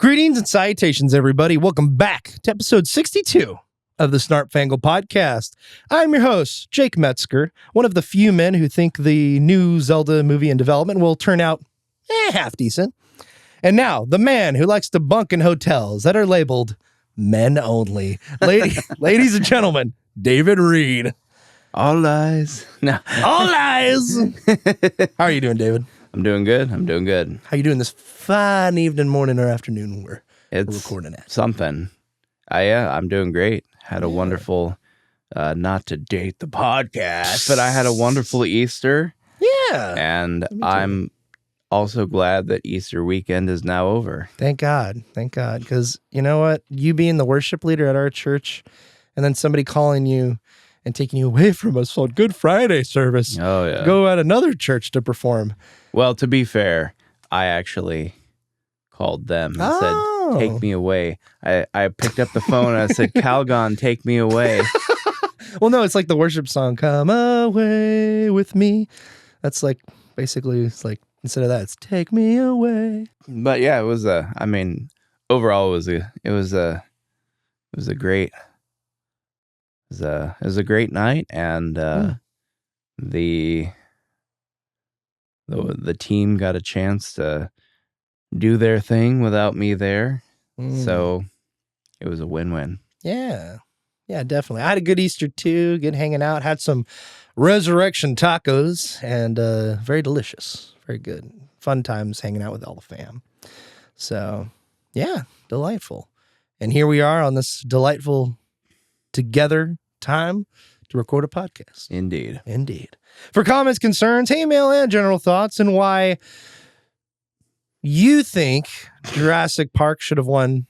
Greetings and salutations, everybody. Welcome back to episode 62 of the Snarp Fangle Podcast. I'm your host, Jake Metzger, one of the few men who think the new Zelda movie in development will turn out half decent. And now, the man who likes to bunk in hotels that are labeled men only. Ladies and gentlemen, David Reed. All lies. No. All lies. How are you doing, David? I'm doing good. How you doing this fine evening, morning, or afternoon we're recording at? Something. I'm doing great. Had a wonderful, not to date the podcast, but I had a wonderful Easter. Yeah. And I'm also glad that Easter weekend is now over. Thank God. Because you know what? You being the worship leader at our church and then somebody calling you and taking you away from us on Good Friday service. Oh, yeah. Go at another church to perform. Well, to be fair, I actually called them and said, take me away. I picked up the phone and I said, Calgon, take me away. Well, no, it's like the worship song, Come Away With Me. That's like, basically, it's like, instead of that, it's Take Me Away. But yeah, it was overall, it was a great night, and the team got a chance to do their thing without me there, so it was a win-win. Yeah, definitely. I had a good Easter too. Good hanging out. Had some resurrection tacos, and very delicious. Very good. Fun times hanging out with all the fam. So yeah, delightful. And here we are on this delightful together time to record a podcast. Indeed. For comments, concerns, hate mail, and general thoughts, and why you think Jurassic Park should have won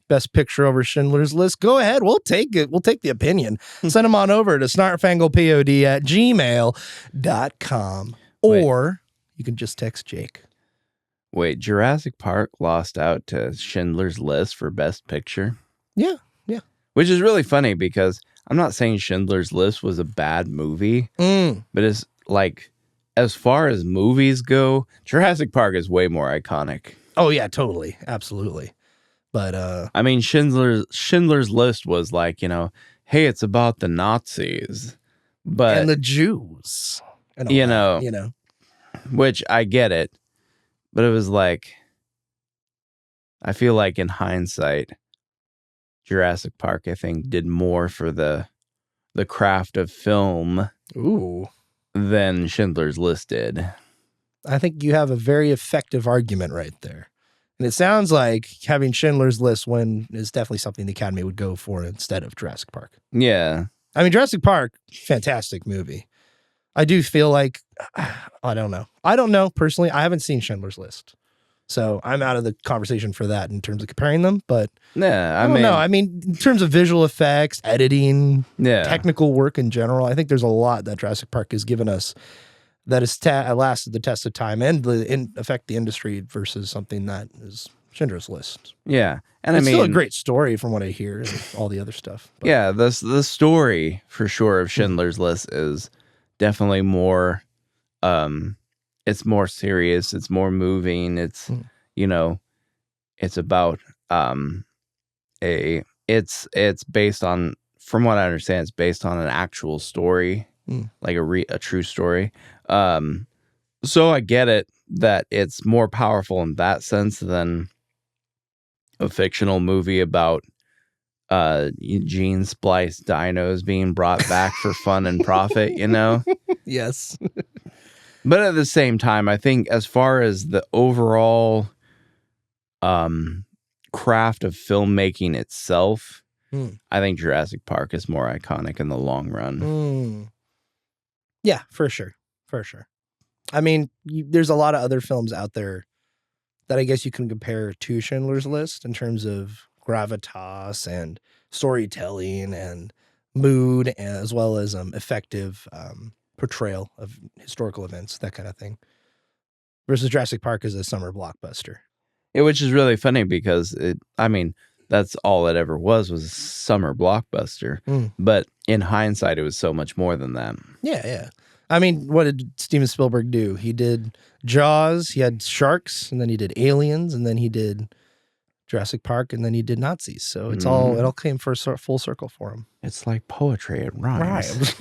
Best Picture over Schindler's List, go ahead. We'll take it. We'll take the opinion. Send them on over to snarpfanglepod@gmail.com. Or you can just text Jake. Wait, Jurassic Park lost out to Schindler's List for Best Picture? Yeah. Which is really funny because I'm not saying Schindler's List was a bad movie, but it's like, as far as movies go, Jurassic Park is way more iconic. Oh, yeah, totally. Absolutely. But, I mean, Schindler's List was like, hey, it's about the Nazis. But and the Jews. And all that, which I get it. But it was like, I feel like in hindsight, Jurassic Park, I think, did more for the craft of film than Schindler's List did. I think you have a very effective argument right there. And it sounds like having Schindler's List win is definitely something the Academy would go for instead of Jurassic Park. Yeah. I mean, Jurassic Park, fantastic movie. I do feel like, I don't know personally. I haven't seen Schindler's List. So I'm out of the conversation for that in terms of comparing them, but yeah, I don't know. I mean, in terms of visual effects, editing, technical work in general, I think there's a lot that Jurassic Park has given us that has lasted the test of time and affect the industry versus something that is Schindler's List. Yeah, and it's still a great story from what I hear and all the other stuff. But. Yeah, the story for sure of Schindler's List is definitely more. It's more serious. It's more moving. It's, it's about, it's based on, from what I understand, it's based on an actual story, like a true story. So I get it that it's more powerful in that sense than a fictional movie about, gene spliced dinos being brought back for fun and profit, Yes. But at the same time, I think as far as the overall craft of filmmaking itself, I think Jurassic Park is more iconic in the long run. Yeah, for sure. I mean, there's a lot of other films out there that I guess you can compare to Schindler's List in terms of gravitas and storytelling and mood, as well as effective portrayal of historical events, that kind of thing, versus Jurassic Park as a summer blockbuster. Yeah, which is really funny because that's all it ever was a summer blockbuster. But in hindsight, it was so much more than that. Yeah. I mean, what did Steven Spielberg do? He did Jaws, he had sharks, and then he did Aliens, and then he did Jurassic Park, and then he did Nazis. So it all came for full circle for him. It's like poetry. It rhymes.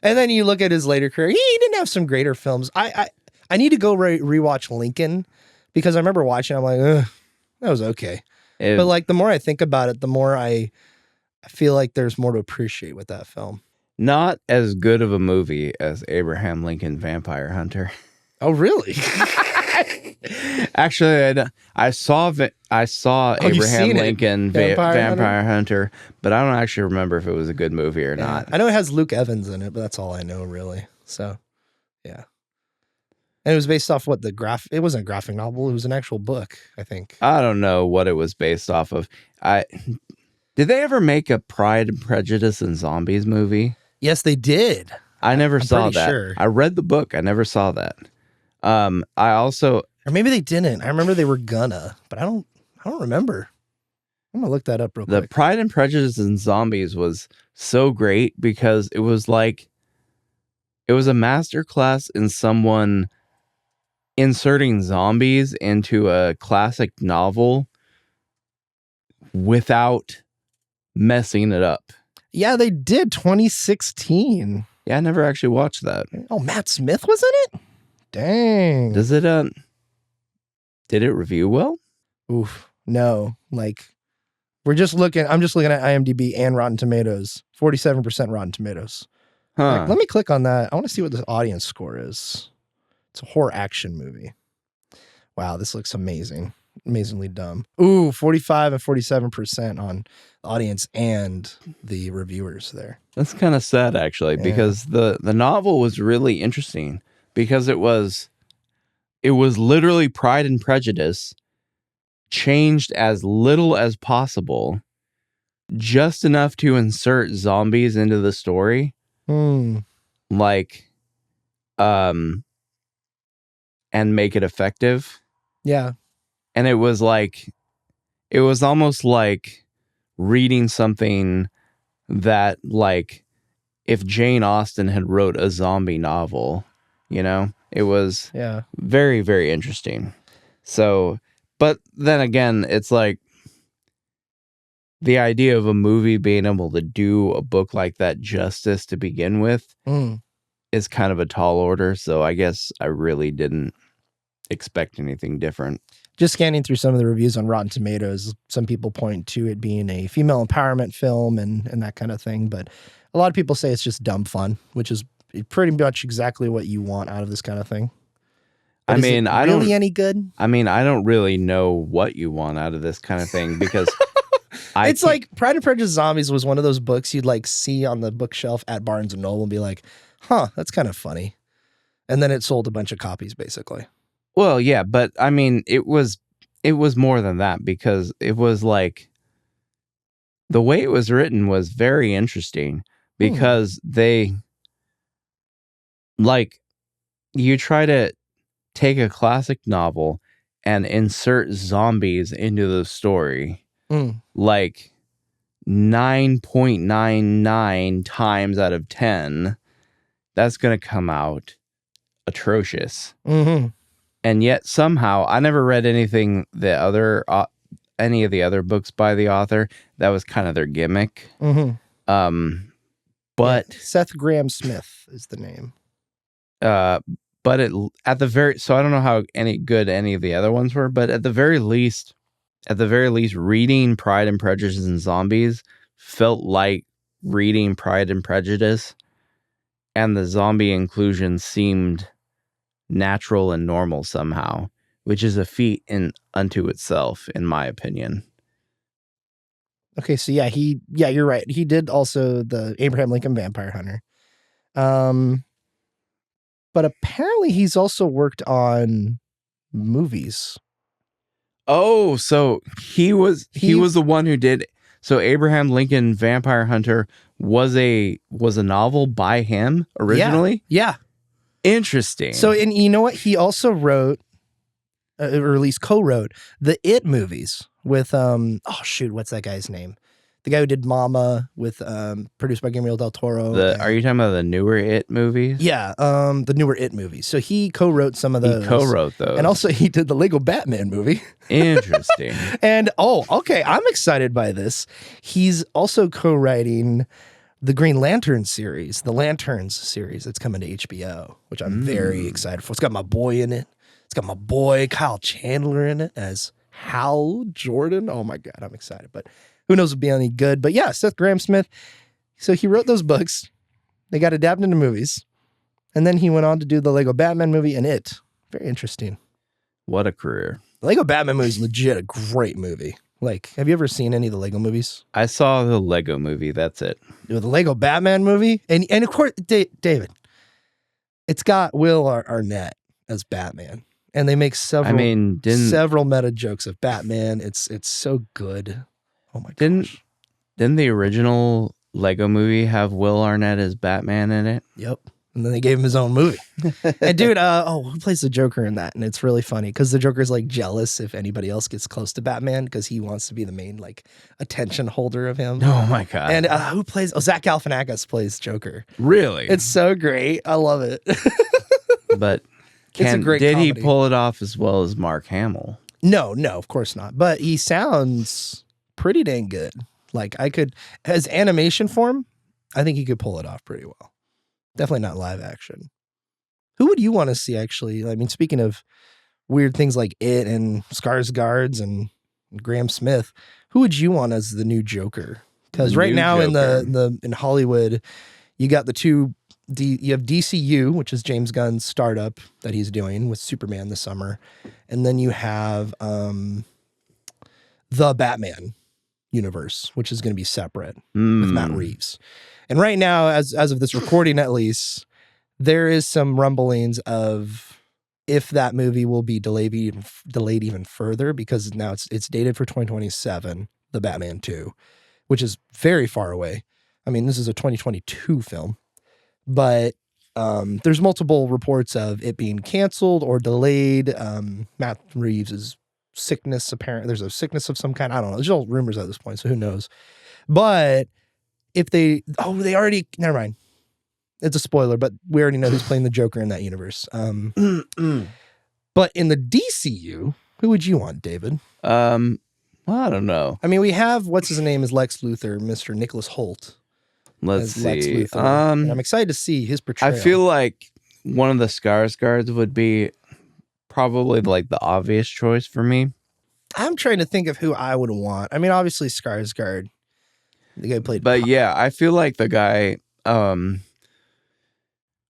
And then you look at his later career. He didn't have some greater films. I need to go rewatch Lincoln because I remember watching. I'm like, that was okay. But like the more I think about it, the more I feel like there's more to appreciate with that film. Not as good of a movie as Abraham Lincoln Vampire Hunter. Oh, really? Actually, I saw Abraham Lincoln Vampire Hunter, but I don't actually remember if it was a good movie or not. I know it has Luke Evans in it, but that's all I know really. So, yeah. And it was based off what it wasn't a graphic novel, it was an actual book, I think. I don't know what it was based off of. Did they ever make a Pride and Prejudice and Zombies movie? Yes, they did. I never saw that. Sure. I read the book. I never saw that. Or maybe they didn't. I remember they were gonna, but I don't remember. I'm gonna look that up real quick. The Pride and Prejudice and Zombies was so great because it was a masterclass in someone inserting zombies into a classic novel without messing it up. Yeah, they did. 2016. Yeah, I never actually watched that. Oh, Matt Smith was in it? Dang. Does it did it review well? Oof. No. Like I'm just looking at IMDb and Rotten Tomatoes. 47% Rotten Tomatoes. Huh. Like, let me click on that. I want to see what the audience score is. It's a horror action movie. Wow, this looks amazing. Amazingly dumb. Ooh, 45 and 47% on the audience and the reviewers there. That's kind of sad actually, because the novel was really interesting because it was literally Pride and Prejudice changed as little as possible, just enough to insert zombies into the story. Like and make it effective. Yeah. And it was almost like reading something that, like, if Jane Austen had wrote a zombie novel, it was very, very interesting. So, but then again, it's like the idea of a movie being able to do a book like that justice to begin with is kind of a tall order. So I guess I really didn't expect anything different. Just scanning through some of the reviews on Rotten Tomatoes, some people point to it being a female empowerment film and that kind of thing. But a lot of people say it's just dumb fun, which is pretty much exactly what you want out of this kind of thing. But I don't any good. I don't really know what you want out of this kind of thing because it's like Pride and Prejudice Zombies was one of those books you'd like see on the bookshelf at Barnes and Noble and be like, huh, that's kind of funny. And then it sold a bunch of copies basically. Well, yeah, but it was more than that because it was like the way it was written was very interesting because they you try to take a classic novel and insert zombies into the story like 9.99 times out of 10. That's going to come out atrocious. And yet somehow I never read any of the other books by the author. That was kind of their gimmick. But Seth Graham Smith is the name. But so I don't know how good any of the other ones were, but at the very least, reading Pride and Prejudice and Zombies felt like reading Pride and Prejudice, and the zombie inclusion seemed natural and normal somehow, which is a feat unto itself, in my opinion. Okay, so you're right. He did also the Abraham Lincoln Vampire Hunter. But apparently he's also worked on movies. Oh, so he was the one who did. So Abraham Lincoln Vampire Hunter was a novel by him originally? Yeah. Interesting. So, and you know what? He also wrote, or at least co-wrote, the It movies with, what's that guy's name? the guy who did Mama with produced by Guillermo del Toro. Are you talking about the newer It movies? Yeah, the newer It movies. So he co-wrote some of those. He co-wrote those. And also he did the Lego Batman movie. Interesting. And okay, I'm excited by this. He's also co-writing the Green Lantern series, the Lanterns series that's coming to HBO, which I'm very excited for. It's got my boy in it. It's got my boy Kyle Chandler in it as Hal Jordan. Oh my God, I'm excited. But who knows if it'll be any good. But yeah, Seth Grahame-Smith. So he wrote those books. They got adapted into movies. And then he went on to do the Lego Batman movie and It. Very interesting. What a career. The Lego Batman movie is legit a great movie. Like, have you ever seen any of the Lego movies? I saw the Lego movie. That's it. The Lego Batman movie? And of course, David, it's got Will Arnett as Batman. And they make several meta jokes of Batman. It's so good. Oh my gosh. Didn't the original Lego movie have Will Arnett as Batman in it? Yep. And then they gave him his own movie. And dude, who plays the Joker in that? And it's really funny because the Joker's like jealous if anybody else gets close to Batman because he wants to be the main like attention holder of him. Oh my God. And who plays? Oh, Zach Galifianakis plays Joker. Really? It's so great. I love it. But did he pull it off as well as Mark Hamill? No, of course not. But he sounds pretty dang good. Like as animation form, I think he could pull it off pretty well. Definitely not live action. Who would you want to see, actually? I mean, speaking of weird things like It and Skarsgård and Graham Smith, who would you want as the new Joker? Because right now in Hollywood, you got the two. You have DCU, which is James Gunn's startup that he's doing with Superman this summer, and then you have the Batman universe, which is going to be separate with Matt Reeves. And right now, as of this recording, at least, there is some rumblings of if that movie will be delayed even further because now it's dated for 2027, the Batman 2, which is very far away. I mean, this is a 2022 film, but there's multiple reports of it being canceled or delayed. Matt Reeves' sickness, apparently there's a sickness of some kind. I don't know. There's all rumors at this point, so who knows? But if they already, never mind. It's a spoiler, but we already know who's playing the Joker in that universe. But in the DCU, who would you want, David? Well, I don't know. I mean, we have, what's his name is Lex Luthor, Mr. Nicholas Holt. Let's see. Lex Luthor. And I'm excited to see his portrayal. I feel like one of the Skarsgårds would be probably like the obvious choice for me. I'm trying to think of who I would want. I mean, obviously Skarsgård. The guy played. But yeah, I feel like the guy,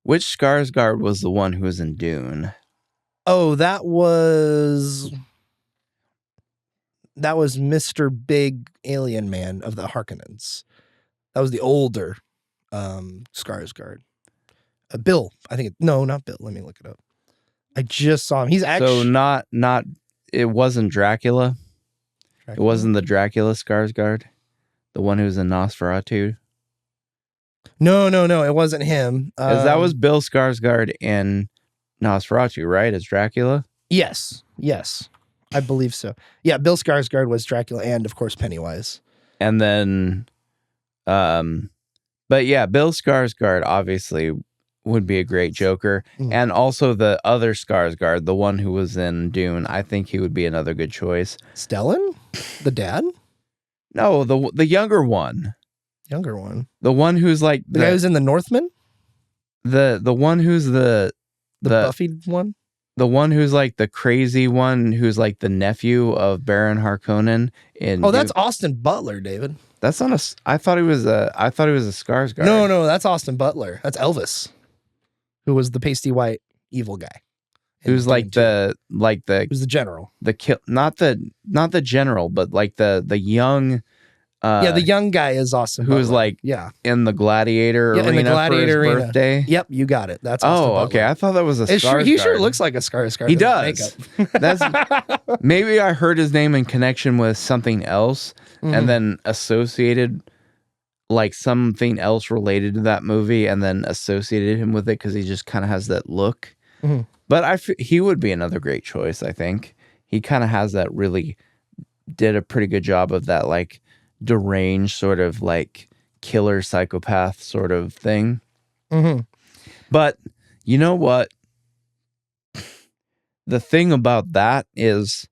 which Skarsgård was the one who was in Dune? Oh, that was Mr. Big Alien Man of the Harkonnens. That was the older Skarsgård. Bill, I think. No, not Bill. Let me look it up. I just saw him. He's actually not. It wasn't Dracula. It wasn't the Dracula Skarsgård. The one who's in Nosferatu? No, it wasn't him. Because that was Bill Skarsgård in Nosferatu, right? As Dracula? Yes. I believe so. Yeah, Bill Skarsgård was Dracula and, of course, Pennywise. And then, but yeah, Bill Skarsgård obviously would be a great Joker. And also the other Skarsgård, the one who was in Dune, I think he would be another good choice. Stellan? The dad? No, the younger one. Younger one. The one who's like the guy who's in the Northman? The one who's the Buffy one? The one who's like the crazy one who's like the nephew of Baron Harkonnen in that's Austin Butler, David. That's not a I thought he was a Skarsgård. No, that's Austin Butler. That's Elvis. Who was the pasty white evil guy. Who's like the who's the general. Not the general, but like the young the young guy is awesome. Who's like in the Gladiator arena in the Gladiator for his arena. Birthday. Yep, you got it. That's Austin Butler. Okay. I thought that was a Skarsgård. He sure looks like a Skarsgård. He does. That's maybe I heard his name in connection with something else and then associated like something else related to that movie and then associated him with it because he just kind of has that look. But he would be another great choice, I think. He kind of has that did a pretty good job of that like deranged sort of like killer psychopath sort of thing. Mm-hmm. But you know what? The thing about that is,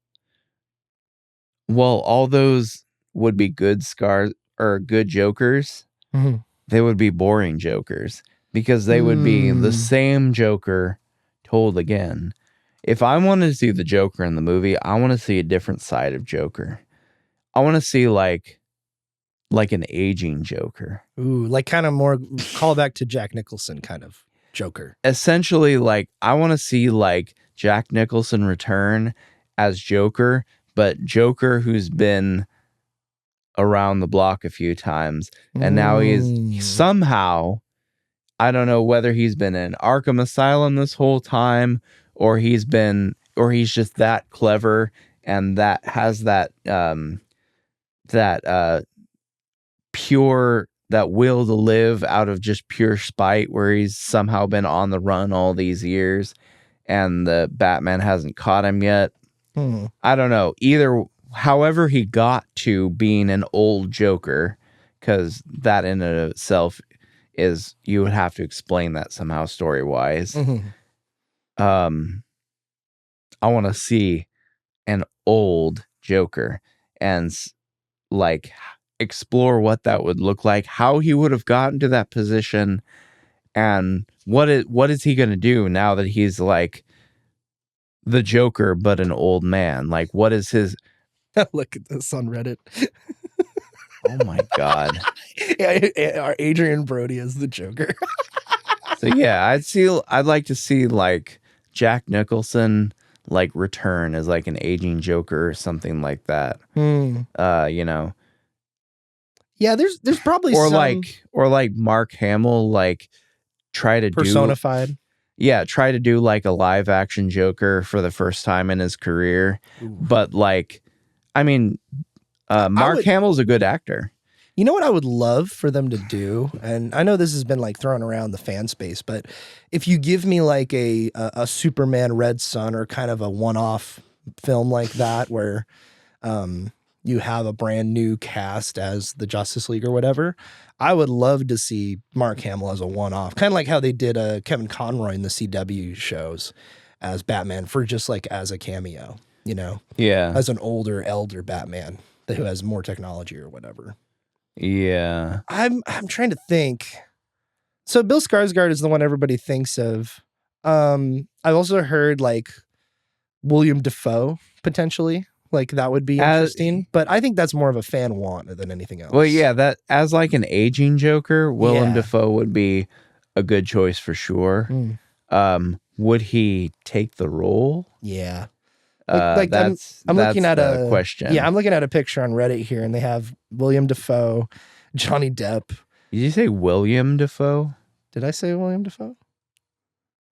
well, all those would be good scars or good Jokers. Mm-hmm. They would be boring Jokers because they would be the same Joker told again. If I wanted to see the Joker in the movie, I want to see a different side of Joker. I want to see like an aging Joker. Ooh, like kind of more callback to Jack Nicholson kind of Joker. Essentially, like I want to see like Jack Nicholson return as Joker, but Joker who's been around the block a few times, and now he's somehow, I don't know whether he's been in Arkham Asylum this whole time, or he's just that clever and that has that pure, that will to live out of just pure spite, where he's somehow been on the run all these years and the Batman hasn't caught him yet. I don't know. However he got to being an old Joker, because that in and of itself is, you would have to explain that somehow story-wise. I want to see an old Joker and like explore what that would look like, how he would have gotten to that position, and what is he going to do now that he's like the Joker but an old man? Like, what is his... Look at this on Reddit. Oh my God. Yeah, Adrian Brody as the Joker. So yeah, I'd like to see like Jack Nicholson like return as like an aging Joker or something like that. You know. Yeah, there's probably or some like Mark Hamill like try to personified. Try to do like a live action Joker for the first time in his career. Ooh. But like, I mean, Mark Hamill's a good actor. You know what I would love for them to do? And I know this has been like thrown around the fan space, but if you give me like a Superman Red Son or kind of a one-off film like that, where you have a brand new cast as the Justice League or whatever, I would love to see Mark Hamill as a one-off, kind of like how they did Kevin Conroy in the CW shows as Batman, for just like as a cameo, you know? Yeah. As an elder Batman who has more technology or whatever. Yeah. I'm trying to think. So Bill Skarsgård is the one everybody thinks of. I've also heard like William Dafoe potentially. Like that would be interesting, but I think that's more of a fan want than anything else. Well, yeah, that as like an aging Joker, Willem Dafoe would be a good choice for sure. Would he take the role? Yeah. That's looking at a question. Yeah, I'm looking at a picture on Reddit here, and they have William Dafoe, Johnny Depp. Did you say William Dafoe? Did I say William Dafoe?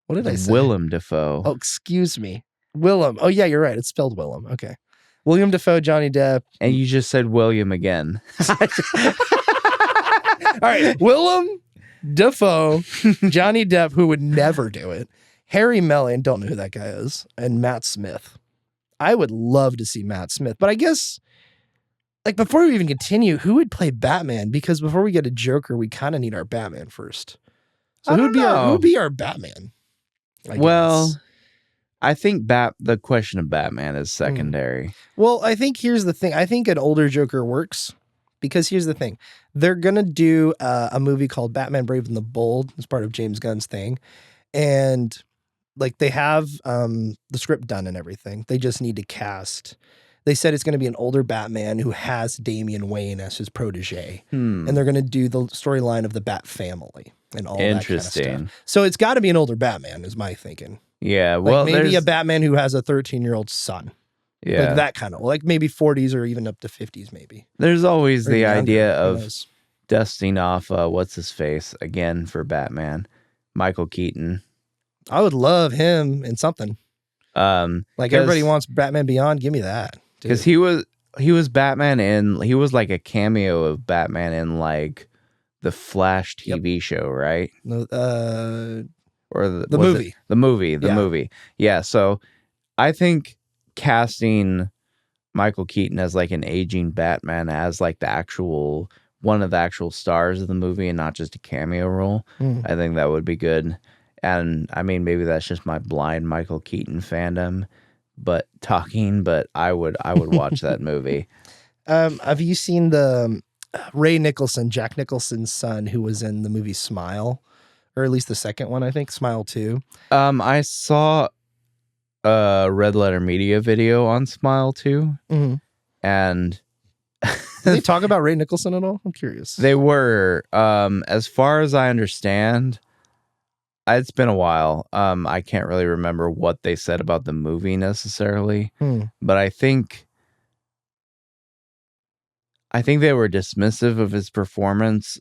What did I say? Willem Dafoe. Oh, excuse me. Willem. Oh, yeah, you're right. It's spelled Willem. Okay. William Dafoe, Johnny Depp. And you just said William again. All right. Willem Dafoe, Johnny Depp, who would never do it. Harry Melling, don't know who that guy is. And Matt Smith. I would love to see Matt Smith, but I guess, like, before we even continue, who would play Batman? Because before we get a Joker, we kind of need our Batman first. So who would be our Batman? Well, I think the question of Batman is secondary. Well, I think here's the thing. I think an older Joker works, because here's the thing. They're going to do a movie called Batman Brave and the Bold as part of James Gunn's thing. And like they have the script done and everything. They just need to cast. They said it's going to be an older Batman who has Damian Wayne as his protege. And they're going to do the storyline of the Bat family and all that kind of stuff. So it's got to be an older Batman is my thinking. Yeah, like well, maybe a Batman who has a 13-year-old son. Yeah. Like that kind of, like maybe 40s or even up to 50s maybe. There's always the younger, idea of dusting off what's his face again for Batman, Michael Keaton. I would love him in something. Like everybody wants Batman Beyond. Give me that. Because he was Batman he was like a cameo of Batman in like the Flash TV show, right? No, or the movie. The movie. Yeah. So I think casting Michael Keaton as like an aging Batman as like one of the actual stars of the movie and not just a cameo role. I think that would be good. And I mean, maybe that's just my blind Michael Keaton fandom, but I would watch that movie. Have you seen the Ray Nicholson, Jack Nicholson's son, who was in the movie Smile, or at least the second one, I think, Smile 2? I saw a Red Letter Media video on Smile 2, and did they talk about Ray Nicholson at all? I'm curious. They were, as far as I understand. It's been a while. I can't really remember what they said about the movie necessarily, but I think they were dismissive of his performance.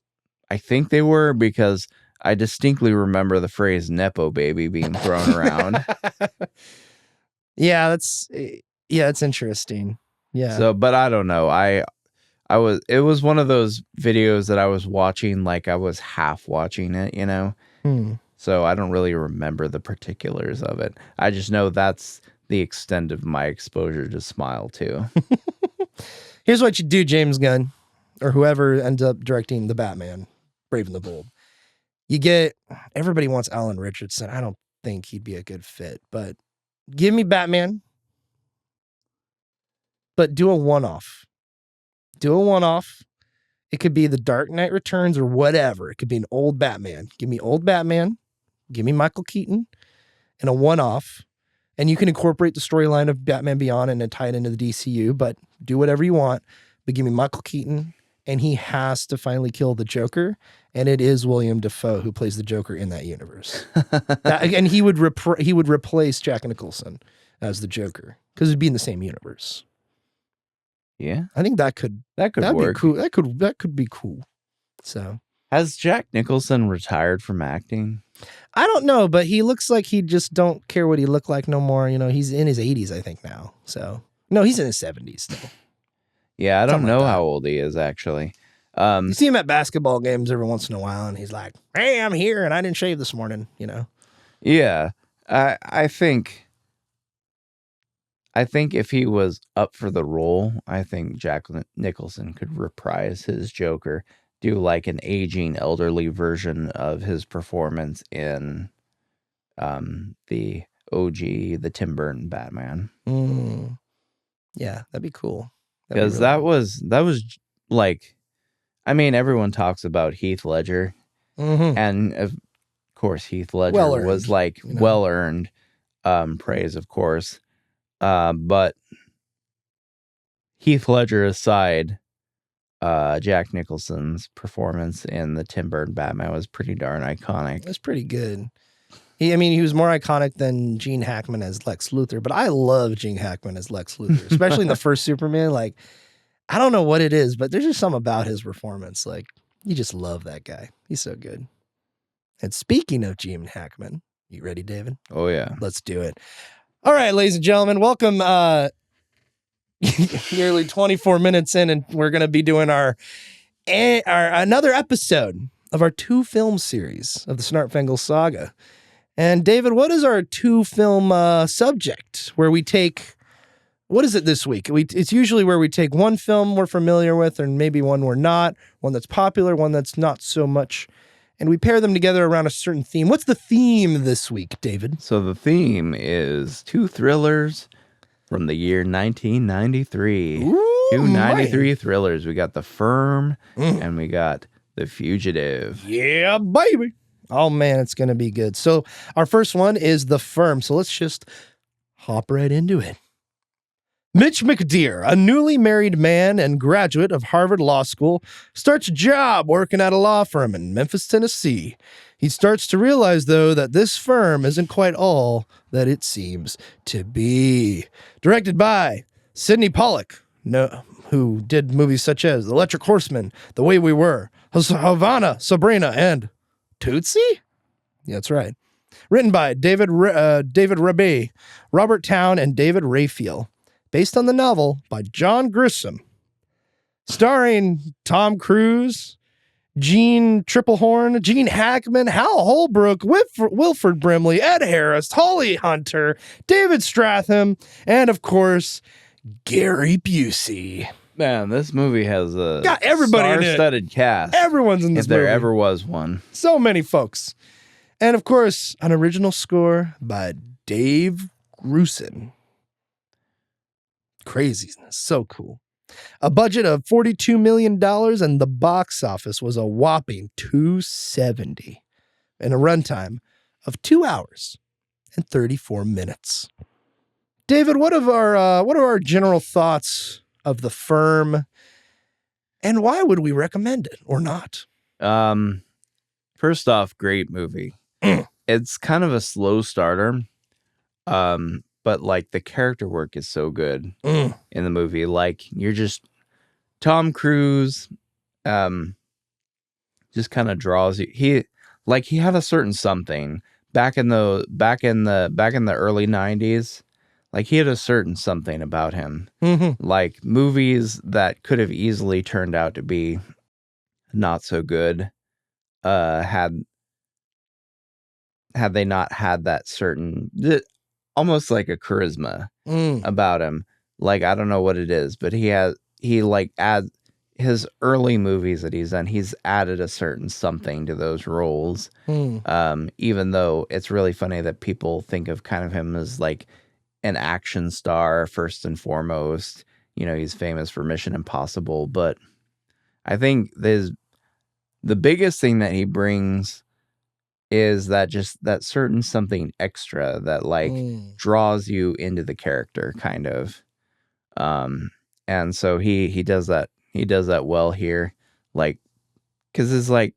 I think they were, because I distinctly remember the phrase "nepo baby" being thrown around. Yeah, that's interesting. Yeah. So, but I don't know. It was one of those videos that I was watching, like I was half watching it, you know. So I don't really remember the particulars of it. I just know that's the extent of my exposure to Smile 2. Here's what you do, James Gunn, or whoever ends up directing the Batman, Brave and the Bold. Everybody wants Alan Richardson. I don't think he'd be a good fit, but give me Batman, but do a one-off. It could be The Dark Knight Returns or whatever. It could be an old Batman. Give me old Batman. Give me Michael Keaton and a one-off. And you can incorporate the storyline of Batman Beyond and then tie it into the DCU, but do whatever you want. But give me Michael Keaton, and he has to finally kill the Joker. And it is William Dafoe who plays the Joker in that universe. And he would replace Jack Nicholson as the Joker because it'd be in the same universe. Yeah, I think that'd work. Be cool. That could be cool. So, has Jack Nicholson retired from acting? I don't know, but he looks like he just don't care what he looked like no more. You know, he's in his 80s, I think now. So, no, he's in his 70s still. Yeah, I don't know how old he is actually. You see him at basketball games every once in a while, and he's like, "Hey, I'm here, and I didn't shave this morning." You know. Yeah, I think if he was up for the role, I think Jack Nicholson could reprise his Joker, do like an aging, elderly version of his performance in the OG, the Tim Burton Batman. Yeah, that'd be cool. Because that was like, I mean, everyone talks about Heath Ledger, and of course Heath Ledger was like well-earned praise, of course. But Heath Ledger aside, Jack Nicholson's performance in the Tim Burton Batman was pretty darn iconic. That's pretty good. He was more iconic than Gene Hackman as Lex Luthor, but I love Gene Hackman as Lex Luthor, especially in the first Superman. Like, I don't know what it is, but there's just something about his performance. Like, you just love that guy. He's so good. And speaking of Gene Hackman, you ready, David? Oh, yeah. Let's do it. All right, ladies and gentlemen, welcome. Nearly 24 minutes in, and we're going to be doing our another episode of our 2-film series of the Snarp Fangle saga. And David, what is our 2-film subject? Where we take, what is it this week? It's usually where we take one film we're familiar with, and maybe one we're not, one that's popular, one that's not so much, and we pair them together around a certain theme. What's the theme this week, David? So the theme is 2 thrillers from the year 1993. Ooh, 2 93 thrillers. We got The Firm and we got The Fugitive. Yeah, baby. Oh, man, it's going to be good. So our first one is The Firm. So let's just hop right into it. Mitch McDeere, a newly married man and graduate of Harvard Law School, starts a job working at a law firm in Memphis, Tennessee. He starts to realize, though, that this firm isn't quite all that it seems to be. Directed by Sidney Pollack, who did movies such as The Electric Horseman, The Way We Were, Havana, Sabrina, and Tootsie? Yeah, that's right. Written by David Rabe, Robert Towne, and David Raphael. Based on the novel by John Grisham. Starring Tom Cruise, Gene Triplehorn, Gene Hackman, Hal Holbrook, Wilford Brimley, Ed Harris, Holly Hunter, David Stratham, and of course, Gary Busey. Man, this movie has a Got everybody in it. star-studded cast. Everyone's in this if there movie. ever was one. So many folks. And of course, an original score by Dave Grusin. Craziness. So cool. A budget of $42 million, and the box office was a whopping $270 and a runtime of 2 hours and 34 minutes. David, what are our general thoughts of The Firm, and why would we recommend it or not? First off, great movie. It's kind of a slow starter, but like the character work is so good in the movie. Like you're just Tom Cruise, just kind of draws you. He had a certain something back in the early 90s. Like he had a certain something about him. Mm-hmm. Like movies that could have easily turned out to be not so good, had they not had that certain, almost like a charisma about him. Like I don't know what it is, but he adds his early movies that he's done. He's added a certain something to those roles. Even though it's really funny that people think of kind of him as like an action star first and foremost. You know, he's famous for Mission Impossible, but I think the biggest thing that he brings is that certain something extra that like draws you into the character kind of. And so he does that. He does that well here. Like, cause it's like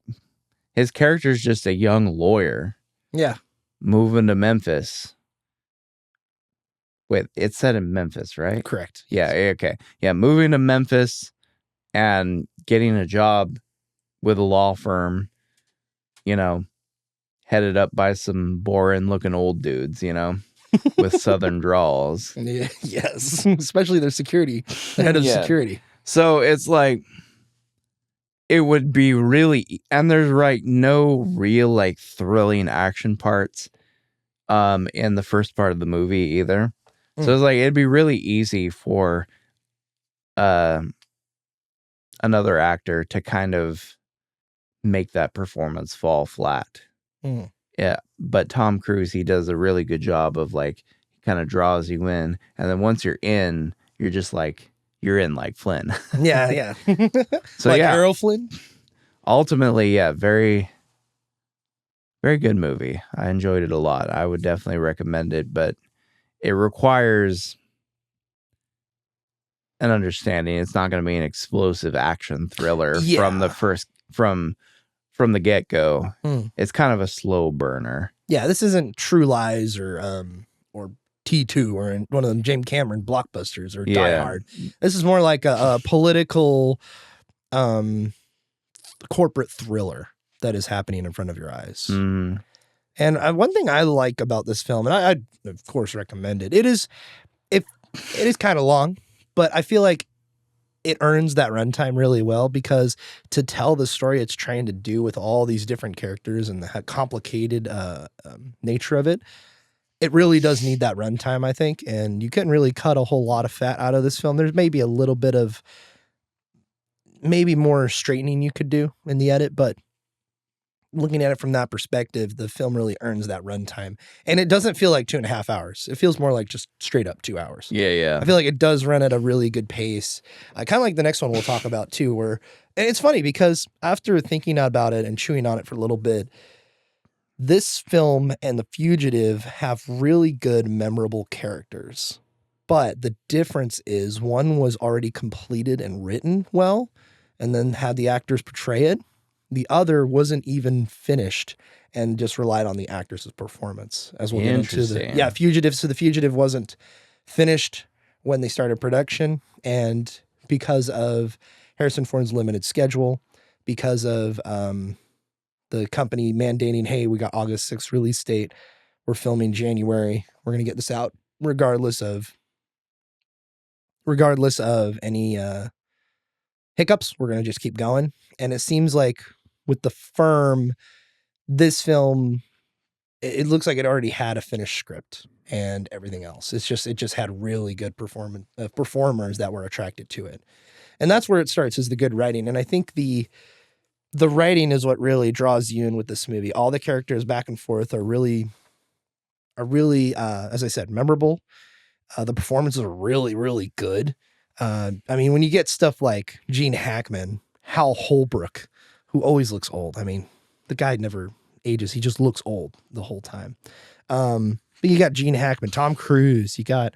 his character's just a young lawyer. Yeah. Moving to Memphis. Wait, it's set in Memphis, right? Correct. Yeah. Okay. Yeah. Moving to Memphis and getting a job with a law firm, you know, headed up by some boring looking old dudes, you know, with Southern drawls. Yeah, yes. Especially their security, the head of security. So it's like, it would be really, and there's like no real like thrilling action parts in the first part of the movie either. So it's like, it'd be really easy for another actor to kind of make that performance fall flat. Yeah. But Tom Cruise, he does a really good job of like, kind of draws you in. And then once you're in, you're just like, you're in like Flynn. Yeah. So like yeah. Errol Flynn? Ultimately, yeah, very, very good movie. I enjoyed it a lot. I would definitely recommend it, but it requires an understanding. It's not going to be an explosive action thriller from the get-go. It's kind of a slow burner. Yeah, this isn't True Lies or T2 or one of them James Cameron blockbusters or Die Hard. This is more like a political corporate thriller that is happening in front of your eyes. And one thing I like about this film, and I of course recommend it, it is kind of long, but I feel like it earns that runtime really well, because to tell the story it's trying to do with all these different characters and the complicated nature of it, it really does need that runtime, I think. And you couldn't really cut a whole lot of fat out of this film. There's maybe a little bit of maybe more straightening you could do in the edit, but looking at it from that perspective, the film really earns that runtime. And it doesn't feel like 2.5 hours. It feels more like just straight up 2 hours. Yeah. I feel like it does run at a really good pace. Kind of like the next one we'll talk about too, and it's funny because after thinking about it and chewing on it for a little bit, this film and The Fugitive have really good, memorable characters. But the difference is one was already completed and written well, and then had the actors portray it. The other wasn't even finished and just relied on the actors' performance, as we'll get into Fugitive. So The Fugitive wasn't finished when they started production, and because of Harrison Ford's limited schedule, because of the company mandating, hey, we got August 6th release date, we're filming January, we're going to get this out regardless of any hiccups, we're going to just keep going. And it seems like with The Firm, this film, it looks like it already had a finished script. and everything else. It just had really good performers that were attracted to it. And that's where it starts, is the good writing. And I think the writing is what really draws you in with this movie. All the characters back and forth are really, as I said, memorable. The performances are really, really good. I mean, when you get stuff like Gene Hackman, Hal Holbrook, who always looks old. I mean, the guy never ages. He just looks old the whole time. But you got Gene Hackman, Tom Cruise. You got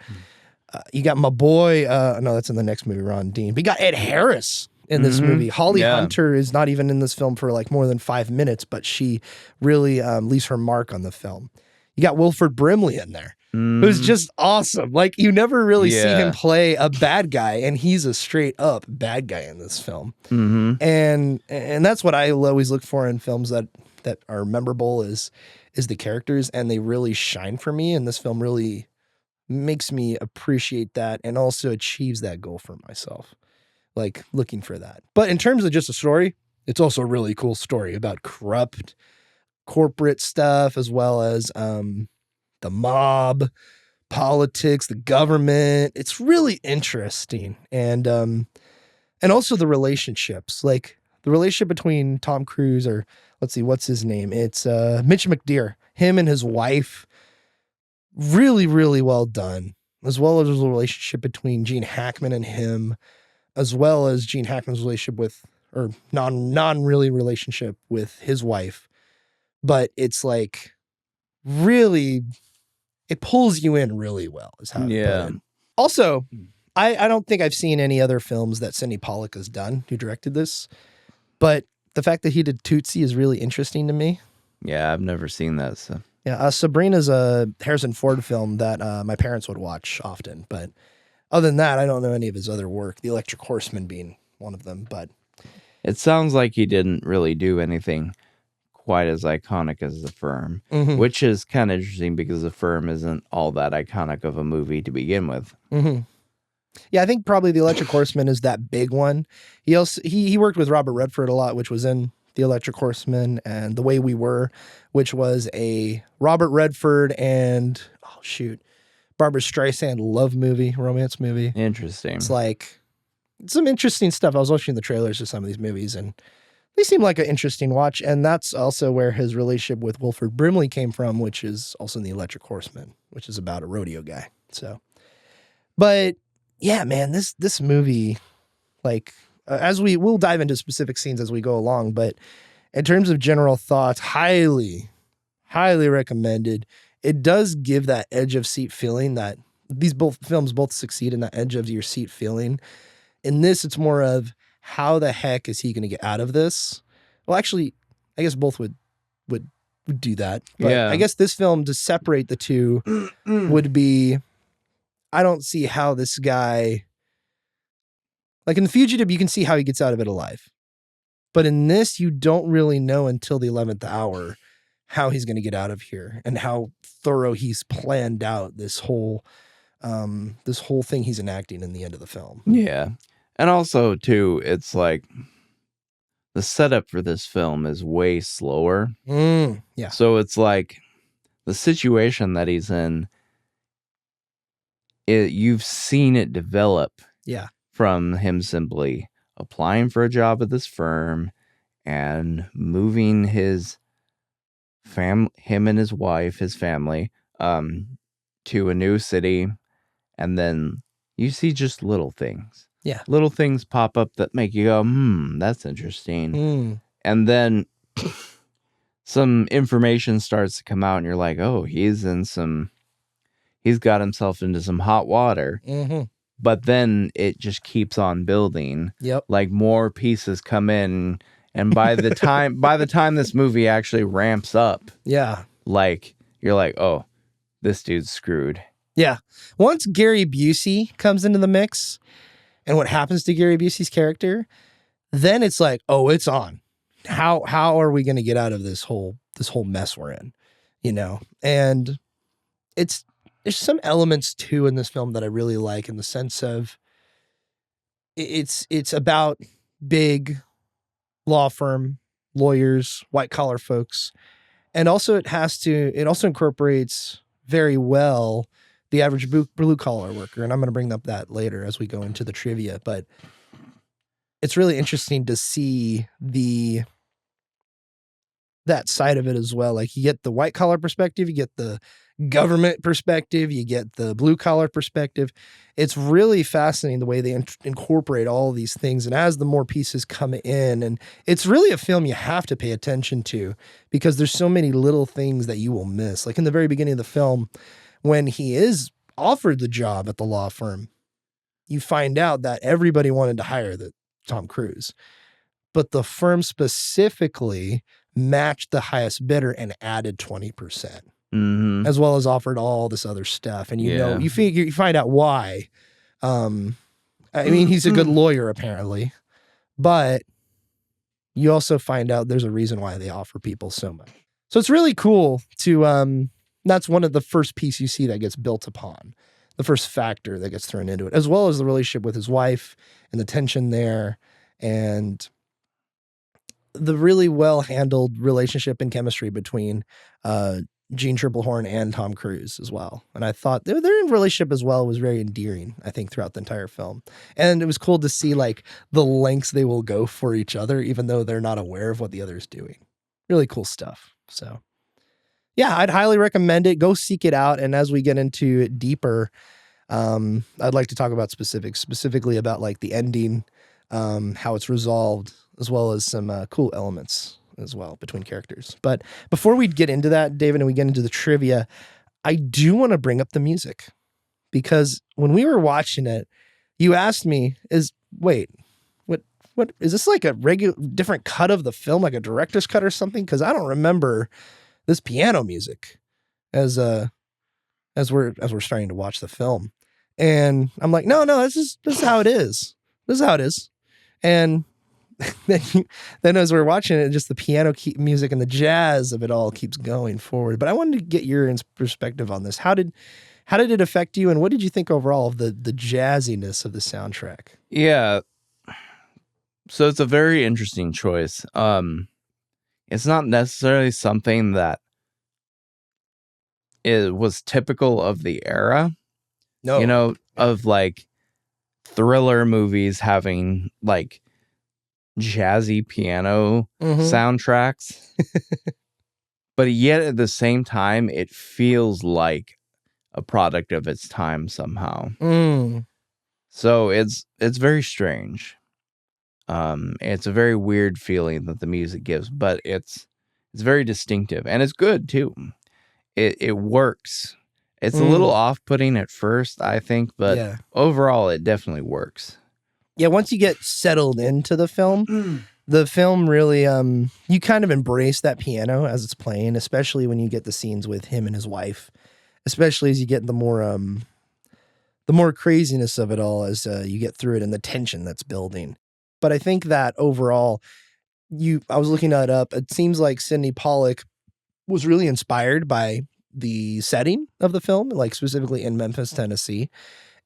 my boy. No, that's in the next movie, Ron Dean. But you got Ed Harris in this movie. Holly Hunter is not even in this film for like more than 5 minutes, but she really leaves her mark on the film. You got Wilford Brimley in there, who's just awesome. Like, you never really see him play a bad guy, and he's a straight up bad guy in this film. And that's what I always look for in films that are memorable is the characters, and they really shine for me. And this film really makes me appreciate that, and also achieves that goal for myself, like looking for that. But in terms of just a story, it's also a really cool story about corrupt corporate stuff, as well as the mob, politics, the government. It's really interesting. And also the relationships, like the relationship between Tom Cruise, or let's see, what's his name? It's Mitch McDeere, him and his wife. Really, really well done. As well as the relationship between Gene Hackman and him, as well as Gene Hackman's relationship with, or non-really relationship with his wife. But it's like really, it pulls you in really well, is how it. Also, I don't think I've seen any other films that Sidney Pollack has done who directed this, but the fact that he did Tootsie is really interesting to me. Yeah, I've never seen that. So. Yeah, Sabrina's a Harrison Ford film that my parents would watch often, but other than that, I don't know any of his other work, The Electric Horseman being one of them. But it sounds like he didn't really do anything quite as iconic as The Firm, which is kind of interesting because The Firm isn't all that iconic of a movie to begin with. Yeah, I think probably The Electric Horseman is that big one. He worked with Robert Redford a lot, which was in The Electric Horseman, and The Way We Were, which was a Robert Redford and Barbra Streisand love movie, romance movie. Interesting. It's like some interesting stuff. I was watching the trailers of some of these movies, and they seem like an interesting watch. And that's also where his relationship with Wilford Brimley came from, which is also in The Electric Horseman, which is about a rodeo guy. So, but yeah, man, this movie, like, we'll dive into specific scenes as we go along, but in terms of general thoughts, highly, highly recommended. It does give that edge of seat feeling that these films both succeed in that edge of your seat feeling. In this, it's more of how the heck is he going to get out of this? Well, actually, I guess both would do that. But yeah. I guess this film, to separate the two, would be, I don't see how this guy, like in The Fugitive, you can see how he gets out of it alive. But in this, you don't really know until the 11th hour how he's going to get out of here and how thorough he's planned out this whole thing he's enacting in the end of the film. Yeah. And also, too, it's like the setup for this film is way slower. Yeah. So it's like the situation that he's in, you've seen it develop. Yeah. From him simply applying for a job at this firm and moving him and his wife, his family, to a new city. And then you see just little things. Yeah. Little things pop up that make you go, that's interesting. And then some information starts to come out and you're like, oh, he's got himself into some hot water. But then it just keeps on building. Yep. Like more pieces come in. And by the time this movie actually ramps up, yeah, like you're like, oh, this dude's screwed. Yeah. Once Gary Busey comes into the mix and what happens to Gary Busey's character, then it's like, oh, it's on. How are we going to get out of this whole mess we're in? You know? And there's some elements too in this film that I really like, in the sense of it's about big law firm lawyers, white collar folks. And also it also incorporates very well the average blue collar worker. And I'm going to bring up that later as we go into the trivia. But it's really interesting to see that side of it as well. Like you get the white collar perspective, you get the government perspective, you get the blue collar perspective. It's really fascinating the way they incorporate all of these things. And as the more pieces come in, and it's really a film you have to pay attention to because there's so many little things that you will miss. Like in the very beginning of the film, when he is offered the job at the law firm, you find out that everybody wanted to hire Tom Cruise, but the firm specifically matched the highest bidder and added 20%, as well as offered all this other stuff. And you find out why. I mean, he's a good lawyer apparently, but you also find out there's a reason why they offer people so much. So it's really cool to, that's one of the first piece you see that gets built upon, the first factor that gets thrown into it, as well as the relationship with his wife and the tension there and the really well-handled relationship and chemistry between Gene Triplehorn and Tom Cruise as well. And I thought their relationship as well was very endearing, I think, throughout the entire film. And it was cool to see like the lengths they will go for each other, even though they're not aware of what the other is doing. Really cool stuff. So yeah, I'd highly recommend it. Go seek it out. And as we get into it deeper, I'd like to talk about specifically about like the ending, how it's resolved, as well as some cool elements as well between characters. But before we get into that, David, and we get into the trivia, I do want to bring up the music because when we were watching it, you asked me, what is this like a different cut of the film, like a director's cut or something? Because I don't remember this piano music as we're starting to watch the film. And I'm like, no, this is how it is. This is how it is. And then as we're watching it, just the piano music and the jazz of it all keeps going forward. But I wanted to get your perspective on this. How did it affect you, and what did you think overall of the jazziness of the soundtrack? Yeah. So it's a very interesting choice. It's not necessarily something that it was typical of the era. No. Of like thriller movies having like jazzy piano soundtracks. But yet at the same time, it feels like a product of its time somehow. So it's very strange. It's a very weird feeling that the music gives, but it's very distinctive and it's good too. It works. It's a little off-putting at first, I think, but overall it definitely works. Yeah, once you get settled into the film really, you kind of embrace that piano as it's playing, especially when you get the scenes with him and his wife, especially as you get the more craziness of it all as you get through it and the tension that's building. But I think that overall, I was looking that up. It seems like Sidney Pollack was really inspired by the setting of the film, like specifically in Memphis, Tennessee.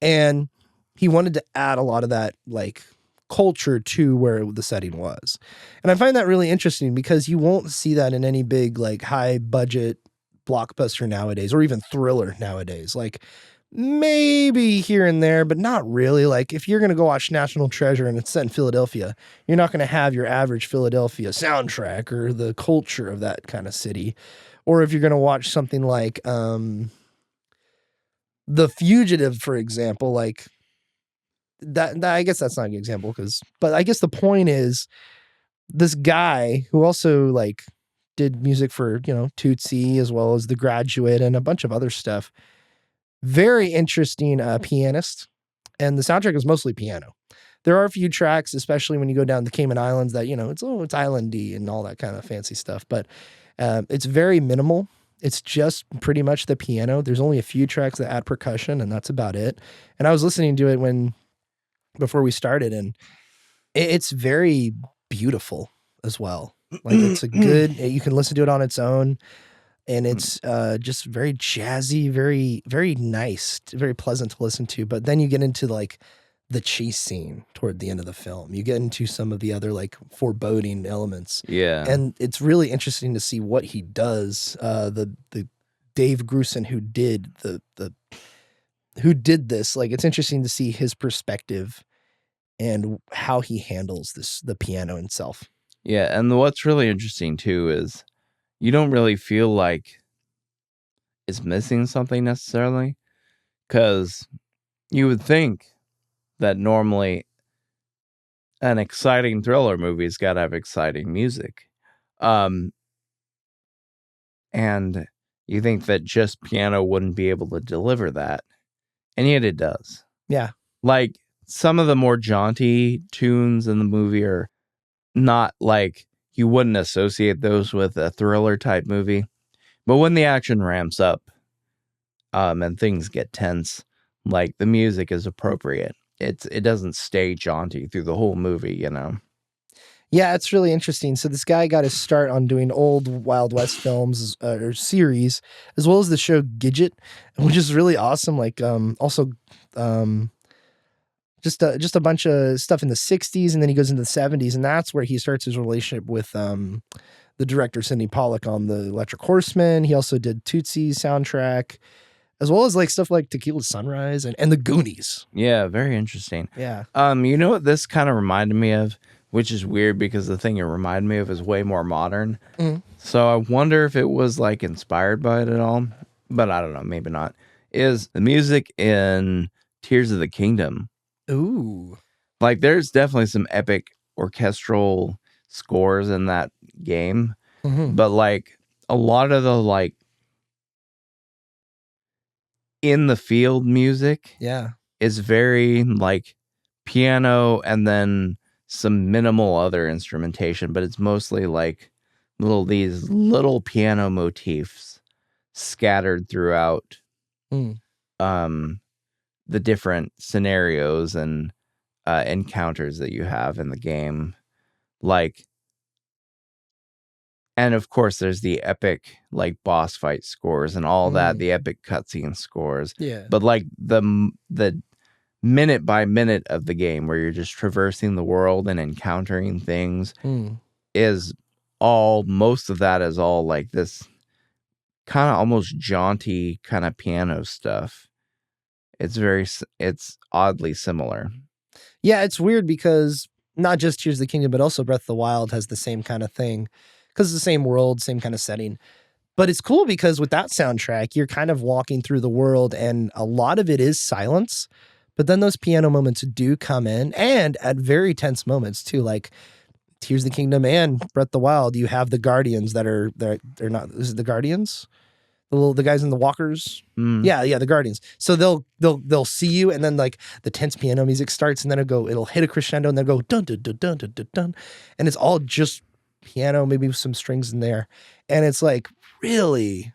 And he wanted to add a lot of that like culture to where the setting was. And I find that really interesting because you won't see that in any big like high budget blockbuster nowadays, or even thriller nowadays. Like maybe here and there, but not really. Like if you're going to go watch National Treasure and it's set in Philadelphia, you're not going to have your average Philadelphia soundtrack or the culture of that kind of city. Or if you're going to watch something like The Fugitive, for example, like that I guess that's not an example but I guess the point is this guy who also like did music for, Tootsie as well as The Graduate and a bunch of other stuff. Very interesting pianist, and the soundtrack is mostly piano. There are a few tracks, especially when you go down the Cayman Islands, that it's islandy and all that kind of fancy stuff, but it's very minimal. It's just pretty much the piano. There's only a few tracks that add percussion, and that's about it. And I was listening to it before we started, and it's very beautiful as well. Like it's a good. You can listen to it on its own. And it's just very jazzy, very, very nice, very pleasant to listen to. But then you get into like the chase scene toward the end of the film. You get into some of the other like foreboding elements. Yeah. And it's really interesting to see what he does. The Dave Grusin, who did who did this, like it's interesting to see his perspective and how he handles the piano itself. Yeah, and what's really interesting too is you don't really feel like it's missing something necessarily, because you would think that normally an exciting thriller movie's got to have exciting music. And you think that just piano wouldn't be able to deliver that. And yet it does. Yeah. Like some of the more jaunty tunes in the movie are not like you wouldn't associate those with a thriller type movie. But when the action ramps up and things get tense, like the music is appropriate. It doesn't stay jaunty through the whole movie, you know? Yeah, it's really interesting. So this guy got his start on doing old Wild West films or series, as well as the show Gidget, which is really awesome. Like also just a bunch of stuff in the 60s, and then he goes into the 70s, and that's where he starts his relationship with the director Sidney Pollack on the Electric Horseman. He also did Tootsie's soundtrack, as well as like stuff like Tequila Sunrise and the Goonies. Yeah, very interesting. Yeah. You know what this kind of reminded me of, which is weird because the thing it reminded me of is way more modern. Mm-hmm. So I wonder if it was like inspired by it at all, but I don't know, maybe not. Is the music in Tears of the Kingdom? Ooh. Like there's definitely some epic orchestral scores in that game, but like a lot of the like in the field music is very like piano and then some minimal other instrumentation, but it's mostly like these little piano motifs scattered throughout the different scenarios and encounters that you have in the game. Like, and of course there's the epic like boss fight scores and all that, the epic cutscene scores. Yeah. But like the minute by minute of the game where you're just traversing the world and encountering things is all, most of that is all like this kind of almost jaunty kind of piano stuff. It's oddly similar. Yeah, it's weird because not just Tears of the Kingdom, but also Breath of the Wild has the same kind of thing because it's the same world, same kind of setting. But it's cool because with that soundtrack, you're kind of walking through the world and a lot of it is silence. But then those piano moments do come in, and at very tense moments too, like Tears of the Kingdom and Breath of the Wild, you have the Guardians they're not, is it the Guardians? The guys in the walkers. Yeah, the Guardians. So they'll see you, and then like the tense piano music starts, and then it'll hit a crescendo, and then go dun dun dun dun dun dun dun, and it's all just piano, maybe with some strings in there, and it's like really,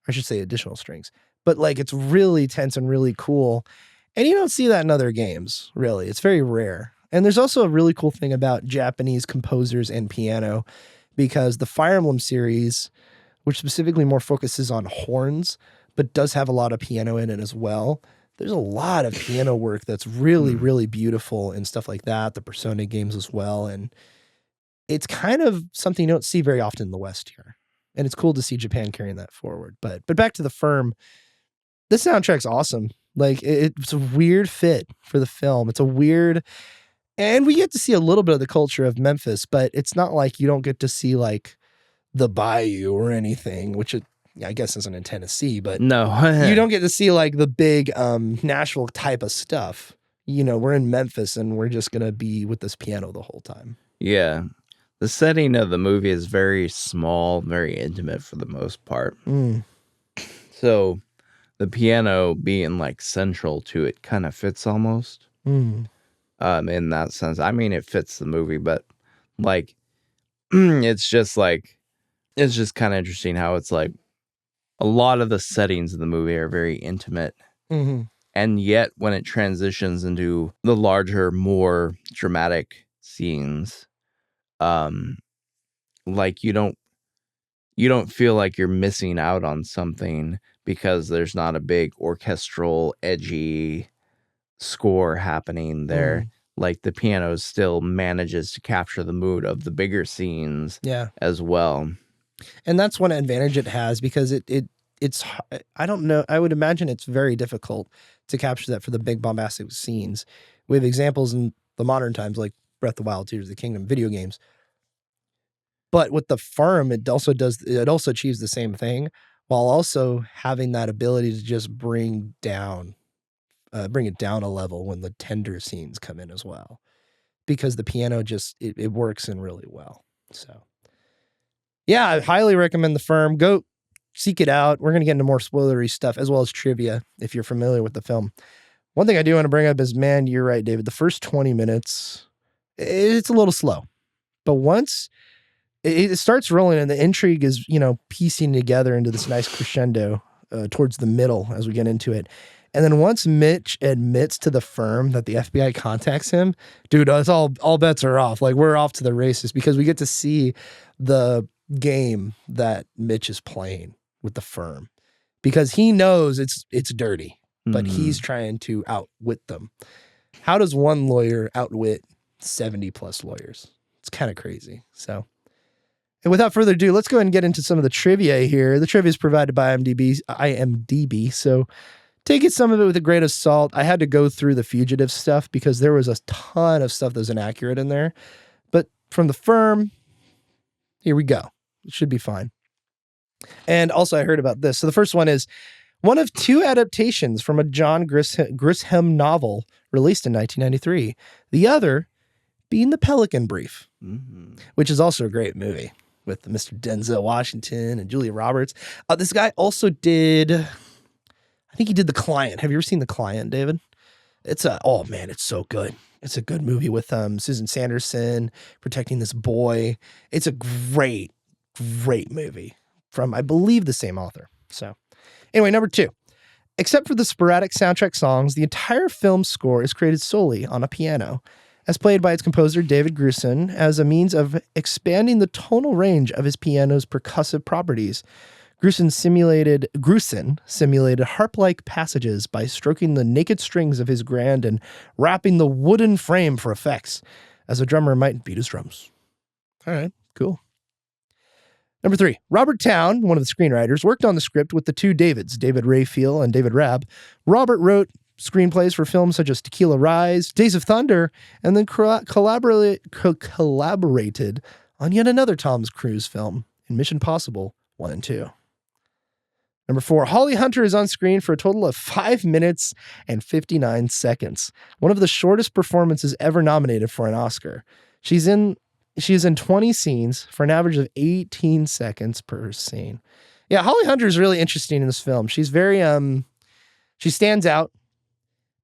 I should say additional strings, but like it's really tense and really cool, and you don't see that in other games. Really, it's very rare. And there's also a really cool thing about Japanese composers and piano, because the Fire Emblem series, which specifically more focuses on horns, but does have a lot of piano in it as well. There's a lot of piano work that's really, really beautiful and stuff like that. The Persona games as well. And it's kind of something you don't see very often in the West here. And it's cool to see Japan carrying that forward. But back to the firm, this soundtrack's awesome. Like it's a weird fit for the film. It's a weird, and we get to see a little bit of the culture of Memphis, but it's not like you don't get to see like the bayou or anything, which I guess isn't in Tennessee, but no, you don't get to see like the big Nashville type of stuff. You know, we're in Memphis and we're just going to be with this piano the whole time. Yeah. The setting of the movie is very small, very intimate for the most part. So the piano being like central to it kind of fits almost in that sense. I mean, it fits the movie, but like it's just kind of interesting how it's like a lot of the settings of the movie are very intimate. And yet when it transitions into the larger, more dramatic scenes, like you don't feel like you're missing out on something because there's not a big orchestral, edgy score happening there. Like the piano still manages to capture the mood of the bigger scenes as well. And that's one advantage it has, because it it's I don't know. I would imagine it's very difficult to capture that for the big bombastic scenes. We have examples in the modern times like Breath of the Wild, Tears of the Kingdom, video games. But with the farm, it also achieves the same thing while also having that ability to just bring it down a level when the tender scenes come in as well. Because the piano just, it works in really well. So yeah, I highly recommend The Firm. Go seek it out. We're going to get into more spoilery stuff as well as trivia if you're familiar with the film. One thing I do want to bring up is, man, you're right, David. The first 20 minutes, it's a little slow. But once it starts rolling and the intrigue is, piecing together into this nice crescendo towards the middle as we get into it. And then once Mitch admits to the firm that the FBI contacts him, dude, it's all bets are off. Like, we're off to the races because we get to see the game that Mitch is playing with the firm because he knows it's dirty, but he's trying to outwit them. How does one lawyer outwit 70 plus lawyers? It's kind of crazy. So, and without further ado, let's go ahead and get into some of the trivia here. The trivia is provided by IMDb. So take it some of it with a grain of salt. I had to go through the Fugitive stuff because there was a ton of stuff that was inaccurate in there. But from the firm, here we go. It should be fine. And also I heard about this. So the first one is one of two adaptations from a John Grisham novel released in 1993. The other being The Pelican Brief, which is also a great movie with Mr. Denzel Washington and Julia Roberts. This guy also did, I think he did The Client. Have you ever seen The Client, David? It's so good. It's a good movie with Susan Sanderson protecting this boy. It's a great movie from, I believe, the same author. So anyway, number 2. Except for the sporadic soundtrack songs, the entire film score is created solely on a piano, as played by its composer David Grusin as a means of expanding the tonal range of his piano's percussive properties. Grusin simulated harp-like passages by stroking the naked strings of his grand and wrapping the wooden frame for effects, as a drummer might beat his drums. All right, cool. Number 3, Robert Towne, one of the screenwriters, worked on the script with the two Davids, David Rayfield and David Rabb. Robert wrote screenplays for films such as Tequila Rise, Days of Thunder, and then collaborated on yet another Tom Cruise film in Mission Possible 1 and 2. Number 4, Holly Hunter is on screen for a total of 5 minutes and 59 seconds. One of the shortest performances ever nominated for an Oscar. She is in 20 scenes for an average of 18 seconds per scene. Yeah, Holly Hunter is really interesting in this film. She's very, she stands out.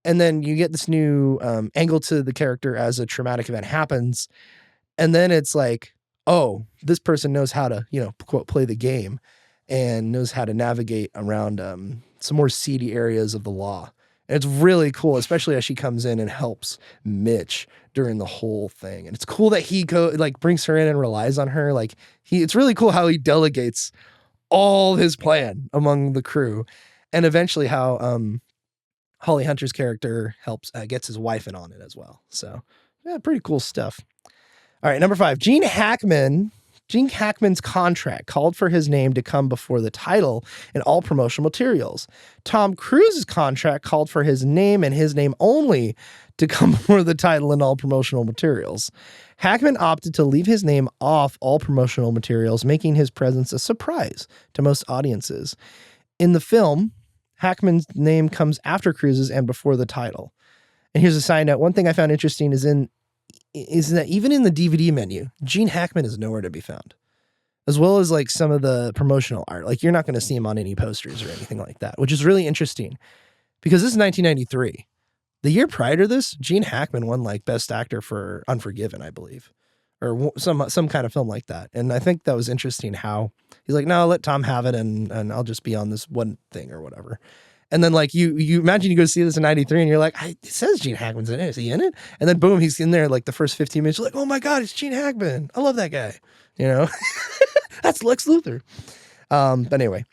And then you get this new angle to the character as a traumatic event happens. And then it's like, oh, this person knows how to, quote, play the game and knows how to navigate around some more seedy areas of the law. And it's really cool, especially as she comes in and helps Mitch during the whole thing. And it's cool that he brings her in and relies on her. It's really cool how he delegates all his plan among the crew. And eventually how Holly Hunter's character gets his wife in on it as well. So yeah, pretty cool stuff. All right, number 5, Gene Hackman's contract called for his name to come before the title in all promotional materials. Tom Cruise's contract called for his name and his name only to come before the title in all promotional materials. Hackman opted to leave his name off all promotional materials, making his presence a surprise to most audiences. In the film, Hackman's name comes after Cruise's and before the title. And here's a side note. One thing I found interesting is that even in the DVD menu, Gene Hackman is nowhere to be found, as well as some of the promotional art. You're not going to see him on any posters or anything like that, which is really interesting because this is 1993. The year prior to this, Gene Hackman won Best Actor for Unforgiven, I believe, or some kind of film like that. And I think that was interesting how he's like, no, let Tom have it and I'll just be on this one thing or whatever. And then you imagine you go see this in 93 and you're like, it says Gene Hackman's in it. Is he in it? And then boom, he's in there the first 15 minutes. You're like, oh my God, it's Gene Hackman. I love that guy. That's Lex Luthor. But anyway,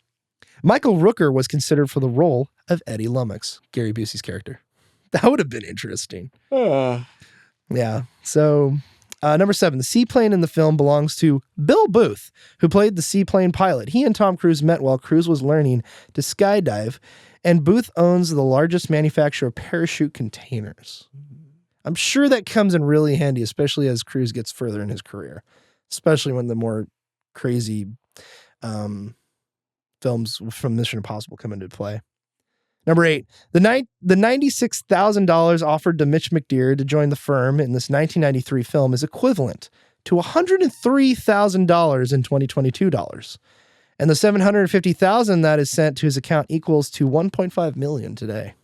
Michael Rooker was considered for the role of Eddie Lummox, Gary Busey's character. That would have been interesting. Yeah. So Number 7, the seaplane in the film belongs to Bill Booth, who played the seaplane pilot. He and Tom Cruise met while Cruise was learning to skydive, and Booth owns the largest manufacturer of parachute containers. I'm sure that comes in really handy, especially as Cruise gets further in his career, especially when the more crazy films from Mission Impossible come into play. Number 8, the $96,000 offered to Mitch McDear to join the firm in this 1993 film is equivalent to $103,000 in 2022 dollars. And the $750,000 that is sent to his account equals to $1.5 million today.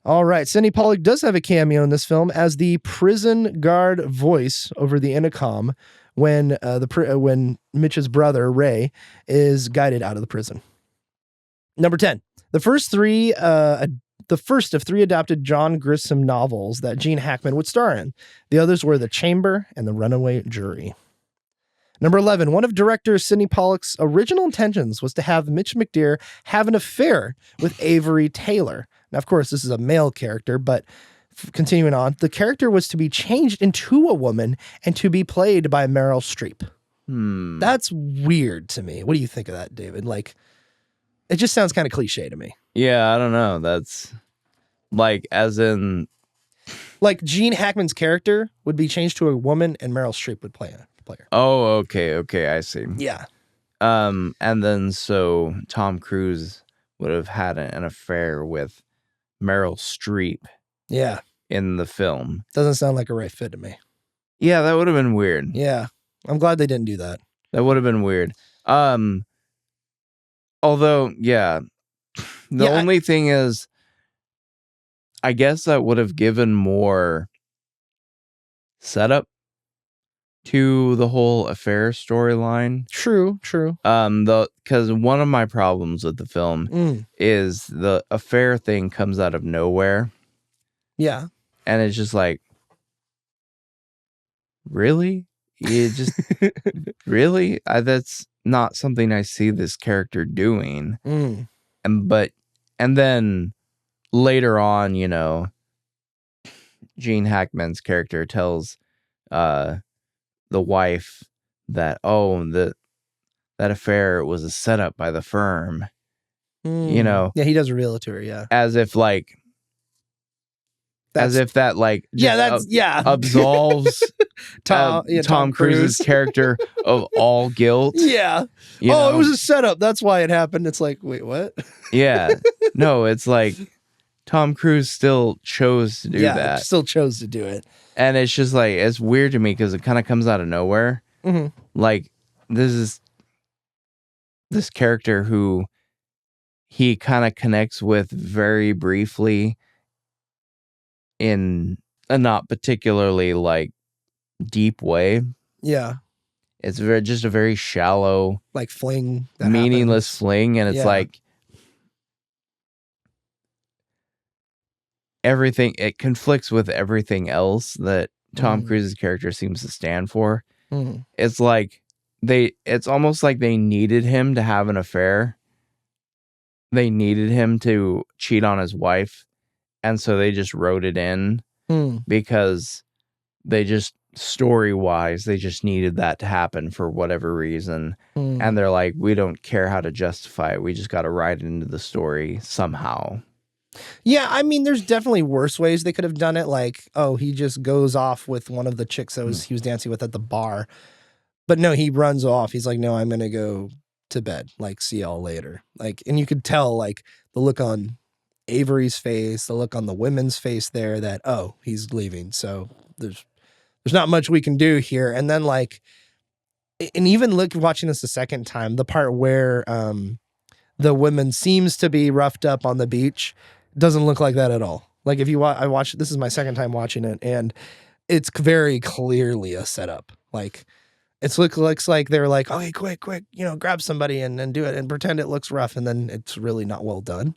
All right, Sidney Pollack does have a cameo in this film as the prison guard voice over the intercom when Mitch's brother, Ray, is guided out of the prison. Number 10, the first of 3 adapted John Grisham novels that Gene Hackman would star in. The others were The Chamber and The Runaway Jury. Number 11, one of director Sidney Pollack's original intentions was to have Mitch McDear have an affair with Avery Taylor. Now, of course, this is a male character, but continuing on, the character was to be changed into a woman and to be played by Meryl Streep. That's weird to me. What do you think of that, David? Like, it just sounds kind of cliche to me. Yeah, I don't know. That's like, as in, like Gene Hackman's character would be changed to a woman and Meryl Streep would play her. Oh, okay, I see. Yeah. And then so Tom Cruise would have had an affair with Meryl Streep. Yeah. In the film. Doesn't sound like a right fit to me. Yeah, that would have been weird. Yeah. I'm glad they didn't do that. That would have been weird. Although, yeah. The only thing is, I guess that would have given more setup to the whole affair storyline. True. Because one of my problems with the film is the affair thing comes out of nowhere. Yeah. And it's just like, really? You just, really? That's not something I see this character doing. And then later on, you know, Gene Hackman's character tells the wife that, that affair was a setup by the firm. You know? Yeah, he does reveal it to her, yeah. As if that absolves Tom Cruise's character of all guilt. Yeah. It was a setup. That's why it happened. It's like, wait, what? Yeah. No, it's like Tom Cruise still chose to do that. Still chose to do it. And it's just like, it's weird to me because it kind of comes out of nowhere. Like, this is this character who he kind of connects with very briefly in a not particularly like deep way. Yeah. It's just a very shallow, like fling, meaningless fling. And it's like everything, it conflicts with everything else that Tom Cruise's character seems to stand for. It's like it's almost like they needed him to have an affair. They needed him to cheat on his wife. And so they just wrote it in because they just, story-wise, they just needed that to happen for whatever reason. And they're like, we don't care how to justify it. We just got to write it into the story somehow. Yeah, I mean, there's definitely worse ways they could have done it. Like, he just goes off with one of the chicks that he was dancing with at the bar. But no, he runs off. He's like, no, I'm going to go to bed. Like, see y'all later. Like, and you could tell, like, the look on Avery's face, the look on the women's face there that, he's leaving. So there's not much we can do here. And then, like, and even watching this the second time, the part where the woman seems to be roughed up on the beach doesn't look like that at all. Like, if you I watched, this is my second time watching it, and it's very clearly a setup. Like, looks like they're like, okay, quick, grab somebody and do it and pretend it looks rough, and then it's really not well done.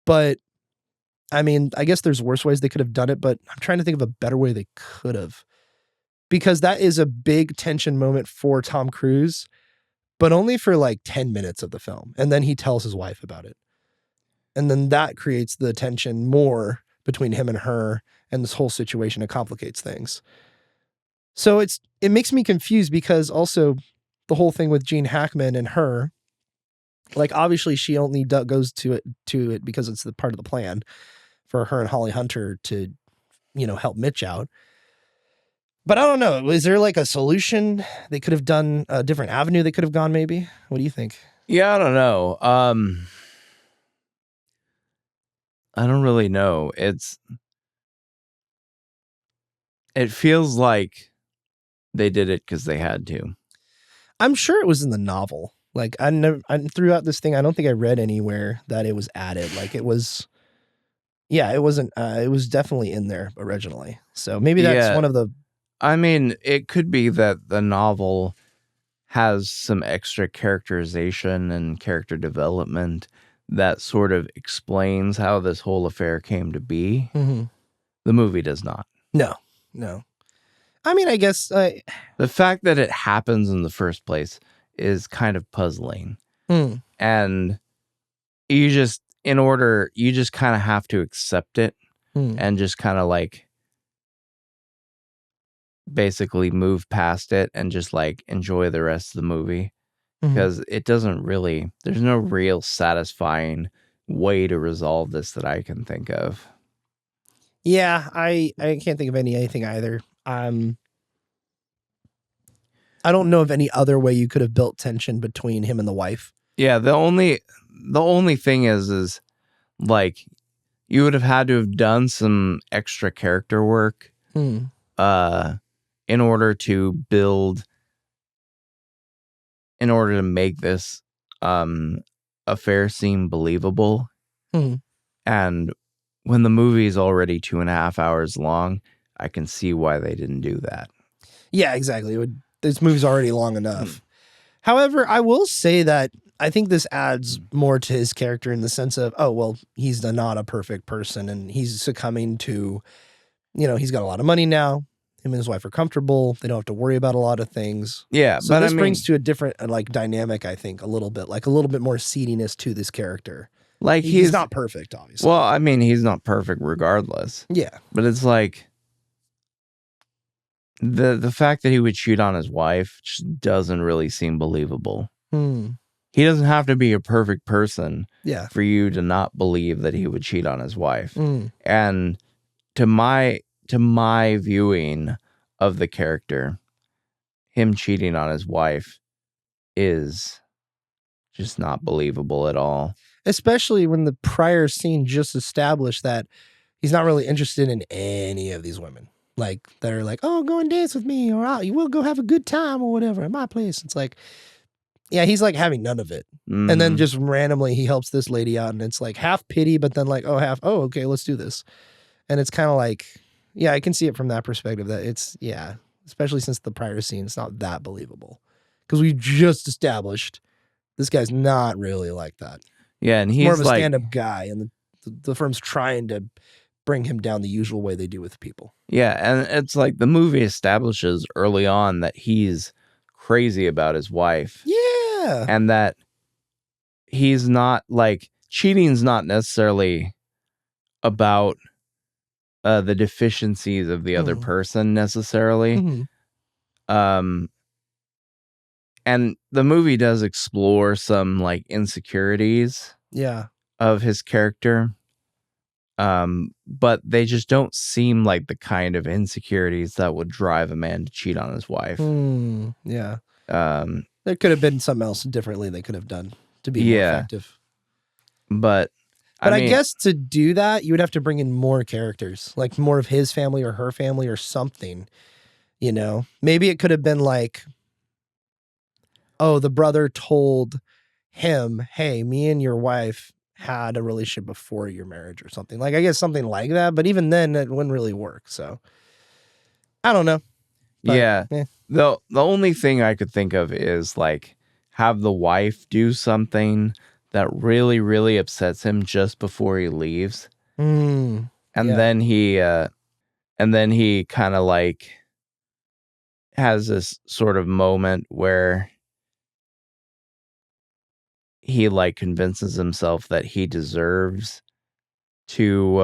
But I mean, I guess there's worse ways they could have done it, but I'm trying to think of a better way they could have. Because that is a big tension moment for Tom Cruise, but only for like 10 minutes of the film. And then he tells his wife about it. And then that creates the tension more between him and her, and this whole situation. It complicates things. So it makes me confused because also the whole thing with Gene Hackman and her, like obviously she only goes to it because it's the part of the plan for her and Holly Hunter to, help Mitch out. But I don't know. Is there like a solution? They could have done a different avenue. They could have gone maybe. What do you think? Yeah, I don't know. I don't really know. It feels like they did it because they had to. I'm sure it was in the novel. Like throughout this thing, I don't think I read anywhere that it was added. Like it was, it wasn't. It was definitely in there originally. So maybe that's one of the. I mean, it could be that the novel has some extra characterization and character development that sort of explains how this whole affair came to be. Mm-hmm. The movie does not. No. I mean, I guess the fact that it happens in the first place is kind of puzzling. And you just kind of have to accept it and just kind of like basically move past it and just like enjoy the rest of the movie because it doesn't really, there's no real satisfying way to resolve this that I can think of. Yeah, I can't think of anything either. I don't know of any other way you could have built tension between him and the wife. Yeah, the only thing is like you would have had to have done some extra character work in order to make this affair seem believable. And when the movie is already 2.5 hours long, I can see why they didn't do that. Yeah, exactly. This movie's already long enough. However, I will say that I think this adds more to his character in the sense of, oh, well, he's not a perfect person and he's succumbing to, he's got a lot of money now. Him and his wife are comfortable. They don't have to worry about a lot of things. Yeah, so this brings to a different dynamic, I think, a little bit more seediness to this character. Like he's not perfect, obviously. Well, I mean, he's not perfect regardless. Yeah. But it's like the fact that he would cheat on his wife just doesn't really seem believable. He doesn't have to be a perfect person for you to not believe that he would cheat on his wife. And to my viewing of the character, him cheating on his wife is just not believable at all. Especially when the prior scene just established that he's not really interested in any of these women. Like, that are like, oh, go and dance with me, or you will go have a good time or whatever at my place. It's like, yeah, he's like having none of it. And then just randomly he helps this lady out and it's like half pity, but then like, okay, let's do this. And it's kind of like, yeah, I can see it from that perspective that it's, especially since the prior scene, it's not that believable. Because we just established this guy's not really like that. Yeah, and he's more of a stand-up guy, and the firm's trying to bring him down the usual way they do with people. Yeah, and it's like the movie establishes early on that he's crazy about his wife. Yeah. And that he's not like, cheating's not necessarily about the deficiencies of the other person necessarily. And the movie does explore some like insecurities of his character. But they just don't seem like the kind of insecurities that would drive a man to cheat on his wife. Yeah. There could have been something else differently they could have done to be more effective. But I guess to do that, you would have to bring in more characters, like more of his family or her family or something, Maybe it could have been like, oh, the brother told him, hey, me and your wife had a relationship before your marriage or something. Like, I guess something like that. But even then, it wouldn't really work. So, I don't know. But, The only thing I could think of is like have the wife do something that really, really upsets him just before he leaves. And then he kind of like has this sort of moment where he like convinces himself that he deserves to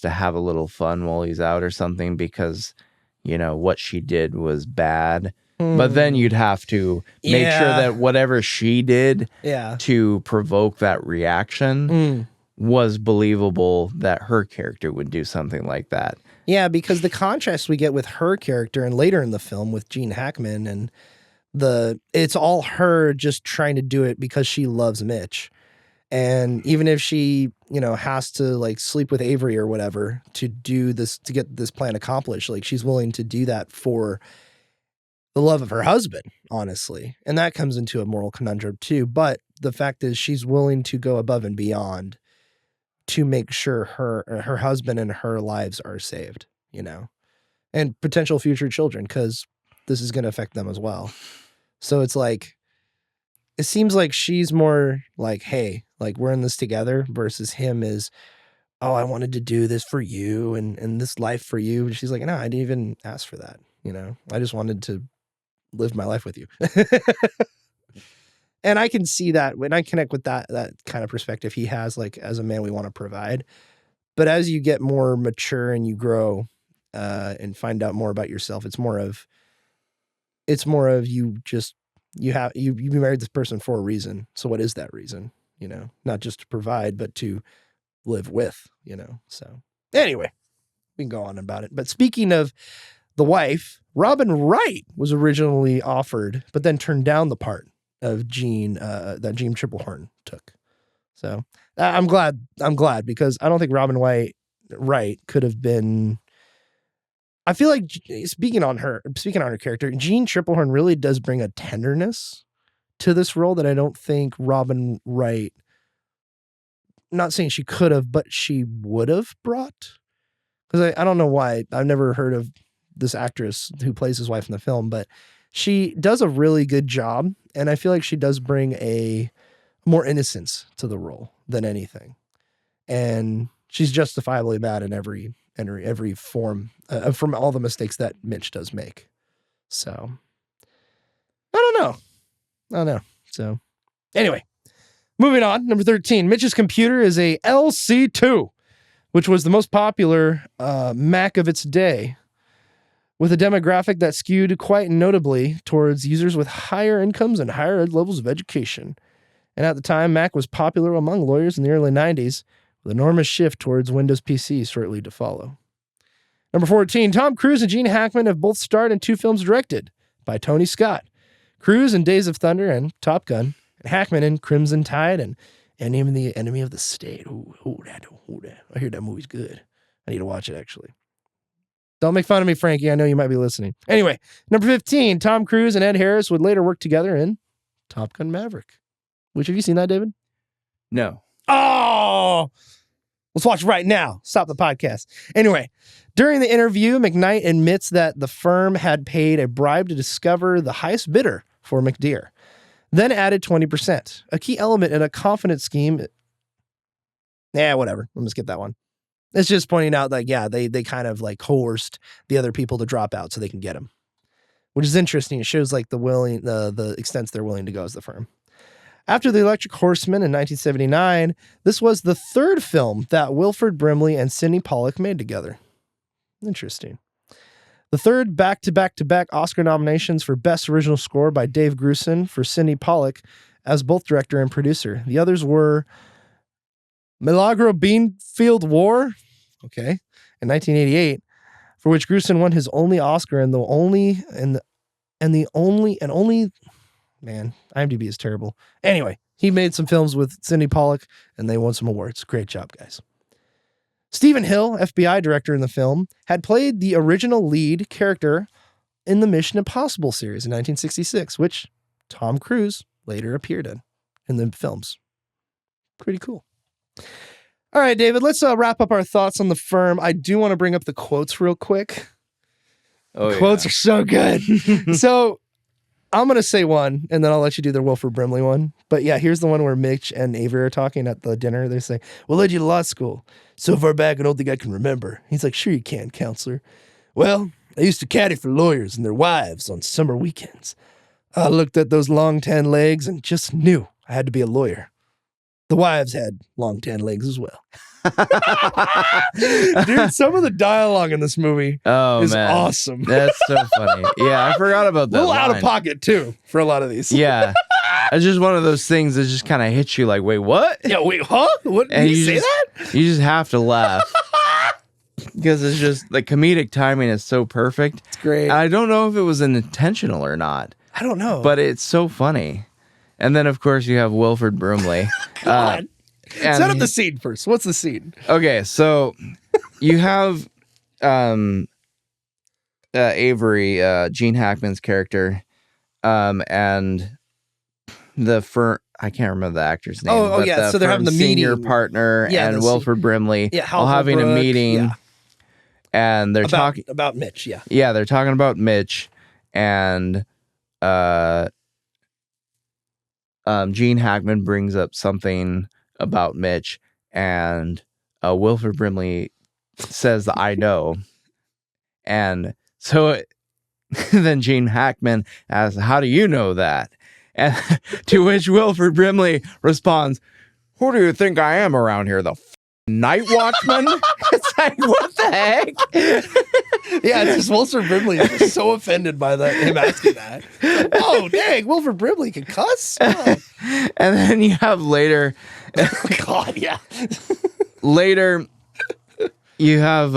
have a little fun while he's out or something, because what she did was bad. But then you'd have to make sure that whatever she did to provoke that reaction was believable, that her character would do something like that. Yeah, because the contrast we get with her character and later in the film with Gene Hackman, and it's all her just trying to do it because she loves Mitch. And even if she, has to like sleep with Avery or whatever to do this, to get this plan accomplished, like she's willing to do that for the love of her husband, honestly. And that comes into a moral conundrum too. But the fact is she's willing to go above and beyond to make sure her husband and her lives are saved, and potential future children, because this is going to affect them as well. So it's like, it seems like she's more like, hey, like we're in this together, versus him is, oh, I wanted to do this for you and this life for you. And she's like, no, I didn't even ask for that. I just wanted to live my life with you. And I can see that when I connect with that kind of perspective he has, like as a man, we want to provide. But as you get more mature and you grow and find out more about yourself, it's more of you married this person for a reason. So what is that reason? Not just to provide, but to live with, So anyway, we can go on about it. But speaking of the wife, Robin Wright was originally offered, but then turned down the part of Gene that Gene Triplehorn took. So I'm glad because I don't think Robin Wright could have been. I feel like speaking on her character, Gene Triplehorn really does bring a tenderness to this role that I don't think Robin Wright. Not saying she could have, but she would have brought. Because I don't know why. I've never heard of this actress who plays his wife in the film, but she does a really good job. And I feel like she does bring a more innocence to the role than anything. And she's justifiably bad in every form from all the mistakes that Mitch does make. So I don't know. So anyway, moving on. Number 13, Mitch's computer is a LC2, which was the most popular Mac of its day, with a demographic that skewed quite notably towards users with higher incomes and higher levels of education. And at the time, Mac was popular among lawyers in the early 90s, with an enormous shift towards Windows PC shortly to follow. Number 14, Tom Cruise and Gene Hackman have both starred in 2 films directed by Tony Scott. Cruise in Days of Thunder and Top Gun, and Hackman in Crimson Tide and Enemy of the State. Ooh, I hear that movie's good. I need to watch it, actually. Don't make fun of me, Frankie. I know you might be listening. Anyway, number 15, Tom Cruise and Ed Harris would later work together in Top Gun Maverick. Which, have you seen that, David? No. Oh! Let's watch right now. Stop the podcast. Anyway, during the interview, McKnight admits that the firm had paid a bribe to discover the highest bidder for McDeer, then added 20%, a key element in a confidence scheme. Whatever. Let me skip that one. It's just pointing out that, they kind of like coerced the other people to drop out so they can get him, which is interesting. It shows like the extents they're willing to go as the firm. After The Electric Horseman in 1979, this was the 3rd film that Wilford Brimley and Sidney Pollack made together. Interesting. The 3rd back-to-back Oscar nominations for Best Original Score by Dave Grusin for Sidney Pollack as both director and producer. The others were Milagro Beanfield War, in 1988, for which Grusin won his only Oscar and the only, man, IMDb is terrible. Anyway, he made some films with Sidney Pollack and they won some awards. Great job, guys. Stephen Hill, FBI director in the film, had played the original lead character in the Mission Impossible series in 1966, which Tom Cruise later appeared in the films. Pretty cool. All right, David, let's wrap up our thoughts on the firm. I do want to bring up the quotes real quick. The quotes are so good. So I'm going to say one, and then I'll let you do the Wilford Brimley one. But yeah, here's the one where Mitch and Avery are talking at the dinner. They say, "What led you to law school? So far back, I don't think I can remember." He's like, "Sure you can, counselor." "Well, I used to caddy for lawyers and their wives on summer weekends. I looked at those long tan legs and just knew I had to be a lawyer." The wives had long tan legs as well. Dude, some of the dialogue in this movie is awesome. That's so funny. Yeah, I forgot about that. A little line. out of pocket too for a lot of these. Yeah. It's just one of those things that just kind of hits you like, wait, what? Yeah, wait, huh? What did you say that? You just have to laugh. Because it's just the comedic timing is so perfect. It's great. I don't know if it was intentional or not. I don't know. But it's so funny. And then, of course, you have Wilford Brimley. God. Set up the scene first. What's the scene? Okay, so you have Avery, Gene Hackman's character, and I can't remember the actor's name. Oh yeah. So they're having the senior meeting. partner and Wilford Brimley all having a meeting. Yeah. And they're talking about Mitch, yeah. Yeah, they're talking about Mitch, and Gene Hackman brings up something about Mitch, and Wilford Brimley says, "I know," and so then Gene Hackman asks, "How do you know that?" And to which Wilford Brimley responds, "Who do you think I am around here? The night watchman?" It's like, what the heck? Yeah, it's just Wilford Brimley is just so offended by him asking that. Oh, dang, Wilford Brimley can cuss? Oh. And then you have later... Oh, God, yeah. Later, you have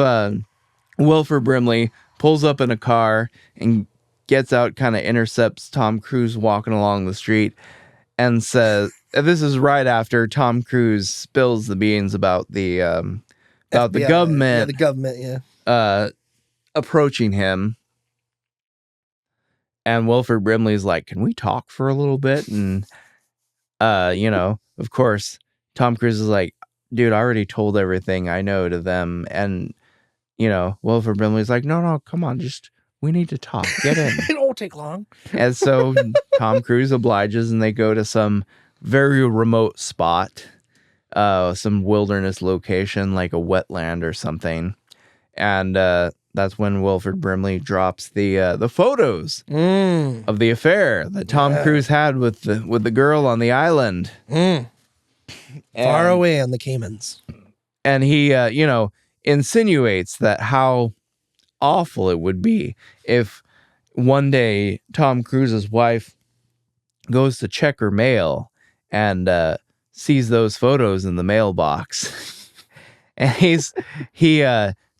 Wilford Brimley pulls up in a car and gets out, kind of intercepts Tom Cruise walking along the street and says... This is right after Tom Cruise spills the beans about the government. Yeah, the government, yeah. Approaching him. And Wilford Brimley's like, "Can we talk for a little bit?" And, of course, Tom Cruise is like, "Dude, I already told everything I know to them." And, Wilford Brimley's like, no, come on, we need to talk. Get in. It won't take long. And so Tom Cruise obliges, and they go to some very remote spot, some wilderness location, like a wetland or something. And that's when Wilford Brimley drops the photos of the affair that Tom Cruise had with the girl on the island. Far away on the Caymans. And he, insinuates that how awful it would be if one day Tom Cruise's wife goes to check her mail and sees those photos in the mailbox. And he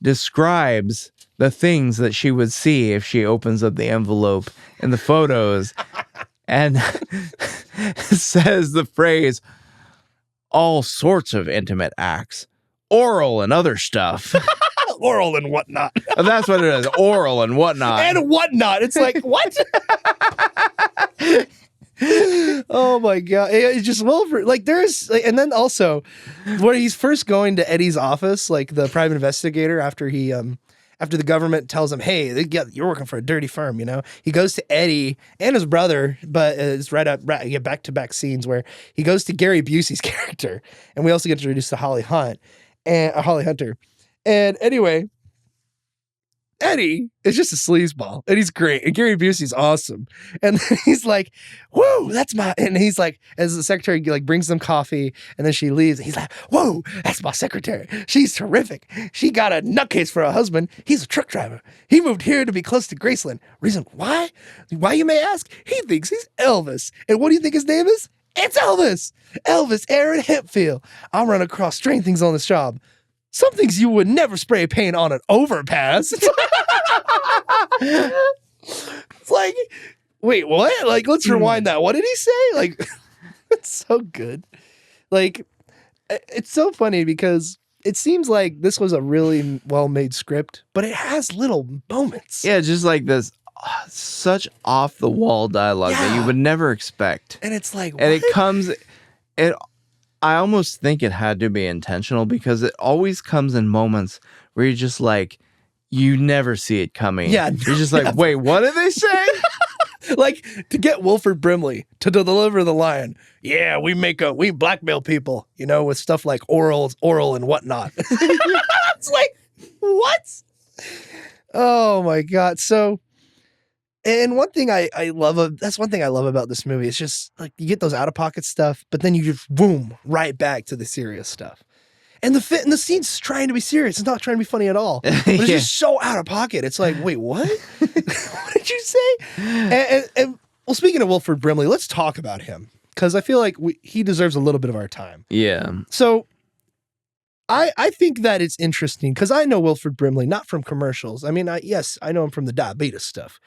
describes the things that she would see if she opens up the envelope in the photos and says the phrase, "all sorts of intimate acts, oral and other stuff." Oral and whatnot. That's what it is. Oral and whatnot. And whatnot. It's like, what? Oh my God. It's just Wilford. Like and then also when he's first going to Eddie's office, like the private investigator, after the government tells him, "Hey, you're working for a dirty firm," he goes to Eddie and his brother, but it's back-to-back scenes where he goes to Gary Busey's character, and we also get introduced to Holly Hunter. And anyway, Eddie is just a sleazeball, and he's great. And Gary Busey's awesome. And then he's like, "Whoa, that's my," and he's like, as the secretary brings them coffee, and then she leaves, and he's like, "Whoa, that's my secretary. She's terrific. She got a nutcase for a husband. He's a truck driver. He moved here to be close to Graceland. Reason why? Why, you may ask? He thinks he's Elvis. And what do you think his name is? It's Elvis. Elvis Aaron Hempfield. I'll run across strange things on this job. Some things you would never spray paint on an overpass." It's like, wait, what? Like, let's rewind that. What did he say? Like, it's so good. Like, it's so funny because it seems like this was a really well-made script, but it has little moments. Yeah, just like this such off-the-wall dialogue that you would never expect. And it's like, what? And I almost think it had to be intentional because it always comes in moments where you're just like, you never see it coming. Yeah. You're just like, wait, what did they say? Like, to get Wilford Brimley to deliver the line, "Yeah, we blackmail people, with stuff like oral and whatnot." It's like, what? Oh my God. So And one thing I love, that's one thing I love about this movie. It's just like you get those out of pocket stuff, but then you just boom, right back to the serious stuff. And the scene's trying to be serious. It's not trying to be funny at all. But it's just so out of pocket. It's like, wait, what? What did you say? And well, speaking of Wilford Brimley, let's talk about him. Because I feel like he deserves a little bit of our time. Yeah. So I think that it's interesting because I know Wilford Brimley, not from commercials. I mean, yes, I know him from the diabetes stuff.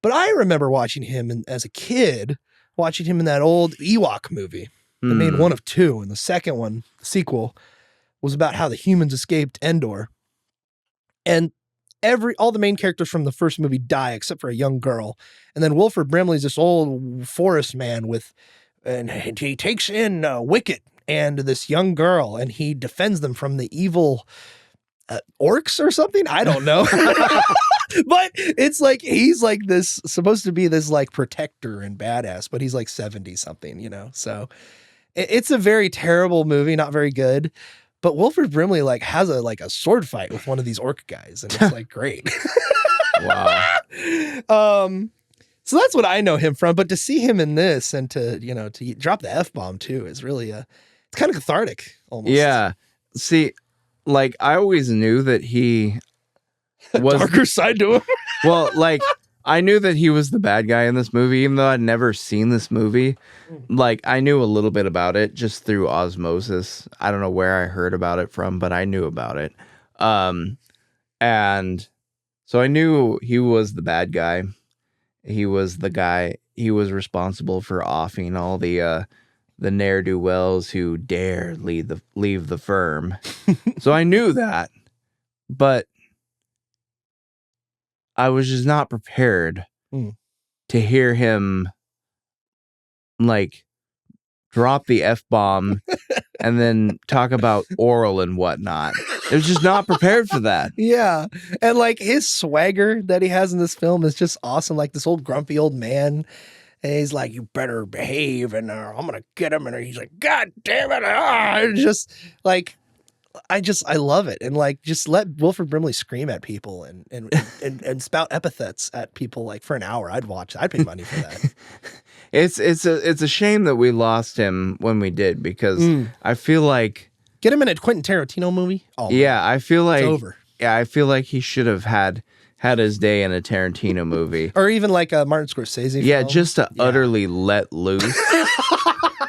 But I remember watching him as a kid, watching him in that old Ewok movie. They made one of two. And the second one, the sequel, was about how the humans escaped Endor. And all the main characters from the first movie die except for a young girl. And then Wilford Brimley's this old forest man and he takes in Wicket and this young girl, and he defends them from the evil orcs or something. I don't know. But it's like, he's like this, supposed to be this like protector and badass, but he's like 70 something, So it's a very terrible movie, not very good. But Wilford Brimley like has a sword fight with one of these orc guys, and it's like great. Wow. So that's what I know him from. But to see him in this and to drop the F-bomb too is really it's kind of cathartic almost. Yeah. See, like I always knew that he was darker side to him. Well, like I knew that he was the bad guy in this movie, even though I'd never seen this movie. Like I knew a little bit about it just through osmosis. I don't know where I heard about it from, but I knew about it. And so I knew he was the bad guy. He was the guy. He was responsible for offing all the ne'er-do-wells who dare leave the firm. So I knew that, but I was just not prepared to hear him like drop the F-bomb and then talk about oral and whatnot. It was just not prepared for that. Yeah. And like his swagger that he has in this film is just awesome. Like this old grumpy old man. And he's like, you better behave and I'm going to get him. And he's like, God damn it. And just like, I love it. And like, just let Wilford Brimley scream at people and spout epithets at people like for an hour. I'd watch. I'd pay money for that. It's a shame that we lost him when we did, because I feel like get him in a Quentin Tarantino movie. Oh yeah, I feel like it's over. Yeah, I feel like he should have had his day in a Tarantino movie, or even like a Martin Scorsese. Yeah, film. just to utterly let loose.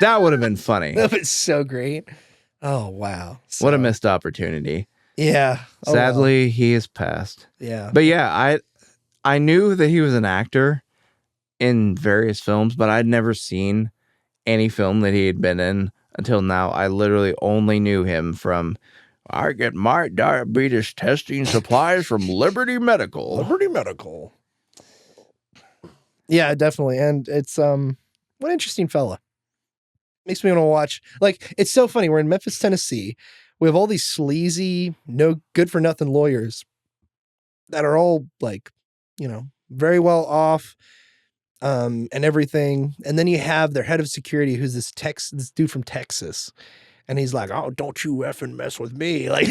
That would have been funny. That was so great. Oh wow, what a missed opportunity. Yeah, sadly he has passed. Yeah, but yeah, I knew that he was an actor in various films, but I'd never seen any film that he had been in until now. I literally only knew him from, I get my diabetes testing supplies from Liberty Medical. Liberty Medical. Yeah, definitely. And it's what an interesting fella. Makes me want to watch. Like, it's so funny. We're in Memphis, Tennessee. We have all these sleazy, no good for nothing lawyers that are all like, very well off. And everything. And then you have their head of security, who's this dude from Texas. And he's like, oh, don't you effing mess with me. Like,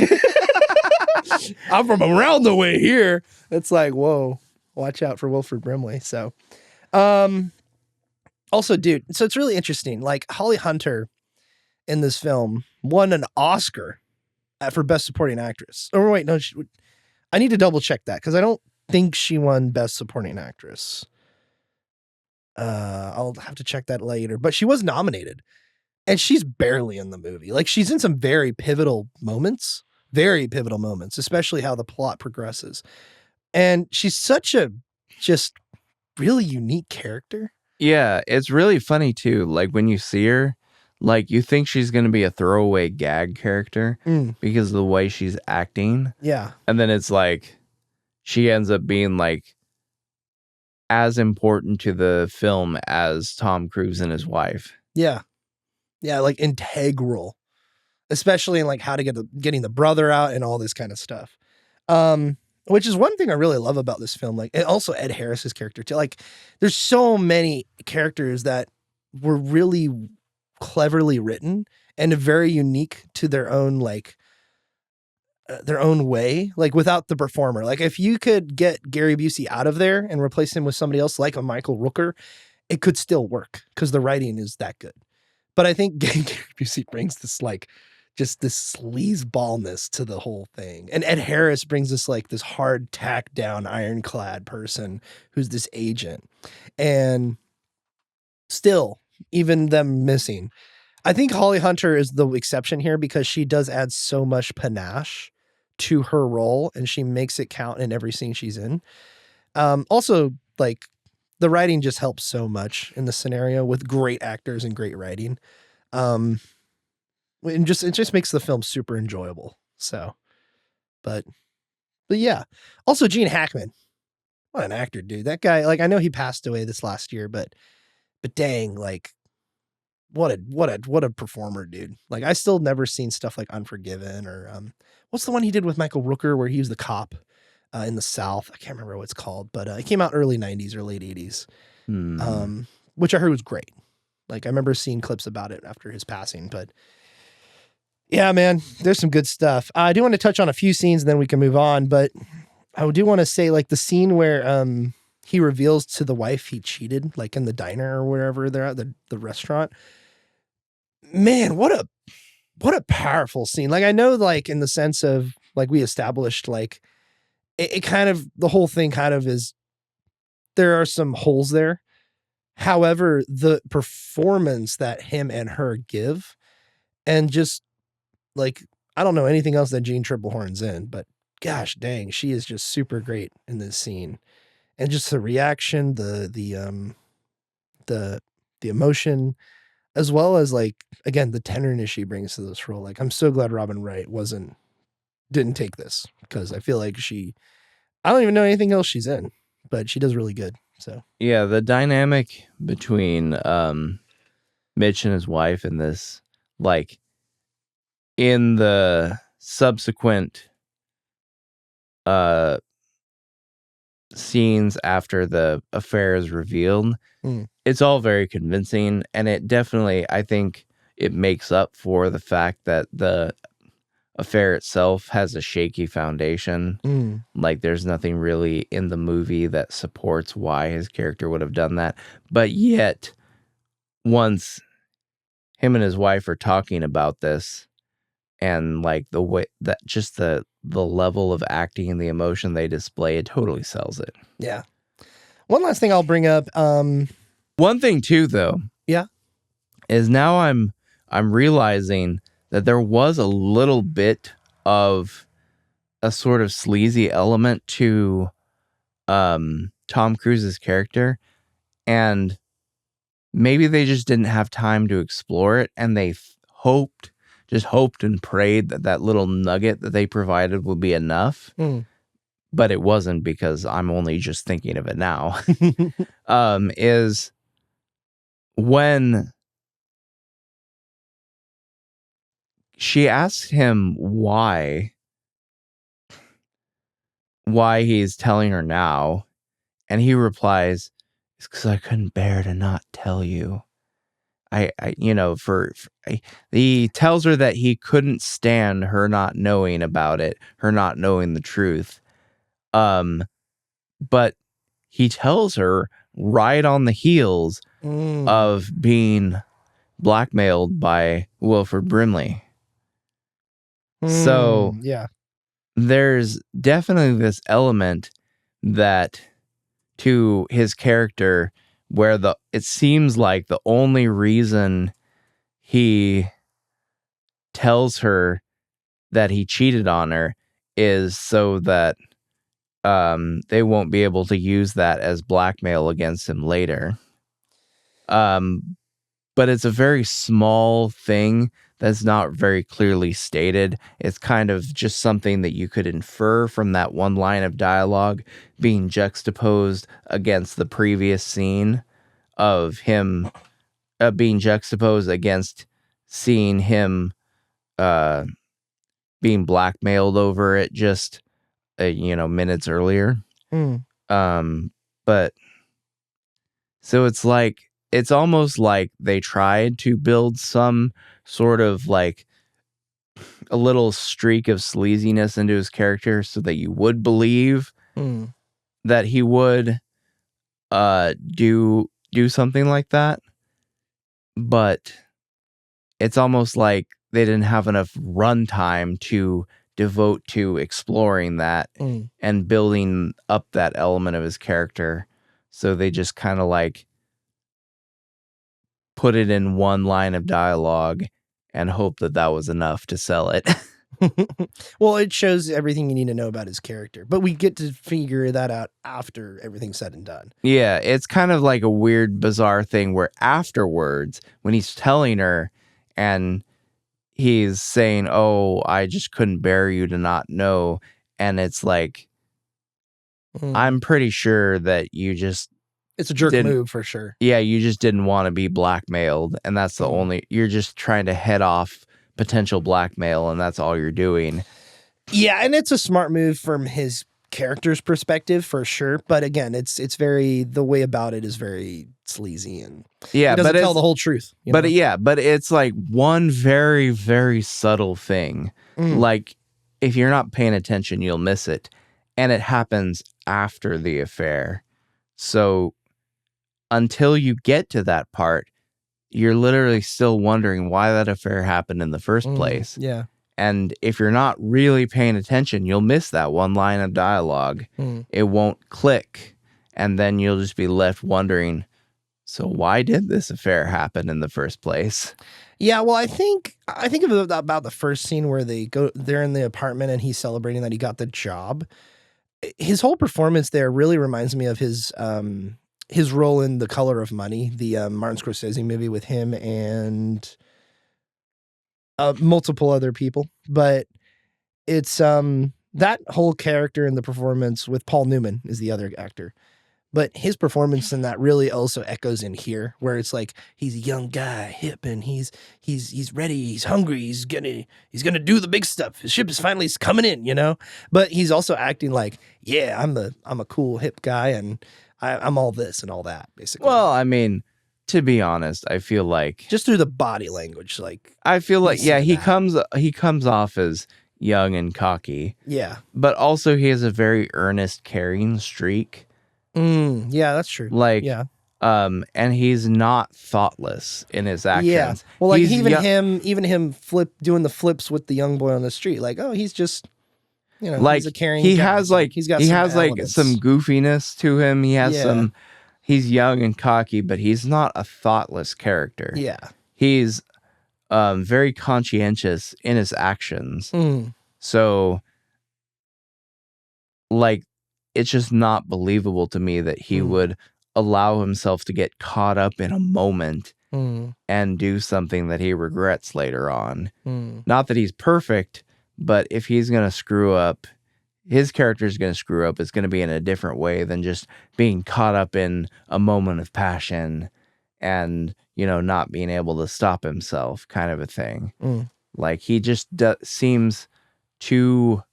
I'm from around the way here. It's like, whoa, watch out for Wilford Brimley. So, also, dude, so it's really interesting. Like, Holly Hunter in this film won an Oscar for Best Supporting Actress. Or wait, no, I need to double check that because I don't think she won Best Supporting Actress. I'll have to check that later, but she was nominated and she's barely in the movie. Like, she's in some very pivotal moments, especially how the plot progresses. And she's such a just really unique character. Yeah, it's really funny too. Like when you see her, like you think she's going to be a throwaway gag character because of the way she's acting. Yeah. And then it's like she ends up being like as important to the film as Tom Cruise and his wife. Yeah. Yeah, like integral, especially in like how to getting the brother out and all this kind of stuff. Which is one thing I really love about this film. Like, and also Ed Harris's character too. Like, there's so many characters that were really cleverly written and very unique to their own like their own way, like without the performer. Like if you could get Gary Busey out of there and replace him with somebody else like a Michael Rooker, it could still work because the writing is that good. But I think Gary Busey brings this like just this sleazeballness to the whole thing. And Ed Harris brings this like this hard tack down ironclad person who's this agent. And still, even them missing. I think Holly Hunter is the exception here because she does add so much panache to her role and she makes it count in every scene she's in. Also, like the writing just helps so much in the scenario with great actors and great writing. And it just makes the film super enjoyable. So, but yeah. Also, Gene Hackman, what an actor, dude. That guy, like I know he passed away this last year, but dang, like what a performer, dude. Like I still never seen stuff like Unforgiven or what's the one he did with Michael Rooker where he was the cop in the South. I can't remember what it's called, but it came out early 90s or late 80s. Which I heard was great. Like I remember seeing clips about it after his passing, but yeah, man, there's some good stuff. I do want to touch on a few scenes and then we can move on, but I do want to say like the scene where he reveals to the wife he cheated, like in the diner or wherever they're at, the restaurant. Man, what a powerful scene. Like I know like in the sense of like we established like it kind of the whole thing kind of is there are some holes there. However, the performance that him and her give and just like I don't know anything else that Jean Triplehorn's in, but gosh dang, she is just super great in this scene. And just the reaction, the emotion, as well as like again the tenderness she brings to this role. Like I'm so glad Robin Wright didn't take this because I feel like I don't even know anything else she's in, but she does really good. So yeah, the dynamic between Mitch and his wife in this, like in the subsequent scenes after the affair is revealed, it's all very convincing, and it definitely, I think it makes up for the fact that the affair itself has a shaky foundation. Like there's nothing really in the movie that supports why his character would have done that. But yet, once him and his wife are talking about this, and like the way that just the level of acting and the emotion they display, it totally sells it. Yeah. One last thing I'll bring up. One thing too, though. Yeah. Is now I'm realizing that there was a little bit of a sort of sleazy element to Tom Cruise's character, and maybe they just didn't have time to explore it, and they hoped and prayed that little nugget that they provided would be enough. But it wasn't, because I'm only just thinking of it now. Is when she asked him why he's telling her now, and he replies, "It's because I couldn't bear to not tell you." He tells her that he couldn't stand her not knowing about it, her not knowing the truth. But he tells her right on the heels of being blackmailed by Wilford Brimley. So yeah, there's definitely this element that to his character where it seems like the only reason he tells her that he cheated on her is so that they won't be able to use that as blackmail against him later. But it's a very small thing that's not very clearly stated. It's kind of just something that you could infer from that one line of dialogue being juxtaposed against the previous scene of him being juxtaposed against seeing him being blackmailed over it just minutes earlier. But so it's almost like they tried to build some sort of like a little streak of sleaziness into his character so that you would believe that he would do something like that. But it's almost like they didn't have enough runtime to devote to exploring that and building up that element of his character. So they just kind of like put it in one line of dialogue and hope that that was enough to sell it. Well, it shows everything you need to know about his character, but we get to figure that out after everything's said and done. Yeah, it's kind of like a weird, bizarre thing where afterwards, when he's telling her and he's saying, "Oh, I just couldn't bear you to not know," and it's like, I'm pretty sure that you just... It's a jerk move for sure. Yeah, you just didn't want to be blackmailed, and that's the only... You're just trying to head off potential blackmail, and that's all you're doing. Yeah, and it's a smart move from his character's perspective for sure. But again, it's very... The way about it is very sleazy, and yeah, he doesn't tell the whole truth. But it's like one very, very subtle thing. Like, if you're not paying attention, you'll miss it. And it happens after the affair. So until you get to that part, you're literally still wondering why that affair happened in the first place. Yeah. And if you're not really paying attention, you'll miss that one line of dialogue. It won't click. And then you'll just be left wondering, so why did this affair happen in the first place? Yeah, well, I think about the first scene where they're in the apartment and he's celebrating that he got the job. His whole performance there really reminds me of his role in The Color of Money, the Martin Scorsese movie with him and multiple other people. But it's that whole character in the performance with Paul Newman is the other actor. But his performance in that really also echoes in here, where it's like he's a young guy, hip, and he's ready, he's hungry, he's gonna do the big stuff. His ship is finally coming in, you know. But he's also acting like, yeah, I'm a cool hip guy, and I'm all this and all that, basically. Well, I mean, to be honest, I feel like just through the body language, like I feel like he comes off as young and cocky. Yeah, but also he has a very earnest, caring streak. Yeah, that's true. Like, yeah. And he's not thoughtless in his actions. Yeah. Well, like even him doing the flips with the young boy on the street. Like, oh, he's just, you know, like he's a caring guy. Has like some goofiness to him. He has some. He's young and cocky, but he's not a thoughtless character. Yeah. He's very conscientious in his actions. So, like, it's just not believable to me that he would allow himself to get caught up in a moment and do something that he regrets later on. Not that he's perfect, but if he's going to screw up, his character is going to screw up. It's going to be in a different way than just being caught up in a moment of passion and, you know, not being able to stop himself, kind of a thing. Like, he just seems too...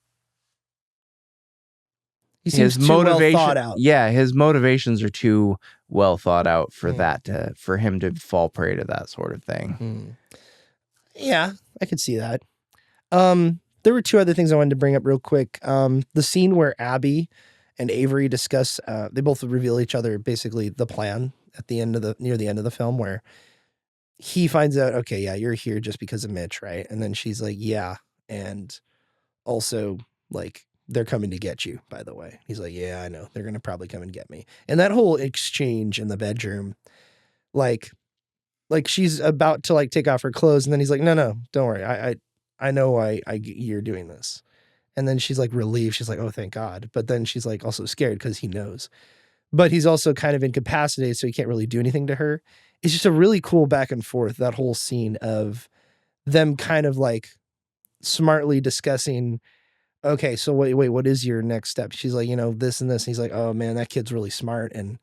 He seems too well thought out. Yeah, his motivations are too well thought out for for him to fall prey to that sort of thing. Yeah, I could see that. There were two other things I wanted to bring up real quick. The scene where Abby and Avery discuss, they both reveal each other basically the plan at the end of near the end of the film, where he finds out, okay, yeah, you're here just because of Mitch, right? And then she's like, yeah, and also like, they're coming to get you, by the way. He's like, yeah, I know. They're going to probably come and get me. And that whole exchange in the bedroom, like she's about to like take off her clothes. And then he's like, no, don't worry. I know you're doing this. And then she's like relieved. She's like, oh, thank God. But then she's like also scared because he knows. But he's also kind of incapacitated, so he can't really do anything to her. It's just a really cool back and forth, that whole scene of them kind of like smartly discussing, okay, so wait, what is your next step? She's like, you know, this and this. And he's like, oh man, that kid's really smart. And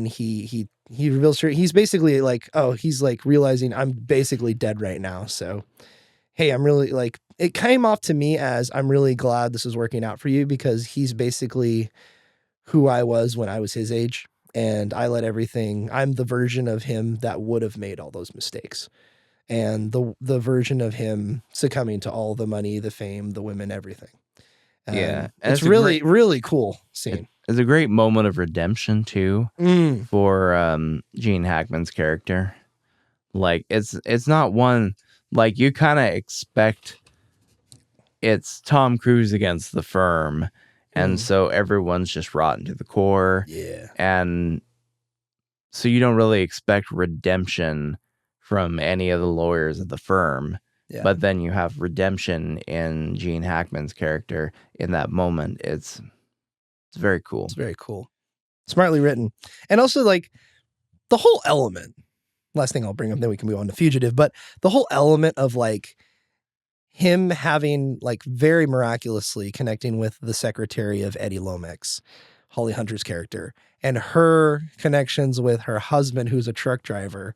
he reveals her, he's basically like, oh, he's like realizing I'm basically dead right now. So, hey, I'm really like, it came off to me as I'm really glad this is working out for you, because he's basically who I was when I was his age. And I'm the version of him that would have made all those mistakes. and the version of him succumbing to all the money, the fame, the women, everything. And it's really really cool scene. It's a great moment of redemption too for Gene Hackman's character. Like it's not one like you kind of expect. It's Tom Cruise against the firm, and so everyone's just rotten to the core. Yeah, and so you don't really expect redemption from any of the lawyers of the firm. Yeah. But then you have redemption in Gene Hackman's character in that moment. It's very cool. It's very cool. Smartly written. And also like the whole element. Last thing I'll bring up, then we can move on to Fugitive. But the whole element of like him having like very miraculously connecting with the secretary of Eddie Lomax, Holly Hunter's character, and her connections with her husband, who's a truck driver.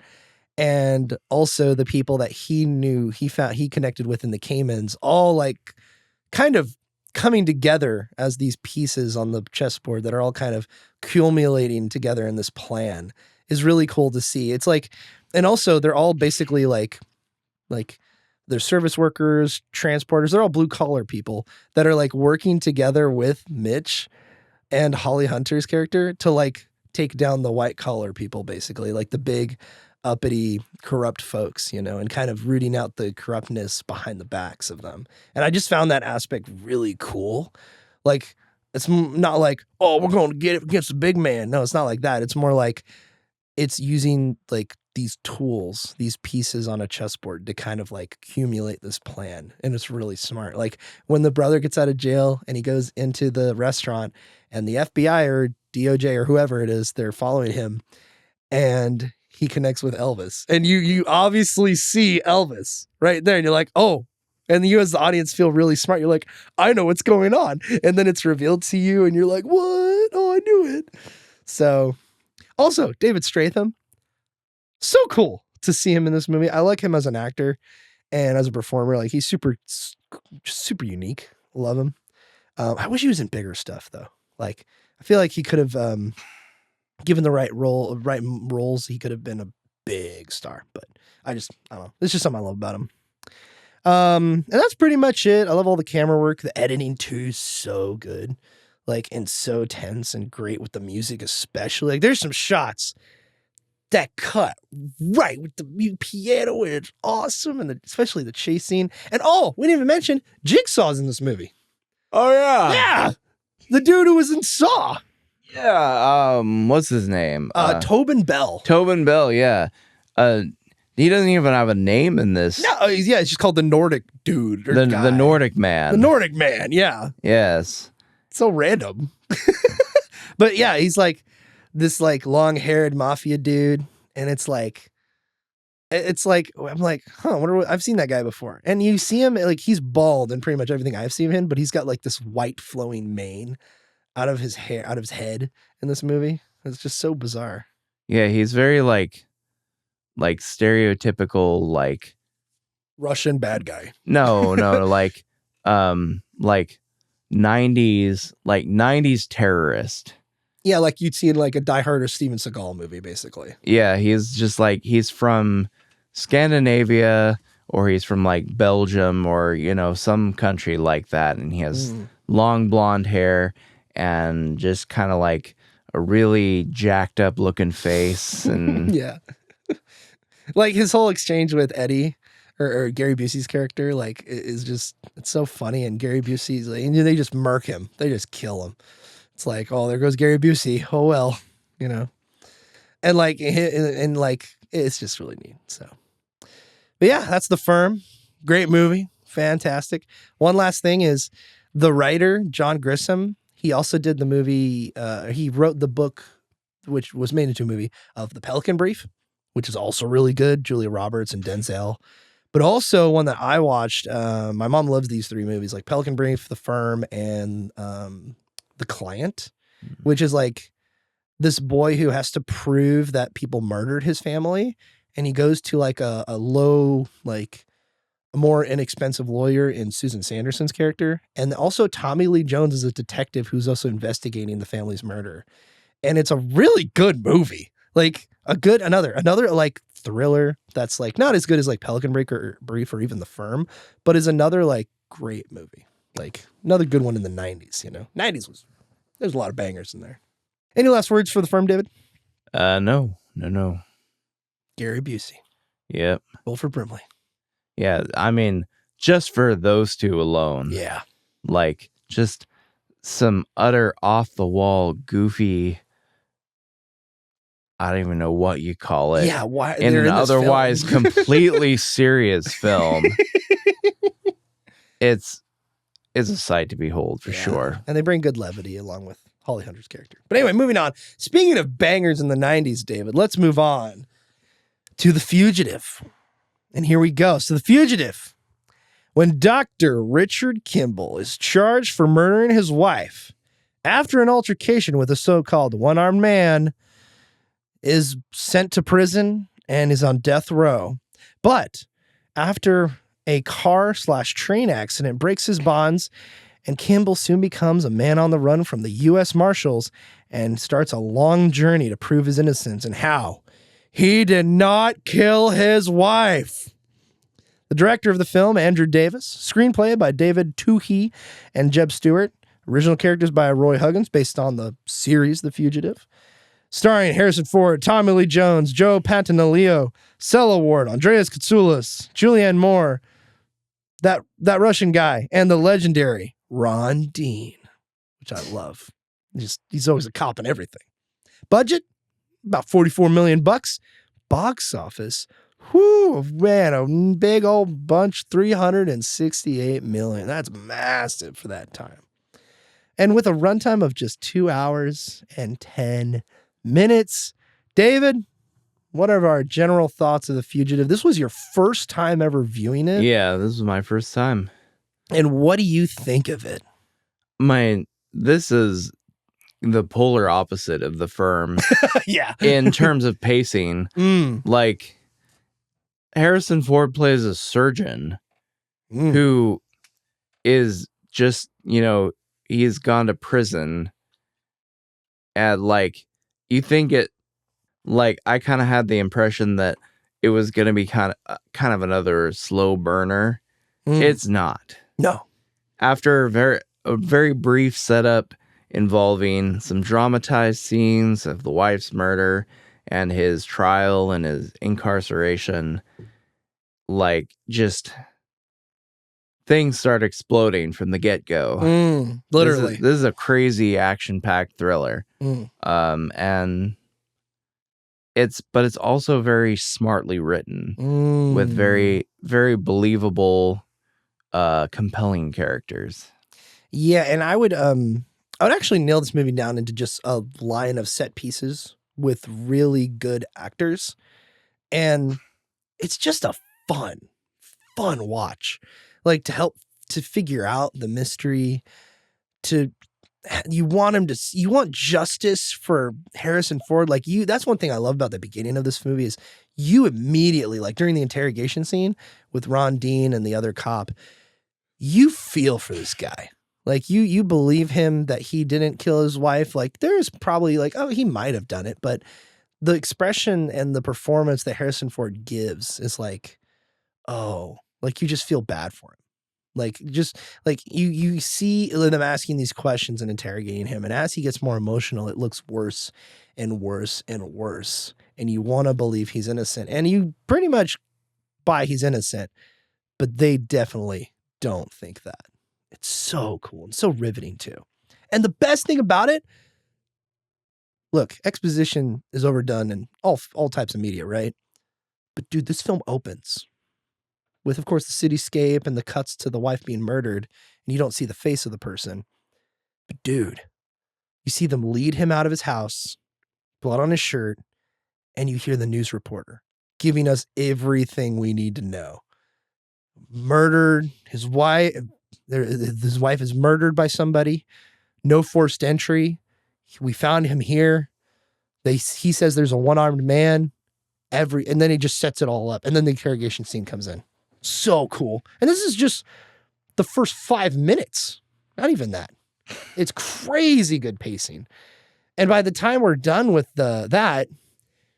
And also the people that he knew, he connected with in the Caymans, all like kind of coming together as these pieces on the chessboard that are all kind of accumulating together in this plan is really cool to see. It's like, and also they're all basically like they're service workers, transporters, they're all blue collar people that are like working together with Mitch and Holly Hunter's character to like take down the white collar people, basically like the big uppity, corrupt folks, you know, and kind of rooting out the corruptness behind the backs of them. And I just found that aspect really cool. Like, it's not like, oh, we're going to get it against the big man. No, it's not like that. It's more like it's using like these tools, these pieces on a chessboard to kind of like accumulate this plan. And it's really smart. Like when the brother gets out of jail and he goes into the restaurant and the FBI or DOJ or whoever it is, they're following him and he connects with Elvis, and you obviously see Elvis right there, and you're like, oh, and you as the audience feel really smart. You're like, I know what's going on, and then it's revealed to you, and you're like, what? Oh, I knew it. So, also David Stratham, so cool to see him in this movie. I like him as an actor and as a performer. Like he's super unique. Love him. I wish he was in bigger stuff though. Like I feel like he could have. Given the right roles, he could have been a big star, but I don't know. It's just something I love about him. And that's pretty much it. I love all the camera work. The editing too is so good, like, and so tense and great with the music, especially. Like, there's some shots that cut right with the piano, and it's awesome, and especially the chase scene. And we didn't even mention Jigsaw's in this movie. Oh yeah, yeah, the dude who was in Saw. Yeah, what's his name? Tobin Bell. Tobin Bell, yeah. He doesn't even have a name in this. No, it's just called the Nordic dude. The Nordic man. The Nordic man, yeah. Yes. So random. But yeah, he's like this like long-haired mafia dude, and it's like I'm like, I've seen that guy before. And you see him, like he's bald in pretty much everything I've seen him, but he's got like this white flowing mane out of his hair, out of his head in this movie. It's just so bizarre. Yeah, he's very like stereotypical, like Russian bad guy. No, like 90s terrorist. Yeah, like you'd see in like a Die Hard or Steven Seagal movie, basically. Yeah, he's just like, he's from Scandinavia, or he's from like Belgium, or, you know, some country like that. And he has long blonde hair and just kind of like a really jacked up looking face. And yeah. Like his whole exchange with Eddie or Gary Busey's character, like, is just, it's so funny. And Gary Busey's like, and they just murk him. They just kill him. It's like, oh, there goes Gary Busey. Oh, well, you know, and like, it's just really neat. So, but yeah, that's The Firm. Great movie. Fantastic. One last thing is the writer, John Grisham. He also did the movie. He wrote the book, which was made into a movie, of The Pelican Brief, which is also really good. Julia Roberts and Denzel. But also one that I watched. My mom loves these three movies, like Pelican Brief, The Firm, and The Client, which is like this boy who has to prove that people murdered his family. And he goes to like a low, like a more inexpensive lawyer in Susan Sanderson's character. And also Tommy Lee Jones is a detective who's also investigating the family's murder. And it's a really good movie. Like, Another like thriller that's like not as good as like Pelican Brief or even The Firm, but is another like great movie. Like another good one in the 90s, 90s there's a lot of bangers in there. Any last words for The Firm, David? No. Gary Busey. Yep. Wilford Brimley. Yeah, I mean, just for those two alone. Yeah. Like, just some utter off-the-wall, goofy, I don't even know what you call it. Yeah, why? In an otherwise completely serious film. It's a sight to behold, for sure. And they bring good levity along with Holly Hunter's character. But anyway, moving on. Speaking of bangers in the 90s, David, let's move on to The Fugitive. And here we go. So The Fugitive. When Dr. Richard Kimball is charged for murdering his wife after an altercation with a so-called one-armed man, is sent to prison and is on death row. But after a car/train accident breaks his bonds, and Kimball soon becomes a man on the run from the U.S. Marshals and starts a long journey to prove his innocence and how he did not kill his wife. The director of the film, Andrew Davis. Screenplay by David Twohy and Jeb Stewart. Original characters by Roy Huggins, based on the series The Fugitive. Starring Harrison Ford, Tommy Lee Jones, Joe Pantoliano, Sela Ward, Andreas Katsoulis, Julianne Moore, that Russian guy, and the legendary Ron Dean, which I love. He's always a cop in everything. Budget, about $44 million. Box office, whoo, man, a big old bunch, $368 million. That's massive for that time. And with a runtime of just 2 hours and 10 minutes. David, what are our general thoughts of The Fugitive? This was your first time ever viewing it? Yeah, this was my first time. And what do you think of it? This is the polar opposite of The Firm. Yeah. In terms of pacing. Like, Harrison Ford plays a surgeon who is just, he's gone to prison. And like, you think it, like, I kind of had the impression that it was going to be kind of another slow burner. It's not. No. After a very brief setup involving some dramatized scenes of the wife's murder and his trial and his incarceration, like, just things start exploding from the get-go. Literally. This is a crazy action-packed thriller. And it's also very smartly written with very, very believable, compelling characters. Yeah, and I would actually nail this movie down into just a line of set pieces with really good actors. And it's just a fun watch. Like, to help to figure out the mystery, you want justice for Harrison Ford. Like, that's one thing I love about the beginning of this movie is you immediately, like during the interrogation scene with Ron Dean and the other cop, you feel for this guy. Like, you believe him that he didn't kill his wife. Like, there's probably like, oh, he might have done it. But the expression and the performance that Harrison Ford gives is like, oh, like, you just feel bad for him. Like, just like you see them asking these questions and interrogating him. And as he gets more emotional, it looks worse and worse and worse. And you want to believe he's innocent. And you pretty much buy he's innocent. But they definitely don't think that. It's so cool and so riveting too. And the best thing about it, look, exposition is overdone in all types of media, right? But dude, this film opens with, of course, the cityscape and the cuts to the wife being murdered, and you don't see the face of the person. But dude, you see them lead him out of his house, blood on his shirt, and you hear the news reporter giving us everything we need to know. Murdered, his wife is murdered by somebody, no forced entry. We found him here. He says there's a one-armed man, and then he just sets it all up, and then the interrogation scene comes in. So cool. And this is just the first 5 minutes. Not even that. It's crazy good pacing. And by the time we're done with that,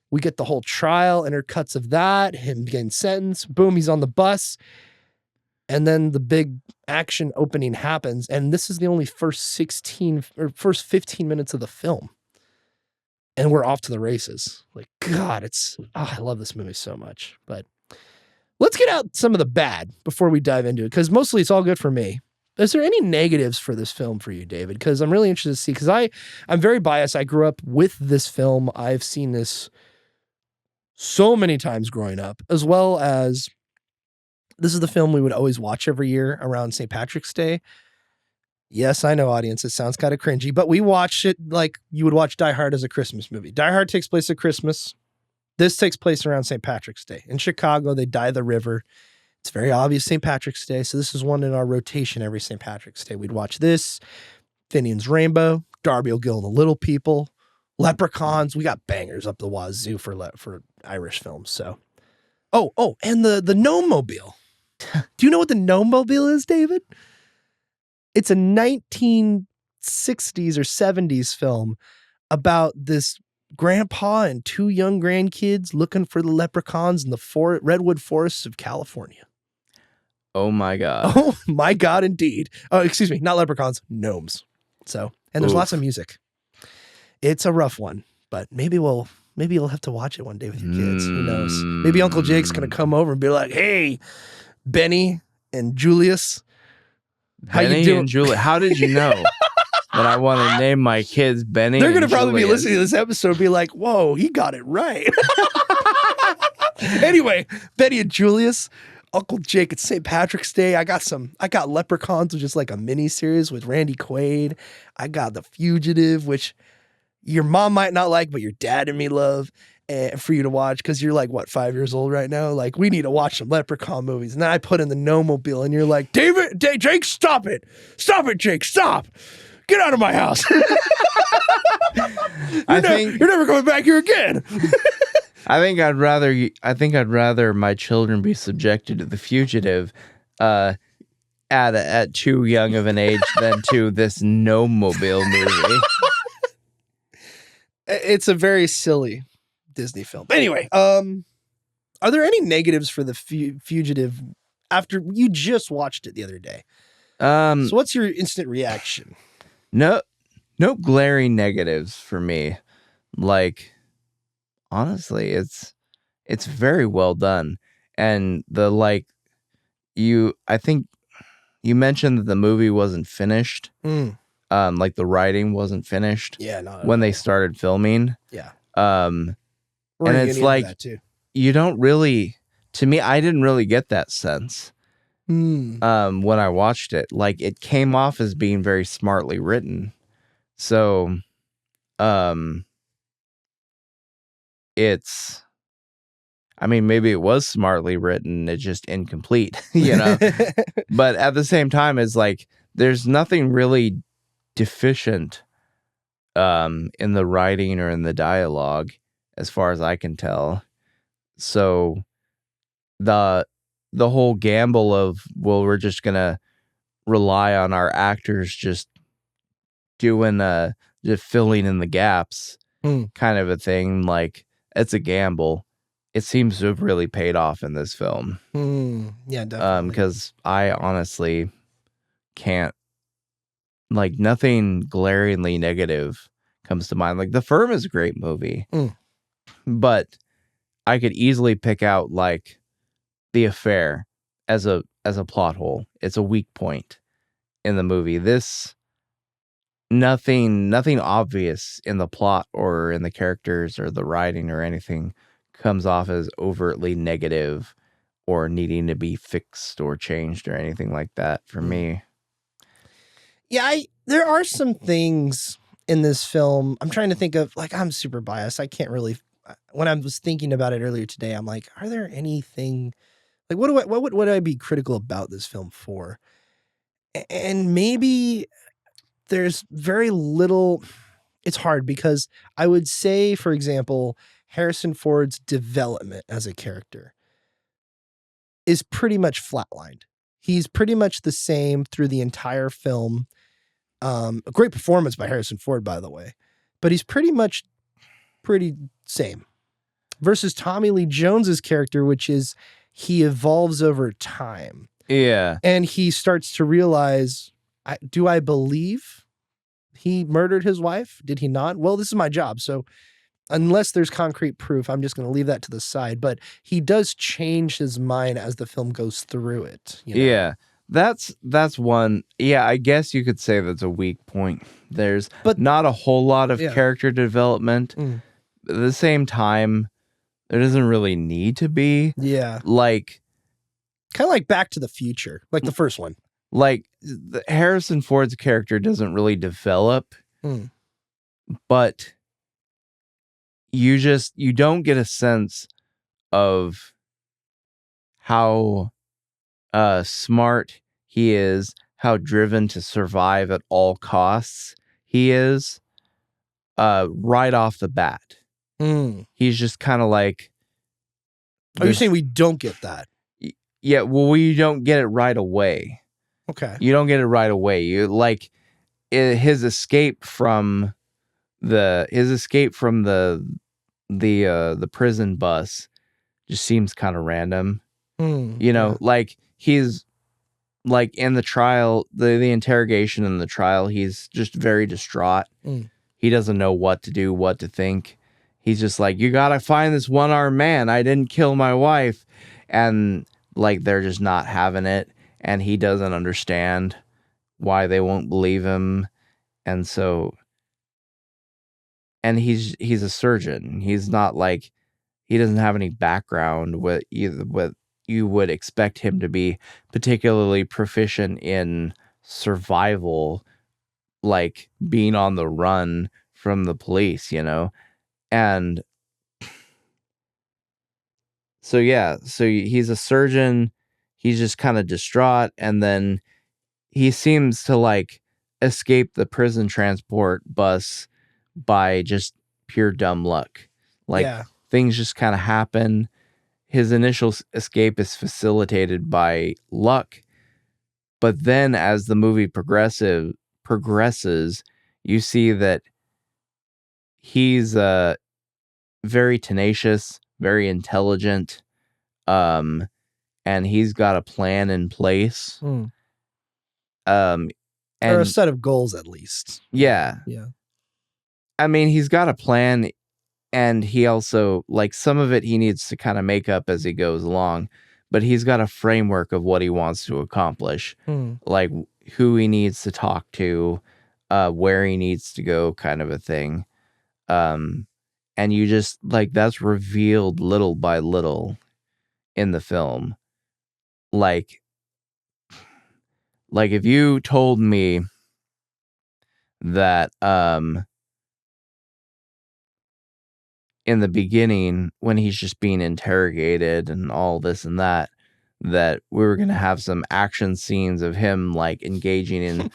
We get the whole trial, intercuts of that, him getting sentenced. Boom, he's on the bus. And then the big action opening happens. And this is the only first 15 minutes of the film. And we're off to the races. Like, God, I love this movie so much. But let's get out some of the bad before we dive into it, because mostly it's all good for me. Is there any negatives for this film for you, David? Because I'm really interested to see, because I'm very biased. I grew up with this film. I've seen this so many times growing up, as well as this is the film we would always watch every year around St. Patrick's Day. Yes, I know, audience, it sounds kind of cringy, but we watched it like you would watch Die Hard as a Christmas movie. Die Hard takes place at Christmas. This takes place around St. Patrick's Day. In Chicago, they dye the river. It's very obvious St. Patrick's Day, so this is one in our rotation every St. Patrick's Day. We'd watch this, Finian's Rainbow, Darby O'Gill and the Little People, Leprechauns. We got bangers up the wazoo for Irish films. So, and the Gnome Mobile. Do you know what the Gnome Mobile is, David? It's a 1960s or 70s film about this grandpa and two young grandkids looking for the leprechauns in the redwood forests of California. Oh my God. Oh my God, indeed. Oh, excuse me, not leprechauns, gnomes. So, and there's lots of music. It's a rough one, but maybe you'll have to watch it one day with your kids. Who knows? Maybe Uncle Jake's going to come over and be like, "Hey, Benny and Julius, how you doing?" And Julius, how did you know that I want to name my kids Benny? They're going to probably be listening to this episode and be like, "Whoa, he got it right." Anyway, Benny and Julius, Uncle Jake, it's St. Patrick's Day. I got Leprechauns, which is like a mini series with Randy Quaid. I got The Fugitive, which your mom might not like, but your dad and me love, and for you to watch, because you're like, what, 5 years old right now? Like, we need to watch some Leprechaun movies. And then I put in the Gnome-mobile, and you're like, Jake, stop it. Stop it, Jake, stop. Get out of my house. You're never coming back here again. I think I'd rather my children be subjected to The Fugitive at too young of an age than to this Gnome-mobile movie. It's a very silly Disney film. But anyway, are there any negatives for The Fugitive after you just watched it the other day? So what's your instant reaction? No glaring negatives for me. Like, honestly, it's very well done. And I think you mentioned that the movie wasn't finished. Like the writing wasn't finished. Yeah, not when they started filming. Yeah. And it's like you don't really, to me, I didn't really get that sense. When I watched it, like it came off as being very smartly written. So, maybe it was smartly written. It's just incomplete, but at the same time, it's like, there's nothing really deficient, in the writing or in the dialogue, as far as I can tell. So the whole gamble of, well, we're just gonna rely on our actors just doing just filling in the gaps kind of a thing, like, it's a gamble. It seems to have really paid off in this film. Yeah, definitely. Because I honestly can't, like, nothing glaringly negative comes to mind. Like, The Firm is a great movie, but I could easily pick out, like, The Affair as a plot hole. It's a weak point in the movie. This, nothing obvious in the plot or in the characters or the writing or anything comes off as overtly negative or needing to be fixed or changed or anything like that for me. Yeah, there are some things in this film. I'm trying to think of, like, I'm super biased. I can't really, when I was thinking about it earlier today, I'm like, are there anything, like, what would I be critical about this film for? And maybe there's very little. It's hard because I would say, for example, Harrison Ford's development as a character is pretty much flatlined. He's pretty much the same through the entire film. A great performance by Harrison Ford, by the way, but he's pretty same. versus Tommy Lee Jones's character, which is he evolves over time. Yeah. And he starts to realize, do I believe he murdered his wife? Did he not? Well, this is my job. So unless there's concrete proof, I'm just going to leave that to the side. But he does change his mind as the film goes through it. You know? Yeah. That's one. Yeah, I guess you could say that's a weak point. There's not a whole lot of character development. At the same time, there doesn't really need to be. Yeah. Like, kind of like Back to the Future, like the first one. Like, Harrison Ford's character doesn't really develop, but you don't get a sense of how smart he is, how driven to survive at all costs he is, right off the bat. He's just kind of like... Oh, you're saying we don't get that? Yeah, well, we don't get it right away. Okay. You don't get it right away. You like his escape from the prison bus just seems kind of random. You know, like he's like in the trial, the interrogation in the trial, he's just very distraught. He doesn't know what to do, what to think. He's just like, you gotta find this one-armed man. I didn't kill my wife. And like they're just not having it. And he doesn't understand why they won't believe him. And so, and he's a surgeon. He's not like, he doesn't have any background with what you would expect him to be particularly proficient in survival, like being on the run from the police, you know? And so, yeah, so he's a surgeon. He's just kind of distraught, and then he seems to like escape the prison transport bus by just pure dumb luck. Like things just kind of happen. His initial escape is facilitated by luck, but then as the movie progresses, you see that he's very tenacious, very intelligent, and he's got a plan in place. Or a set of goals, at least. Yeah. I mean, he's got a plan, and he also, like, some of it he needs to kind of make up as he goes along, but he's got a framework of what he wants to accomplish, like who he needs to talk to, where he needs to go, kind of a thing. And you just, like, that's revealed little by little in the film. Like if you told me that in the beginning, when he's just being interrogated and all this and that we were going to have some action scenes of him like engaging in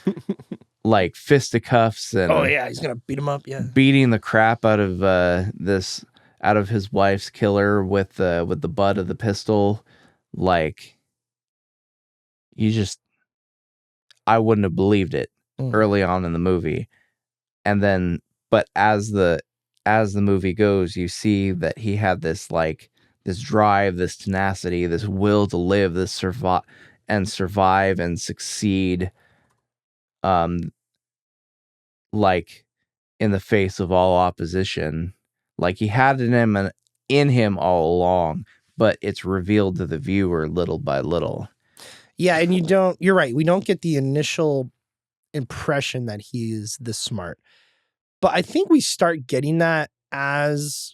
like fisticuffs and he's gonna beat him up, beating the crap out of his wife's killer with the butt of the pistol, like I wouldn't have believed it early on in the movie. And then, but as the movie goes, you see that he had this drive, this tenacity, this will to live, this survive and succeed, like in the face of all opposition. Like he had it in him all along, but it's revealed to the viewer little by little. Yeah, and you're right, we don't get the initial impression that he's this smart. But I think we start getting that as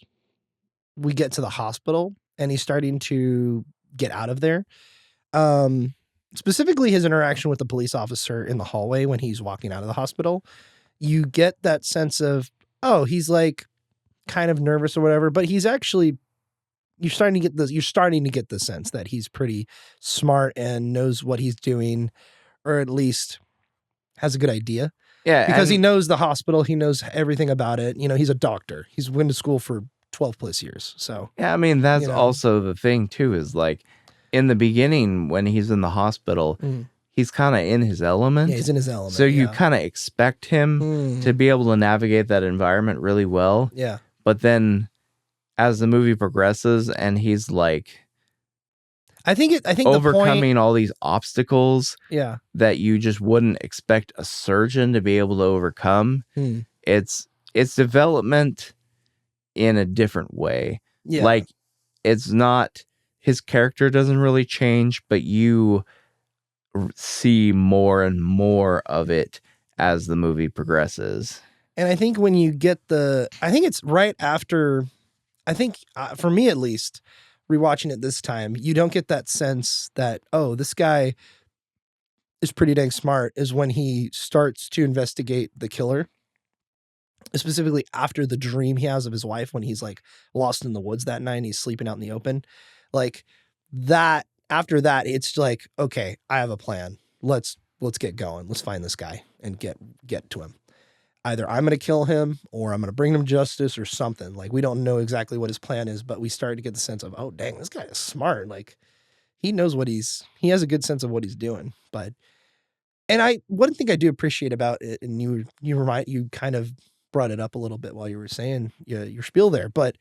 we get to the hospital and he's starting to get out of there. Specifically his interaction with the police officer in the hallway when he's walking out of the hospital. You get that sense of, oh, he's like kind of nervous or whatever, but he's actually, you're starting to get the sense that he's pretty smart and knows what he's doing, or at least has a good idea. Yeah. Because he knows the hospital, he knows everything about it. You know, he's a doctor. He's been to school for 12 plus years. So yeah, I mean, that's also the thing too, is like in the beginning when he's in the hospital, he's kind of in his element. Yeah, he's in his element. So you kind of expect him to be able to navigate that environment really well. Yeah. But then as the movie progresses and he's like I think overcoming all these obstacles yeah, that you just wouldn't expect a surgeon to be able to overcome. It's development in a different way. yeah. Like, it's not, his character doesn't really change, but you see more and more of it as the movie progresses. And I think when you get I think it's right after, I think for me at least, rewatching it this time, you don't get that sense that, oh, this guy is pretty dang smart, is when he starts to investigate the killer. Specifically after the dream he has of his wife when he's like lost in the woods that night and he's sleeping out in the open. Like that, after that, it's like, okay, I have a plan. Let's get going. Let's find this guy and get to him. Either I'm going to kill him or I'm going to bring him justice or something. Like, we don't know exactly what his plan is, but we start to get the sense of, oh, dang, this guy is smart. Like, he knows he has a good sense of what he's doing. And one thing I do appreciate about it, and you kind of brought it up a little bit while you were saying your spiel there, but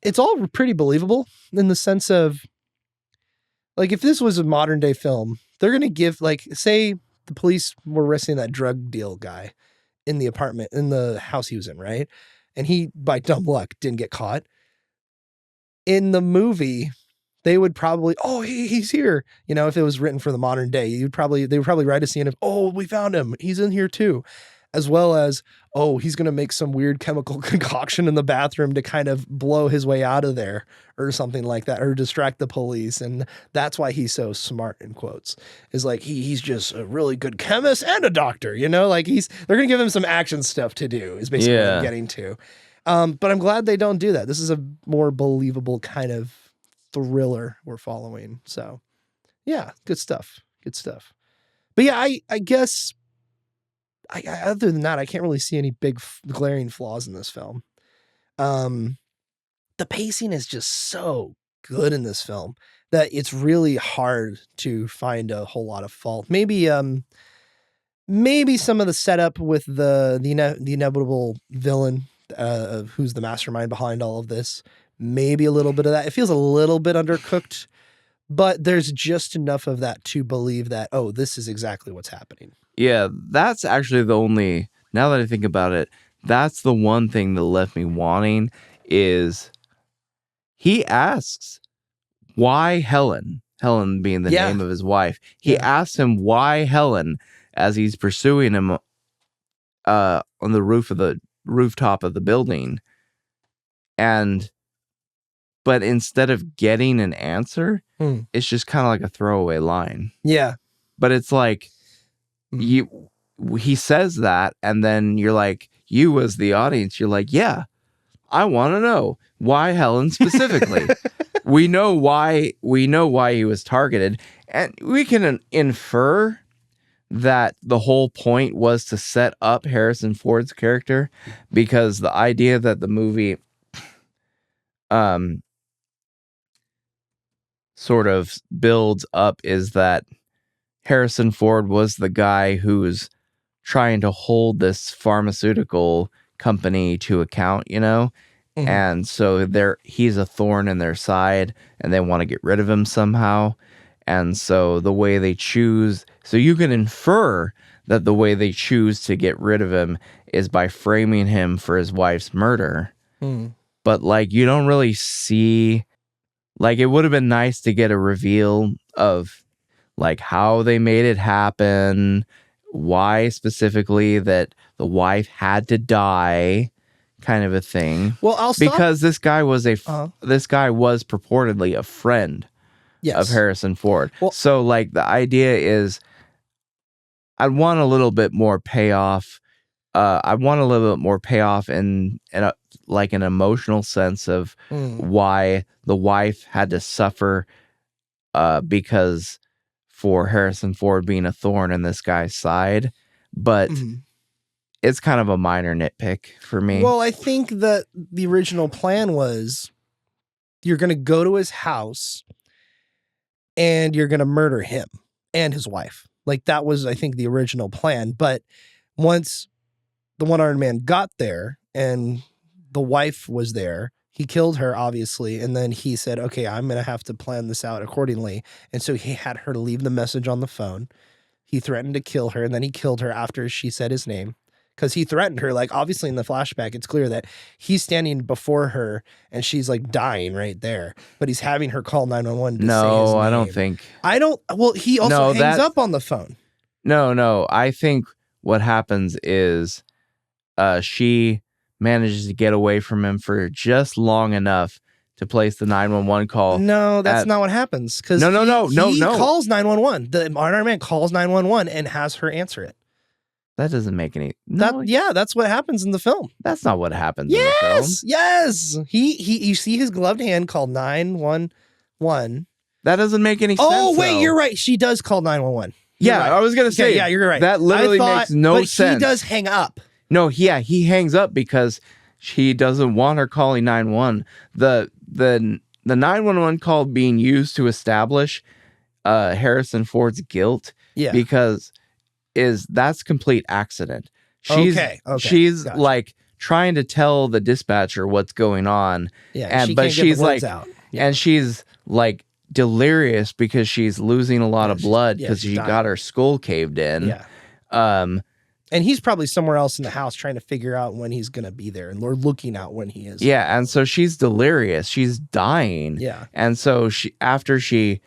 it's all pretty believable in the sense of, like, if this was a modern day film, they're going to give, like, say the police were arresting that drug deal guy in the apartment, in the house he was in, right? And he, by dumb luck, didn't get caught. In the movie, they would probably, oh, he's here. You know, if it was written for the modern day, they would probably write a scene of, oh, we found him. He's in here too. As well as, oh, he's going to make some weird chemical concoction in the bathroom to kind of blow his way out of there or something like that, or distract the police. And that's why he's so smart, in quotes, is like, he's just a really good chemist and a doctor, you know, like they're going to give him some action stuff to do is basically what I'm getting to. But I'm glad they don't do that. This is a more believable kind of thriller we're following. So yeah, good stuff. But yeah, I guess, other than that, I can't really see any big glaring flaws in this film. The pacing is just so good in this film that it's really hard to find a whole lot of fault. Maybe some of the setup with the inevitable villain, who's the mastermind behind all of this. Maybe a little bit of that. It feels a little bit undercooked, but there's just enough of that to believe that, oh, this is exactly what's happening. Yeah, that's actually the only, now that I think about it, that's the one thing that left me wanting is he asks why Helen being the name of his wife. He asks him why Helen as he's pursuing him on the rooftop of the building. But instead of getting an answer, it's just kind of like a throwaway line. Yeah. But it's like, he says that, and then you're like, you as the audience, you're like, yeah, I want to know why Helen specifically. we know why he was targeted, and we can infer that the whole point was to set up Harrison Ford's character, because the idea that the movie sort of builds up is that Harrison Ford was the guy who's trying to hold this pharmaceutical company to account, you know? Mm-hmm. And so he's a thorn in their side, and they want to get rid of him somehow. And so the way they choose, so you can infer that the way they choose to get rid of him is by framing him for his wife's murder. But like, you don't really see, like, it would have been nice to get a reveal of like how they made it happen, why specifically that the wife had to die, kind of a thing. Well, because this guy was purportedly a friend of Harrison Ford. Well, so like the idea is, I want a little bit more payoff. I want a little bit more payoff in like an emotional sense of why the wife had to suffer because for Harrison Ford being a thorn in this guy's side. But it's kind of a minor nitpick for me. Well, I think that the original plan was you're going to go to his house and you're going to murder him and his wife. Like, that was, I think, the original plan. But once the one-armed man got there and the wife was there, He killed her, obviously, and then he said, okay, I'm going to have to plan this out accordingly. And so he had her leave the message on the phone. He threatened to kill her, and then he killed her after she said his name. Because he threatened her, like, obviously in the flashback, it's clear that he's standing before her, and she's, like, dying right there. But he's having her call 911 to say his name. No, I don't think. Well, he also hangs up on the phone. No. I think what happens is she manages to get away from him for just long enough to place the 911 call. No, that's not what happens. Because no. He calls 911. The unarmed man calls 911 and has her answer it. That doesn't make any. That's what happens in the film. That's not what happens in the film. Yes. You see his gloved hand call 911. That doesn't make any sense. Oh, wait, though. you're right. She does call 911. Yeah, right. I was gonna say. Yeah, you're right. That literally makes no sense. He does hang up. No, he hangs up because he doesn't want her calling 911. The 911 call being used to establish Harrison Ford's guilt. Yeah. Because that's complete accident. She's Gotcha. like trying to tell the dispatcher what's going on. Yeah, but she's like out. Yeah. And she's like delirious because she's losing a lot of blood because she got her skull caved in. Yeah. And he's probably somewhere else in the house trying to figure out when he's going to be there. And we're looking out when he is. Yeah. And so she's delirious. She's dying. Yeah. And so after she,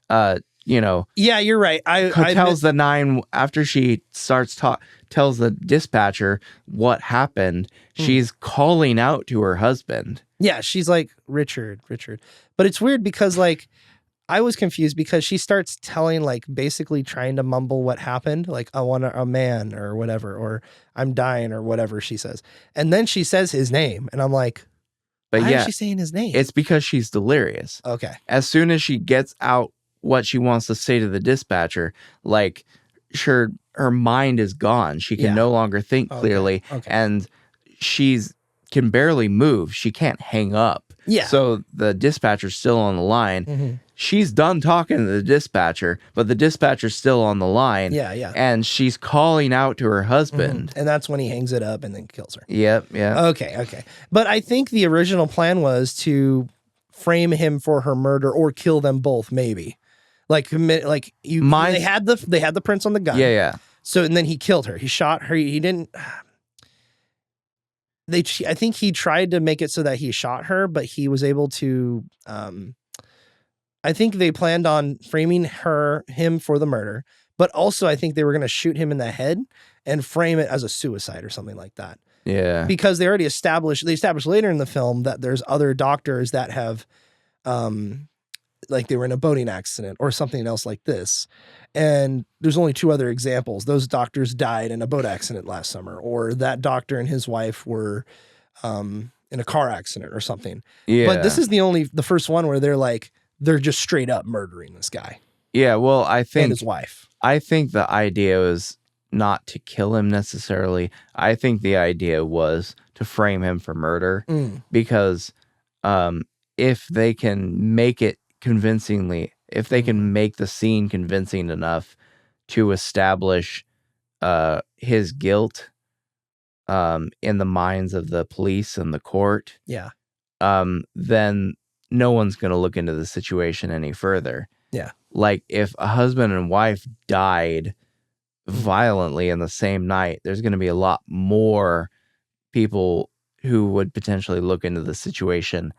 yeah, you're right. After she tells the dispatcher what happened, she's calling out to her husband. Yeah. She's like, Richard. But it's weird because like, I was confused because she starts telling, like, basically trying to mumble what happened. Like, I want a man or whatever, or I'm dying or whatever she says. And then she says his name. And I'm like, why is she saying his name? It's because she's delirious. Okay. As soon as she gets out what she wants to say to the dispatcher, like, her mind is gone. She can no longer think clearly. Okay. And can barely move. She can't hang up. Yeah. So the dispatcher's still on the line. Mm-hmm. She's done talking to the dispatcher, but the dispatcher's still on the line. Yeah. And she's calling out to her husband. Mm-hmm. And that's when he hangs it up and then kills her. Yep. Yeah. Okay. But I think the original plan was to frame him for her murder or kill them both, maybe. They had the prints on the gun. Yeah. So and then he killed her. He shot her. He didn't. I think he tried to make it so that he shot her, but he was able to. I think they planned on framing him for the murder, but also I think they were going to shoot him in the head and frame it as a suicide or something like that. Yeah, because they already established later in the film that there's other doctors that have, like they were in a boating accident or something else like this. And there's only 2 other examples. Those doctors died in a boat accident last summer, or that doctor and his wife were in a car accident or something. Yeah. But this is the first one where they're just straight up murdering this guy. Yeah. Well, I think and his wife. I think the idea was not to kill him necessarily. I think the idea was to frame him for murder because if they can make it convincingly, if they can make the scene convincing enough to establish his guilt in the minds of the police and the court, then no one's going to look into the situation any further. Yeah. Like if a husband and wife died violently in the same night, there's going to be a lot more people who would potentially look into the situation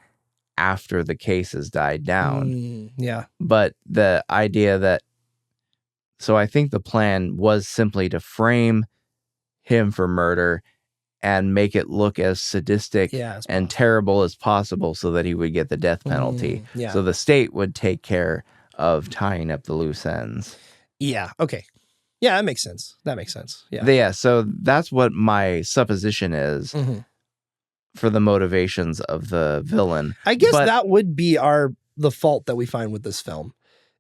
after the case has died down. Yeah. But the idea so I think the plan was simply to frame him for murder and make it look as sadistic and terrible as possible so that he would get the death penalty. So the state would take care of tying up the loose ends. Yeah. Okay. Yeah, that makes sense. Yeah. So that's what my supposition is. For the motivations of the villain. I guess that would be the fault that we find with this film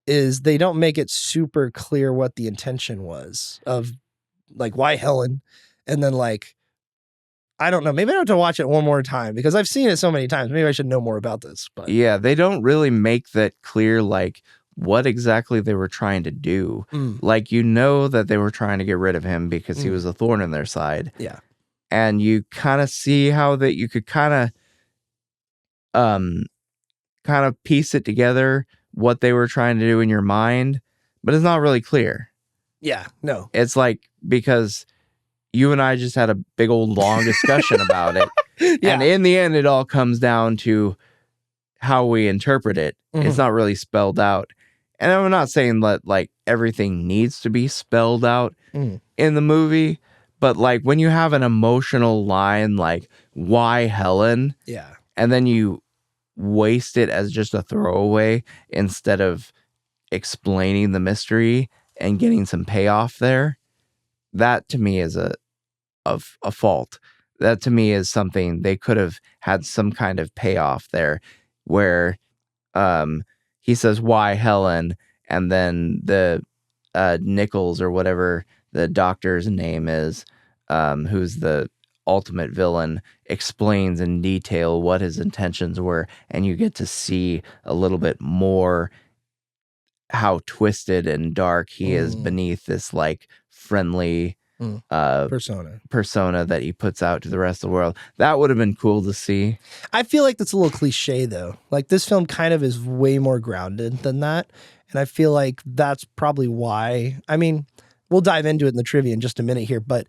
is they don't make it super clear what the intention was of like why Helen, and then like I don't know, maybe I have to watch it one more time because I've seen it so many times. Maybe I should know more about this. But yeah, they don't really make that clear like what exactly they were trying to do. Like that they were trying to get rid of him because he was a thorn in their side. Yeah. And you kind of see how that you could kind of kind of piece it together what they were trying to do in your mind, but it's not really clear. Yeah, no. It's like, because you and I just had a big old long discussion about it. Yeah. And in the end, it all comes down to how we interpret it. It's not really spelled out. And I'm not saying that like everything needs to be spelled out in the movie, but like when you have an emotional line like, why Helen? Yeah. And then you waste it as just a throwaway instead of explaining the mystery and getting some payoff there. That to me is a fault. That to me is something they could have had some kind of payoff there where he says, why Helen? And then the Nichols or whatever the doctor's name is, who's the ultimate villain, explains in detail what his intentions were, and you get to see a little bit more how twisted and dark he is beneath this like friendly persona that he puts out to the rest of the world. That would have been cool to see. I feel like that's a little cliche though. Like this film kind of is way more grounded than that. And I feel like that's probably why. I mean, we'll dive into it in the trivia in just a minute here, but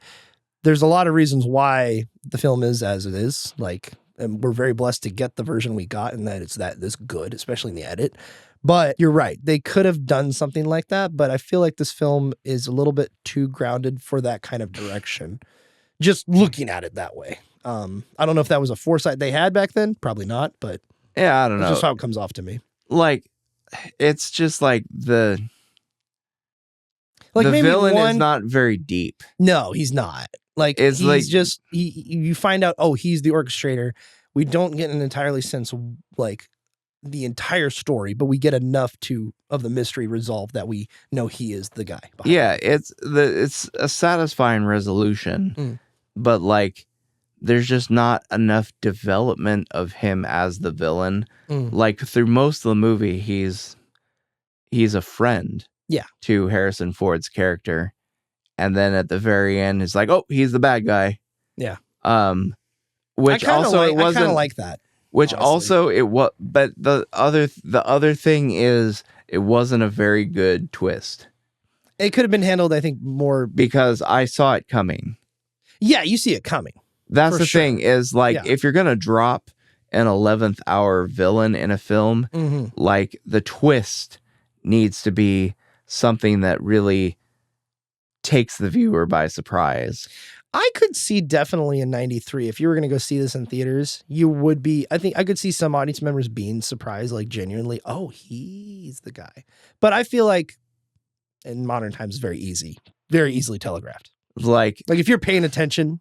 there's a lot of reasons why the film is as it is. Like, and we're very blessed to get the version we got and that it's this good, especially in the edit. But you're right. They could have done something like that, but I feel like this film is a little bit too grounded for that kind of direction. Just looking at it that way. I don't know if that was a foresight they had back then. Probably not, but yeah, I don't know. That's just how it comes off to me. Like, it's just like the villain is not very deep. No, he's not. Like, it's he's like, just, you find out, oh, he's the orchestrator. We don't get an entirely sense of like the entire story, but we get enough of the mystery resolved that we know he is the guy. Yeah, it's a satisfying resolution, but like there's just not enough development of him as the villain. Like through most of the movie, he's a friend, to Harrison Ford's character, and then at the very end, it's like, oh, he's the bad guy. Yeah. Which also it wasn't. I kind of like that. Which honestly. Also it was, but the other thing is it wasn't a very good twist. It could have been handled, I think, more because I saw it coming. Yeah, you see it coming. That's the thing is like, if you're gonna drop an 11th hour villain in a film, like the twist needs to be something that really takes the viewer by surprise. I could see definitely in 93, if you were going to go see this in theaters, you would be, I think I could see some audience members being surprised, like genuinely, oh, he's the guy. But I feel like in modern times, very easily telegraphed. Like if you're paying attention,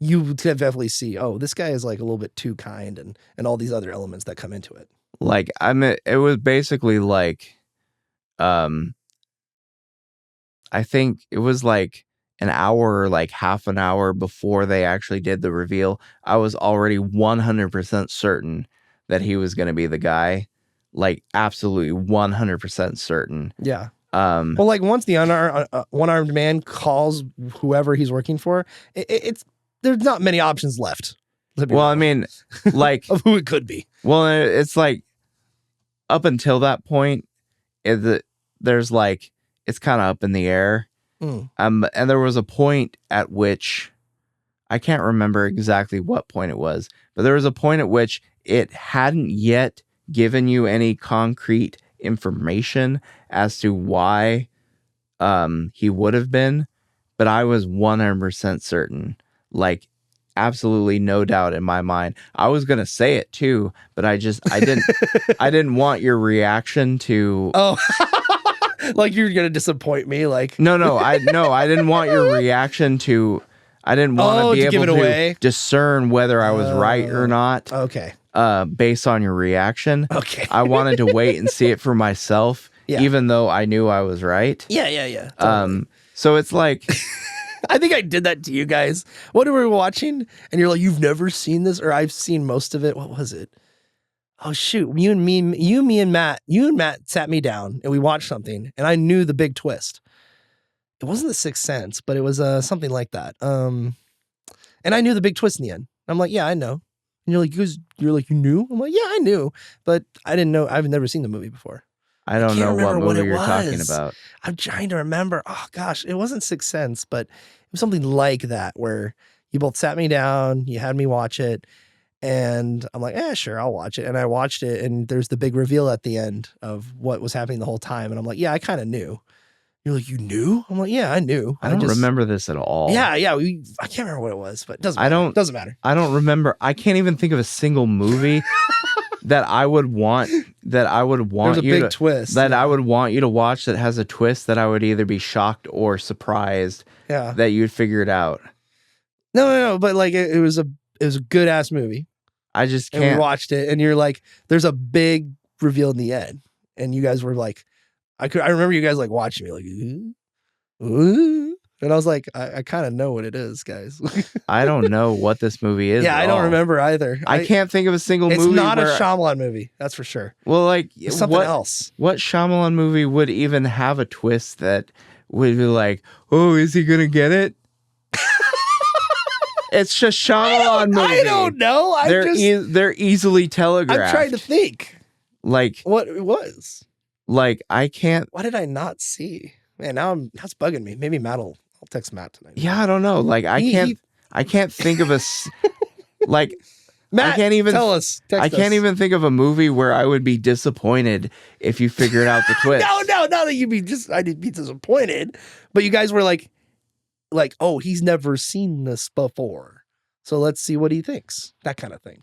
you definitely see, oh, this guy is like a little bit too kind and all these other elements that come into it. Like, it was basically like, I think it was like an hour or like half an hour before they actually did the reveal. I was already 100% certain that he was going to be the guy. Like, absolutely 100% certain. Yeah. Well, like once the one-armed man calls whoever he's working for, there's not many options left. Well, I mean, like of who it could be. Well, it's like up until that point, there's like it's kind of up in the air. And there was a point at which I can't remember exactly what point it was, but there was a point at which it hadn't yet given you any concrete information as to why he would have been, but I was 100% certain, like absolutely no doubt in my mind. I was gonna say it too, but I didn't want your reaction to. Oh. Like you're gonna disappoint me, like no, I didn't want your reaction to. I didn't want to be able to discern whether I was right or not. Okay. Based on your reaction. Okay. I wanted to wait and see it for myself, even though I knew I was right. Yeah. Totally. So it's like, I think I did that to you guys. What were we watching? And you're like, you've never seen this, or I've seen most of it. What was it? Oh shoot! You and Matt sat me down and we watched something, and I knew the big twist. It wasn't The Sixth Sense, but it was something like that. And I knew the big twist in the end. I'm like, yeah, I know. And you're like, you knew? I'm like, yeah, I knew, but I didn't know. I've never seen the movie before. I don't know what movie you're talking was. about. I'm trying to remember. Oh gosh, it wasn't Sixth Sense, but it was something like that where you both sat me down, you had me watch it, and I'm like, sure, I'll watch it. And I watched it, and there's the big reveal at the end of what was happening the whole time. And I'm like, yeah, I kind of knew. You're like, you knew? I'm like, yeah, I knew. I don't remember this at all. Yeah. I can't remember what it was, but it doesn't matter. Doesn't matter. I don't remember. I can't even think of a single movie that I would want There's a big twist. That I would want you to watch that has a twist that I would either be shocked or surprised that you'd figure it out. No, but like it was a good ass movie. I just can't. And we watched it, and you're like, there's a big reveal in the end, and you guys were like, I remember you guys like watching me like, ooh. And I was like, I kind of know what it is, guys. I don't know what this movie is. Yeah, I don't remember either. I can't think of a single movie. It's not a Shyamalan movie, that's for sure. Well, like it's something else. What Shyamalan movie would even have a twist that would be like, oh, is he gonna get it? It's just Shyamalan movie. I don't know. They're easily telegraphed. I'm trying to think. Like what it was. Like I can't. What did I not see? Man, that's bugging me. Maybe I'll text Matt tonight. Yeah, I don't know. Like I can't think of a like. Matt, I can't even tell us. I can't even think of a movie where I would be disappointed if you figured out the twist. No, not that I'd be disappointed, but you guys were like, oh, he's never seen this before, so let's see what he thinks. That kind of thing.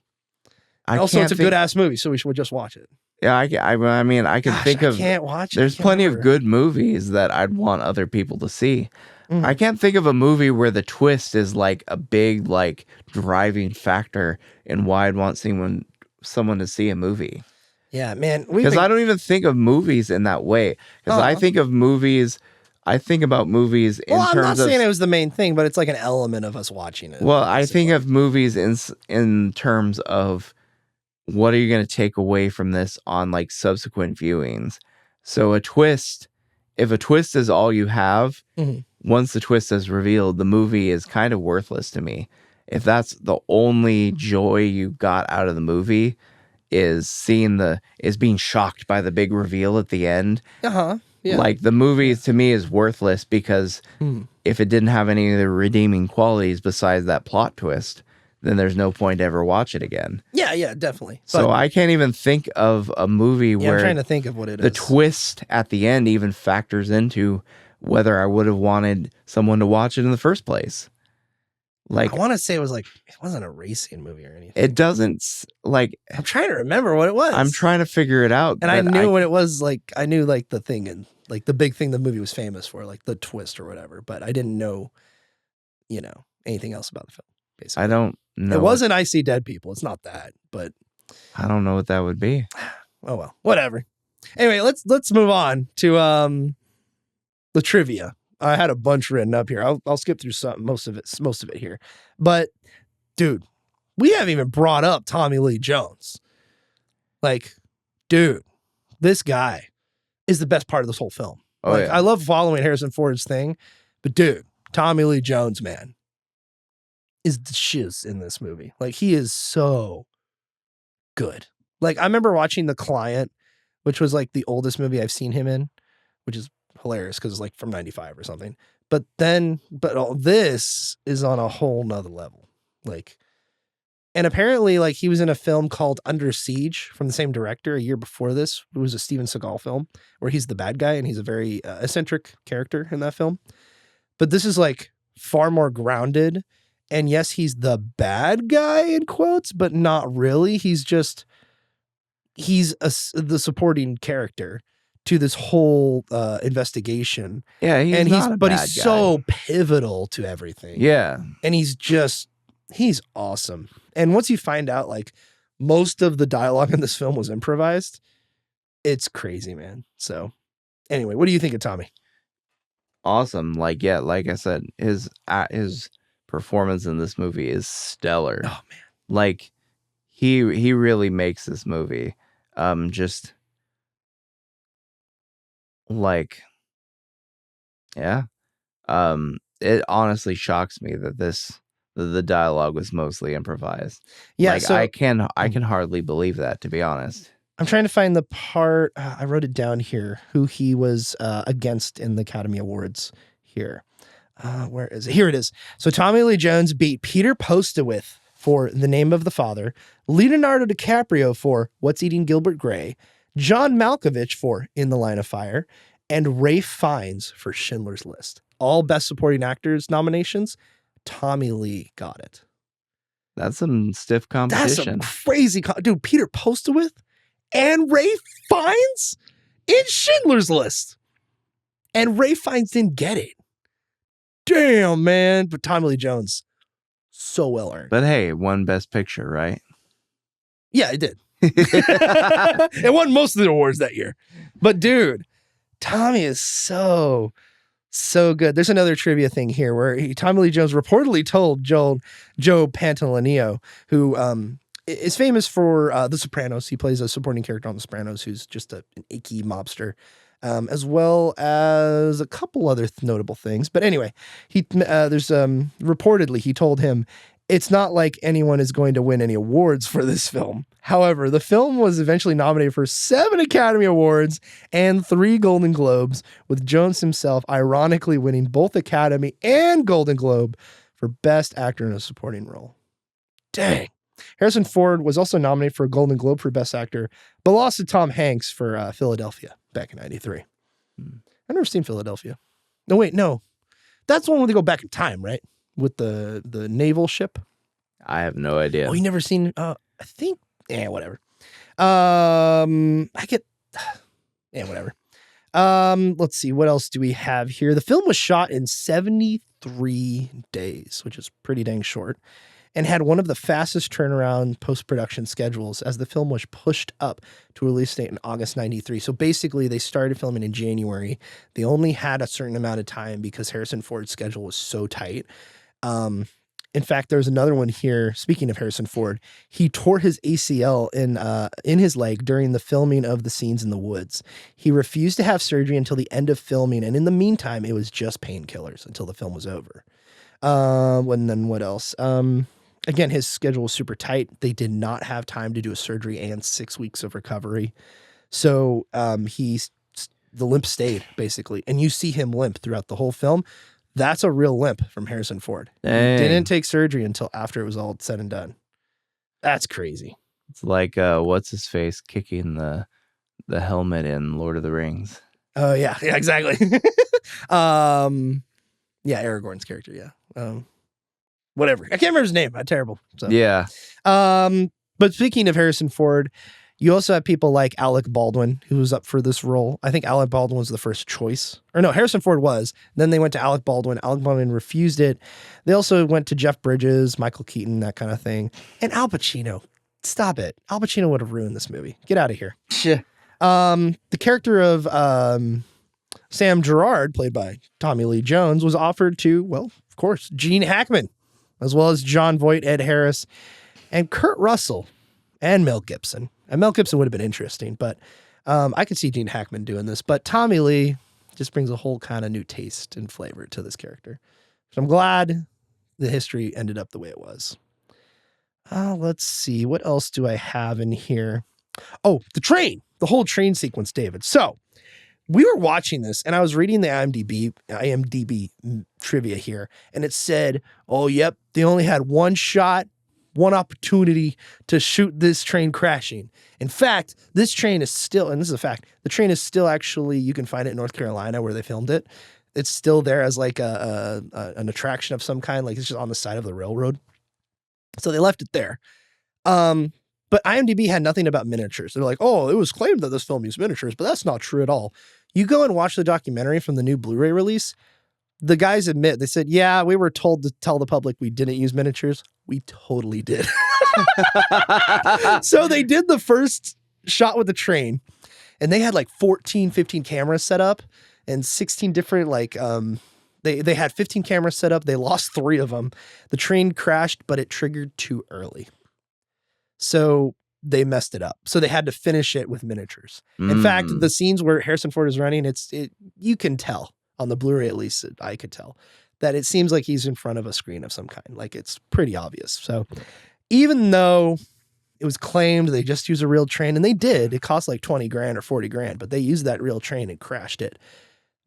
It's a good ass movie, so we should just watch it. Yeah, I mean, I can think of. I can't watch it. There's plenty of good movies that I'd want other people to see. I can't think of a movie where the twist is like a big like driving factor in why I'd want someone to see a movie. Yeah, man. Because I don't even think of movies in that way. Because I think of movies. I think about movies in terms of. I'm not saying it was the main thing, but it's like an element of us watching it. Well, I think of movies in terms of what are you going to take away from this on like subsequent viewings. So if a twist is all you have, once the twist is revealed, the movie is kind of worthless to me. If that's the only joy you got out of the movie is being shocked by the big reveal at the end. Yeah. Like the movie to me is worthless because if it didn't have any of the redeeming qualities besides that plot twist, then there's no point to ever watch it again. Yeah, definitely. So I can't even think of a movie where I'm trying to think of what it is. The twist at the end even factors into whether I would have wanted someone to watch it in the first place. Like I want to say it wasn't a racing movie or anything. It doesn't like. I'm trying to remember what it was. I'm trying to figure it out. And I knew what it was. Like I knew like the thing and like the big thing the movie was famous for, like the twist or whatever. But I didn't know, anything else about the film. Basically. I don't know. It wasn't I See Dead People. It's not that, but I don't know what that would be. Oh well, whatever. Anyway, let's move on to the trivia. I had a bunch written up here. I'll skip through most of it here. But dude, we haven't even brought up Tommy Lee Jones. Like, dude, this guy is the best part of this whole film. Oh, yeah. I love following Harrison Ford's thing, but dude, Tommy Lee Jones, man, is the shiz in this movie. Like, he is so good. Like, I remember watching The Client, which was like the oldest movie I've seen him in, which is hilarious because it's like from 95 or something. But all this is on a whole nother level. Like, and apparently like he was in a film called Under Siege from the same director a year before this. It was a Steven Seagal film where he's the bad guy and he's a very eccentric character in that film. But this is like far more grounded. And yes, he's the bad guy in quotes, but not really. He's the supporting character to this whole investigation. Yeah, he's so pivotal to everything. Yeah. And he's awesome. And once you find out like most of the dialogue in this film was improvised, it's crazy, man. So anyway, what do you think of Tommy? Awesome. Like, yeah, like I said, his performance in this movie is stellar. Oh man. Like he really makes this movie just like, yeah. It honestly shocks me that this the dialogue was mostly improvised. Yeah, like so I can hardly believe that, to be honest. I'm trying to find the part. I wrote it down here. Who he was against in the Academy Awards here. Where is it? Here it is. So Tommy Lee Jones beat Peter Postowith for The Name of the Father, Leonardo DiCaprio for What's Eating Gilbert Grape, John Malkovich for In the Line of Fire, and Ralph Fiennes for Schindler's List. All Best Supporting Actors nominations. Tommy Lee got it. That's some stiff competition. That's some crazy... Dude, Peter Postowith and Ralph Fiennes in Schindler's List. And Ralph Fiennes didn't get it. Damn, man. But Tommy Lee Jones, so well earned. But hey, it won Best Picture, right? Yeah, it did. It won most of the awards that year. But dude, Tommy is so good. There's another trivia thing here where Tommy Lee Jones reportedly told Joe Pantoliano, who is famous for The Sopranos. He plays a supporting character on The Sopranos who's just an icky mobster. As well as a couple other notable things. But anyway, reportedly he told him, it's not like anyone is going to win any awards for this film. However, the film was eventually nominated for 7 Academy Awards and 3 Golden Globes, with Jones himself ironically winning both Academy and Golden Globe for Best Actor in a Supporting Role. Dang. Harrison Ford was also nominated for a Golden Globe for Best Actor, but lost to Tom Hanks for Philadelphia back in 93. I've never seen Philadelphia. No. That's the one where they go back in time, right? With the naval ship. I have no idea. Oh, you never seen, I think, whatever. Whatever. Let's see, what else do we have here? The film was shot in 73 days, which is pretty dang short, and had one of the fastest turnaround post-production schedules as the film was pushed up to a release date in August 93. So basically they started filming in January. They only had a certain amount of time because Harrison Ford's schedule was so tight. In fact, there's another one here. Speaking of Harrison Ford, he tore his ACL in his leg during the filming of the scenes in the woods. He refused to have surgery until the end of filming. And in the meantime, it was just painkillers until the film was over. And then what else? Again, his schedule was super tight. They did not have time to do a surgery and 6 weeks of recovery. So the limp stayed, basically. And you see him limp throughout the whole film. That's a real limp from Harrison Ford. Dang. He didn't take surgery until after it was all said and done. That's crazy. It's like, what's his face kicking the helmet in Lord of the Rings. Oh, yeah, exactly. Yeah, Aragorn's character, yeah. Whatever. I can't remember his name. I'm terrible. So. Yeah. But speaking of Harrison Ford, you also have people like Alec Baldwin, who was up for this role. I think Alec Baldwin was the first choice. Or no, Harrison Ford was. Then they went to Alec Baldwin. Alec Baldwin refused it. They also went to Jeff Bridges, Michael Keaton, that kind of thing. And Al Pacino. Stop it. Al Pacino would have ruined this movie. Get out of here. Yeah. The character of Sam Gerard, played by Tommy Lee Jones, was offered to, well, of course, Gene Hackman, as well as Jon Voight, Ed Harris, and Kurt Russell, and Mel Gibson. And Mel Gibson would have been interesting, but I could see Gene Hackman doing this. But Tommy Lee just brings a whole kind of new taste and flavor to this character. So I'm glad the history ended up the way it was. Let's see. What else do I have in here? Oh, the train. The whole train sequence, David. So we were watching this, and I was reading the IMDb trivia here, and it said, oh, yep, they only had one shot, one opportunity to shoot this train crashing. In fact, this train is still, and this is a fact, the train is still actually, you can find it in North Carolina where they filmed it. It's still there as like an attraction of some kind, like it's just on the side of the railroad. So they left it there. But IMDb had nothing about miniatures. They're like, oh, it was claimed that this film used miniatures, but that's not true at all. You go and watch the documentary from the new Blu-ray release. The guys admit, they said, yeah, we were told to tell the public we didn't use miniatures. We totally did. So they did the first shot with the train, and they had like 14, 15 cameras set up and 16 different, like, they had 15 cameras set up. They lost 3 of them. The train crashed, but it triggered too early. So they messed it up. So they had to finish it with miniatures. In fact, the scenes where Harrison Ford is running, you can tell on the Blu-ray, at least I could tell that it seems like he's in front of a screen of some kind. Like it's pretty obvious. So even though it was claimed they just use a real train, and they did, it cost like 20 grand or 40 grand, but they used that real train and crashed it.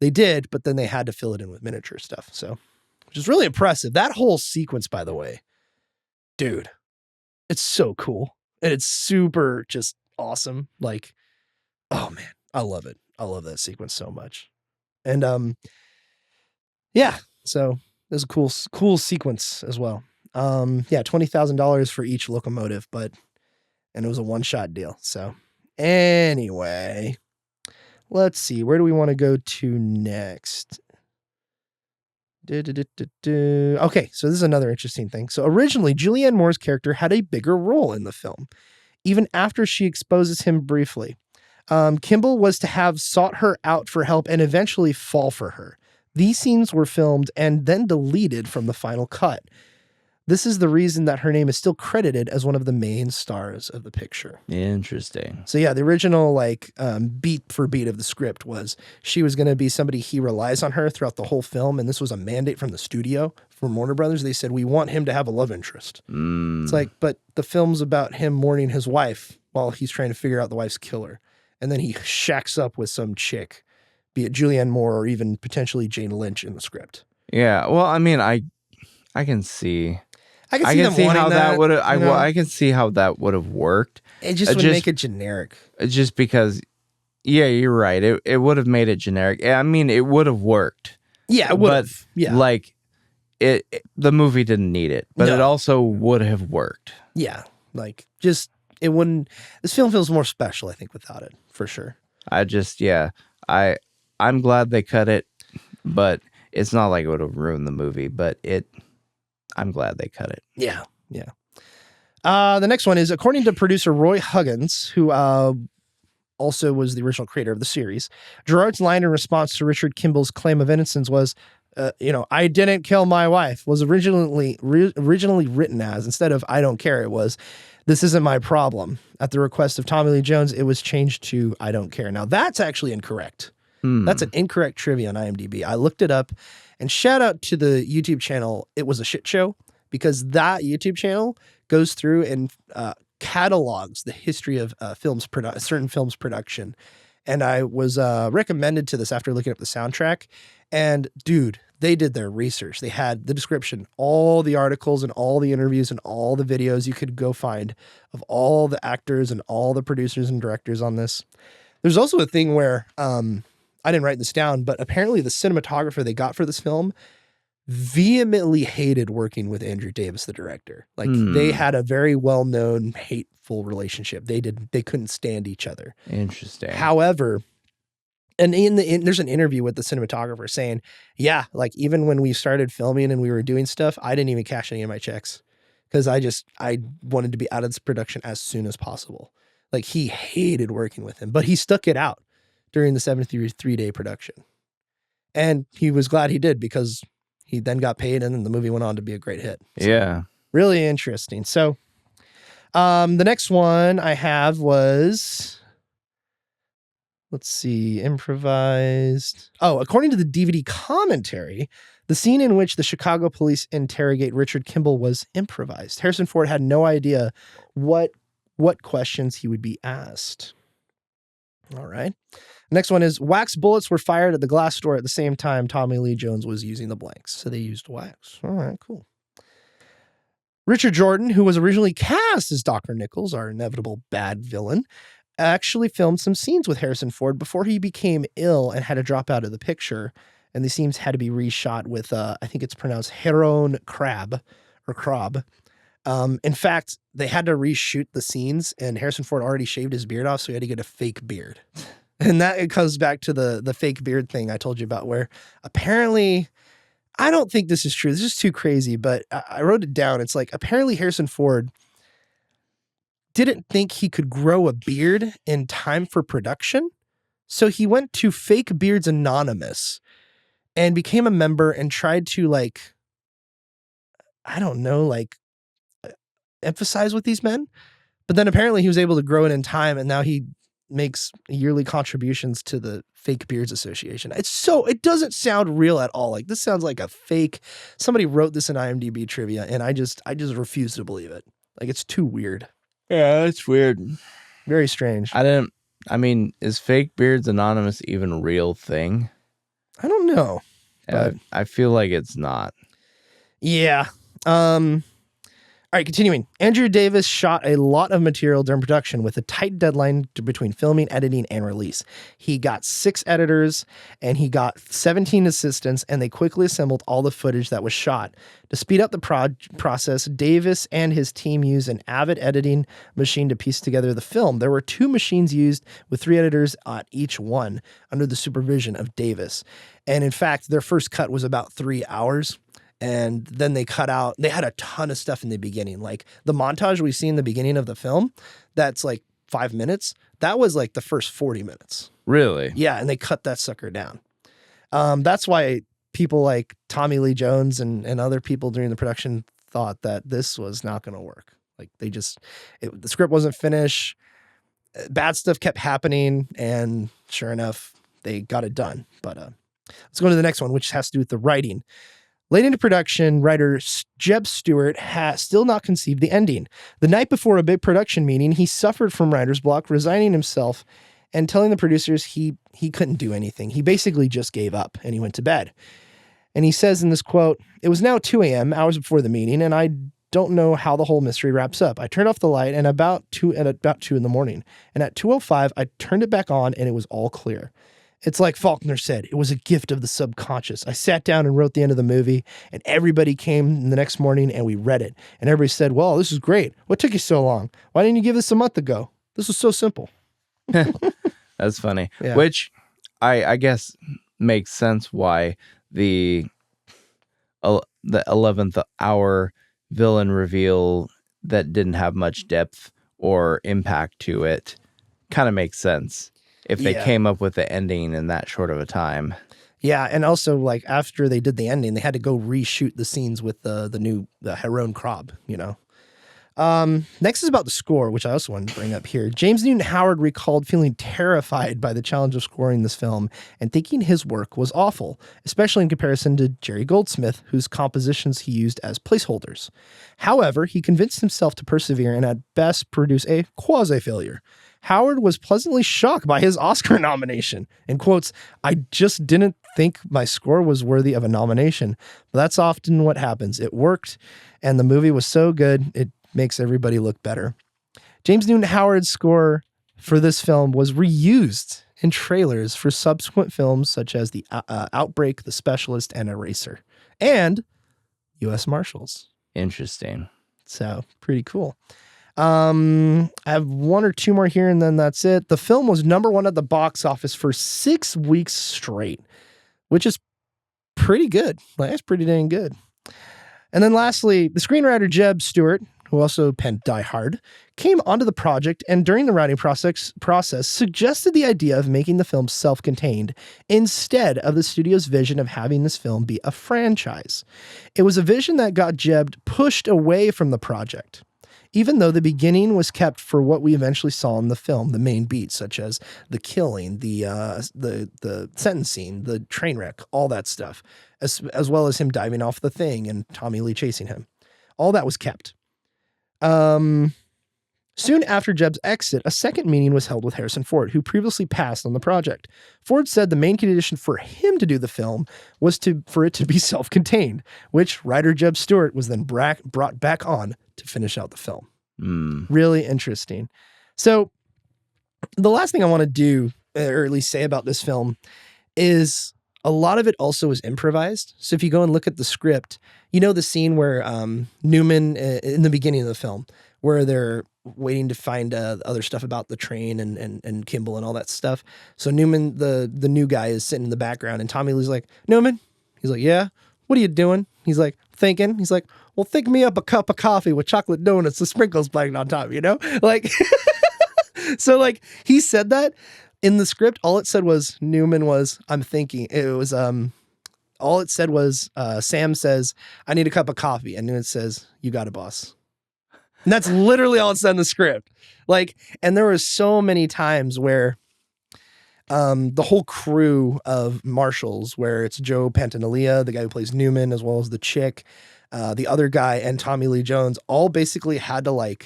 They did, but then they had to fill it in with miniature stuff. So, which is really impressive. That whole sequence, by the way, dude, it's so cool. And it's super just awesome. Like, oh man, I love it. I love that sequence so much. And yeah, so it was a cool sequence as well. Yeah, $20,000 for each locomotive, and it was a one-shot deal. So anyway, let's see, where do we want to go to next? Okay, so this is another interesting thing. So originally, Julianne Moore's character had a bigger role in the film, even after she exposes him briefly. Kimball was to have sought her out for help and eventually fall for her. These scenes were filmed and then deleted from the final cut. This is the reason that her name is still credited as one of the main stars of the picture. Interesting. So yeah, the original beat for beat of the script was she was going to be somebody he relies on her throughout the whole film, and this was a mandate from the studio from Warner Brothers. They said, we want him to have a love interest. It's like, but the film's about him mourning his wife while he's trying to figure out the wife's killer, and then he shacks up with some chick, be it Julianne Moore or even potentially Jane Lynch in the script. Yeah, well, I mean, I can see. I can see how that would have. I can see how that would have worked. It just would make it generic. Just because, yeah, you're right. It would have made it generic. I mean, it would have worked. Yeah, it would have. Yeah, like the movie didn't need it, but it also would have worked. Yeah, like just it wouldn't. This film feels more special, I think, without it, for sure. I'm glad they cut it, but it's not like it would have ruined the movie. But I'm glad they cut it. Yeah. The next one is, according to producer Roy Huggins, who also was the original creator of the series, Gerard's line in response to Richard Kimball's claim of innocence was, I didn't kill my wife, was originally written as, instead of I don't care, it was, this isn't my problem. At the request of Tommy Lee Jones, it was changed to I don't care. Now, that's actually incorrect. That's an incorrect trivia on IMDb. I looked it up, and shout out to the YouTube channel It Was a Shit Show, because that YouTube channel goes through and catalogs the history of certain films production. And I was recommended to this after looking up the soundtrack. And dude, they did their research. They had the description, all the articles and all the interviews and all the videos you could go find of all the actors and all the producers and directors on this. There's also a thing where I didn't write this down, but apparently the cinematographer they got for this film vehemently hated working with Andrew Davis, the director. Like they had a very well-known hateful relationship. They couldn't stand each other. Interesting. However, and there's an interview with the cinematographer saying, yeah, like even when we started filming and we were doing stuff, I didn't even cash any of my checks because I wanted to be out of this production as soon as possible. Like he hated working with him, but he stuck it out during the 73-day production. And he was glad he did, because he then got paid and then the movie went on to be a great hit. So, yeah. Really interesting. So the next one I have was, let's see, improvised. Oh, according to the DVD commentary, the scene in which the Chicago police interrogate Richard Kimball was improvised. Harrison Ford had no idea what questions he would be asked. All right. Next one is, wax bullets were fired at the glass door at the same time Tommy Lee Jones was using the blanks. So they used wax. All right, cool. Richard Jordan, who was originally cast as Dr. Nichols, our inevitable bad villain, actually filmed some scenes with Harrison Ford before he became ill and had to drop out of the picture. And the scenes had to be reshot with, I think it's pronounced Heron Crab or Crab. In fact, they had to reshoot the scenes and Harrison Ford already shaved his beard off, so he had to get a fake beard. And that it comes back to the fake beard thing I told you about, where apparently, I don't think this is true. This is too crazy, but I wrote it down. It's like, apparently Harrison Ford didn't think he could grow a beard in time for production. So he went to Fake Beards Anonymous and became a member and tried to emphasize with these men. But then apparently he was able to grow it in time, and now he makes yearly contributions to the Fake Beards Association. It doesn't sound real at all. Like, this sounds like a fake. Somebody wrote this in IMDb trivia, and I just refuse to believe it. Like, it's too weird. Yeah, it's weird. Very strange. Is Fake Beards Anonymous even a real thing? I don't know. But I feel like it's not. Yeah. All right, continuing. Andrew Davis shot a lot of material during production with a tight deadline between filming, editing, and release. He got 6 editors and he got 17 assistants, and they quickly assembled all the footage that was shot. To speed up the process, Davis and his team used an Avid editing machine to piece together the film. There were 2 machines used with 3 editors at each one under the supervision of Davis. And in fact, their first cut was about 3 hours. And then they had a ton of stuff in the beginning. Like the montage we see in the beginning of the film, that's like 5 minutes. That was like the first 40 minutes. Really? Yeah. And they cut that sucker down. That's why people like Tommy Lee Jones and other people during the production thought that this was not going to work. Like the script wasn't finished. Bad stuff kept happening. And sure enough, they got it done. But let's go to the next one, which has to do with the writing. Late into production, writer Jeb Stewart has still not conceived the ending. The night before a big production meeting, he suffered from writer's block, resigning himself and telling the producers he couldn't do anything. He basically just gave up and he went to bed. And he says in this quote, "It was now 2 a.m., hours before the meeting, and I don't know how the whole mystery wraps up. I turned off the light and about 2 in the morning. And at 2:05, I turned it back on and it was all clear. It's like Faulkner said, it was a gift of the subconscious. I sat down and wrote the end of the movie, and everybody came the next morning and we read it. And everybody said, well, this is great. What took you so long? Why didn't you give this a month ago? This was so simple." That's funny. Yeah. Which I guess makes sense why the 11th hour villain reveal that didn't have much depth or impact to it kind of makes sense. If they came up with the ending in that short of a time. Yeah, and also like after they did the ending, they had to go reshoot the scenes with the Heron Crab, you know. Next is about the score, which I also wanted to bring up here. James Newton Howard recalled feeling terrified by the challenge of scoring this film and thinking his work was awful, especially in comparison to Jerry Goldsmith, whose compositions he used as placeholders. However, he convinced himself to persevere and at best produce a quasi-failure. Howard was pleasantly shocked by his Oscar nomination and quotes, "I just didn't think my score was worthy of a nomination. But that's often what happens. It worked, and the movie was so good, it makes everybody look better." James Newton Howard's score for this film was reused in trailers for subsequent films such as The Outbreak, The Specialist, and Eraser, and U.S. Marshals. Interesting. So pretty cool. I have 1 or 2 more here and then that's it. The film was #1 at the box office for 6 weeks straight, which is pretty good. Like, that's pretty dang good. And then lastly, the screenwriter Jeb Stewart, who also penned Die Hard, came onto the project and during the writing process suggested the idea of making the film self-contained instead of the studio's vision of having this film be a franchise. It was a vision that got Jeb pushed away from the project, even though the beginning was kept for what we eventually saw in the film, the main beats, such as the killing, the sentencing, the train wreck, all that stuff, as well as him diving off the thing and Tommy Lee chasing him. All that was kept. Soon after Jeb's exit, a second meeting was held with Harrison Ford, who previously passed on the project. Ford said the main condition for him to do the film was for it to be self-contained, which writer Jeb Stewart was then brought back on to finish out the film. Really interesting. So the last thing I want to do, or at least say about this film, is a lot of it also is improvised. So if you go and look at the script, you know the scene where Newman, in the beginning of the film, where they're waiting to find other stuff about the train and Kimball and all that stuff. So Newman, the new guy, is sitting in the background, and Tommy Lee's like, "Newman?" He's like, "Yeah." "What are you doing?" He's like, "Thinking." He's like, "Well, think me up a cup of coffee with chocolate donuts, the sprinkles playing on top," you know? Like, so like he said that in the script. All it said was Newman was, "I'm thinking." It was, all it said was, Sam says, "I need a cup of coffee." And Newman says, "You got it, boss." And that's literally all it said in the script. Like, and there was so many times where the whole crew of marshals, where it's Joe Pantanalia, the guy who plays Newman, as well as the chick, the other guy, and Tommy Lee Jones, all basically had to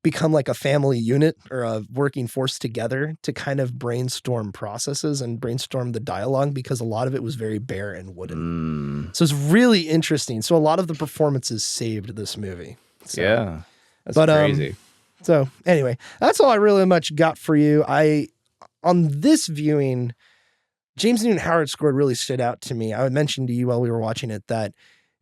become like a family unit or a working force together to kind of brainstorm processes and brainstorm the dialogue, because a lot of it was very bare and wooden. So it's really interesting. So a lot of the performances saved this movie. So, yeah, that's crazy. So anyway, that's all I really much got for you. On this viewing, James Newton Howard's score really stood out to me. I mentioned to you while we were watching it that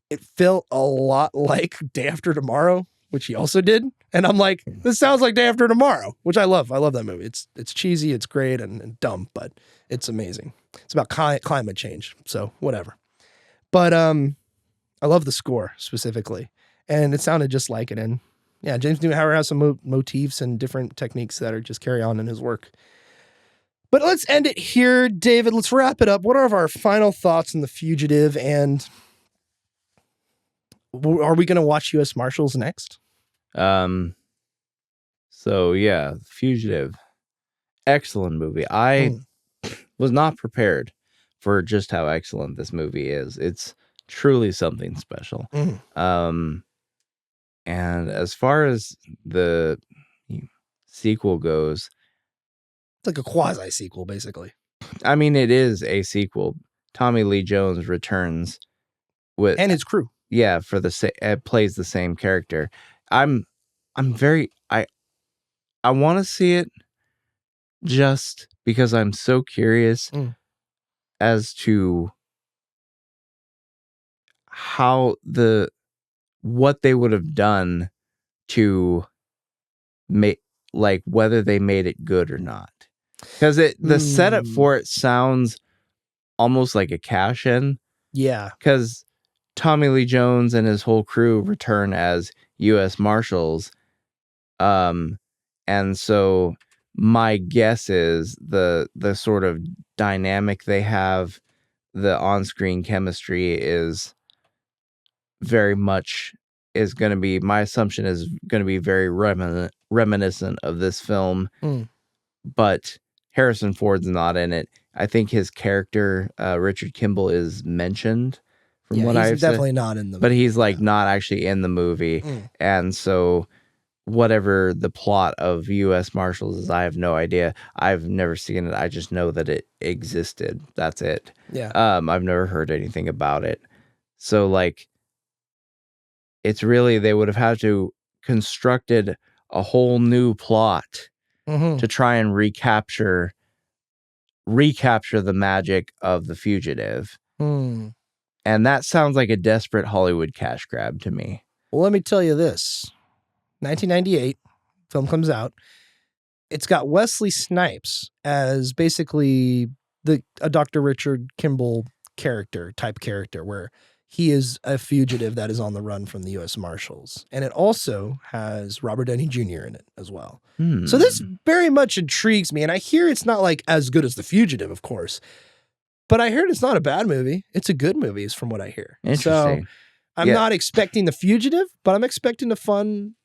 it felt a lot like Day After Tomorrow, which he also did. And I'm like, this sounds like Day After Tomorrow, which I love. I love that movie. It's cheesy, it's great and dumb, but it's amazing. It's about climate change, so whatever. But I love the score specifically, and it sounded just like it. And yeah, James Newton Howard has some motifs and different techniques that are just carry on in his work. But let's end it here, David. Let's wrap it up. What are our final thoughts on The Fugitive, and are we going to watch U.S. Marshals next? So yeah, Fugitive, excellent movie. I was not prepared for just how excellent this movie is. It's truly something special. And as far as the sequel goes, it's like a quasi sequel, basically. I mean, it is a sequel. Tommy Lee Jones returns and his crew. Yeah, plays the same character. I want to see it just because I'm so curious as to what they would have done to make, like, whether they made it good or not. Because the setup for it sounds almost like a cash in. Yeah. Because Tommy Lee Jones and his whole crew return as U.S. Marshals. And so my guess is the sort of dynamic they have, the on-screen chemistry is very much my assumption is going to be very reminiscent of this film. But Harrison Ford's not in it. I think his character, Richard Kimball, is mentioned from what I've definitely said, not in the movie. but he's not actually in the movie. And so whatever the plot of U.S. Marshals is, I have no idea. I've never seen it. I just know that it existed. That's it. Yeah. I've never heard anything about it. So it's really, they would have had to constructed a whole new plot to try and recapture the magic of The Fugitive. And that sounds like a desperate Hollywood cash grab to me. Well, let me tell you this. 1998, film comes out. It's got Wesley Snipes as basically a Dr. Richard Kimball character, where he is a fugitive that is on the run from the U.S. Marshals. And it also has Robert Downey Jr. in it as well. So this very much intrigues me. And I hear it's not as good as The Fugitive, of course. But I heard it's not a bad movie. It's a good movie, is from what I hear. Interesting. So I'm not expecting The Fugitive, but I'm expecting a fun,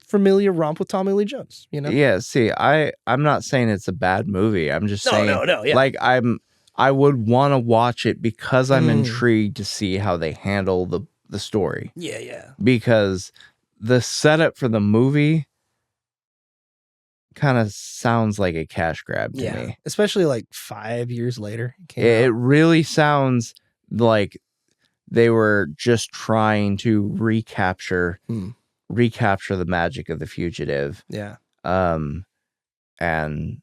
familiar romp with Tommy Lee Jones, Yeah, see, I'm not saying it's a bad movie. I'm just saying, yeah. I would want to watch it because I'm intrigued to see how they handle the story. Yeah. Because the setup for the movie kind of sounds like a cash grab to me. Especially 5 years later. It really sounds like they were just trying to recapture the magic of The Fugitive. Yeah. And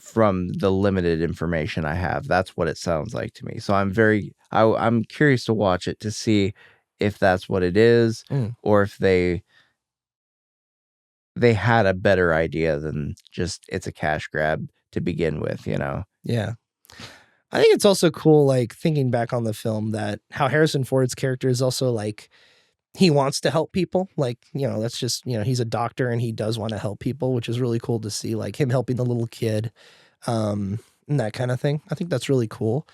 from the limited information I have, that's what it sounds like to me. So I'm curious to watch it to see if that's what it is, or if they had a better idea than just it's a cash grab to begin with, Yeah. I think it's also cool, thinking back on the film, that how Harrison Ford's character is also he wants to help people. That's just, he's a doctor and he does want to help people, which is really cool to see, him helping the little kid, and that kind of thing. I think that's really cool.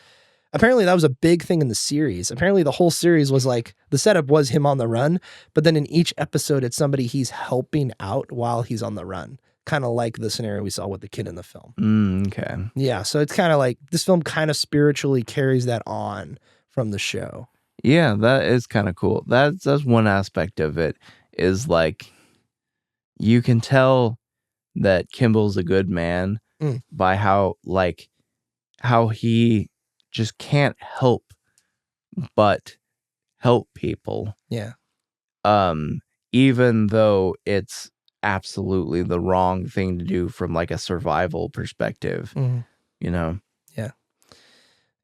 apparently that was a big thing in the series. Apparently the whole series was like, the setup was him on the run, but then in each episode, it's somebody he's helping out while he's on the run. Kind of like the scenario we saw with the kid in the film. Okay. Yeah, so it's kind of like, this film kind of spiritually carries that on from the show. Yeah, that is kind of cool. That's one aspect of it, is like, you can tell that Kimball's a good man by how he just can't help but help people. Yeah. Even though it's absolutely the wrong thing to do from like a survival perspective, you know? Yeah.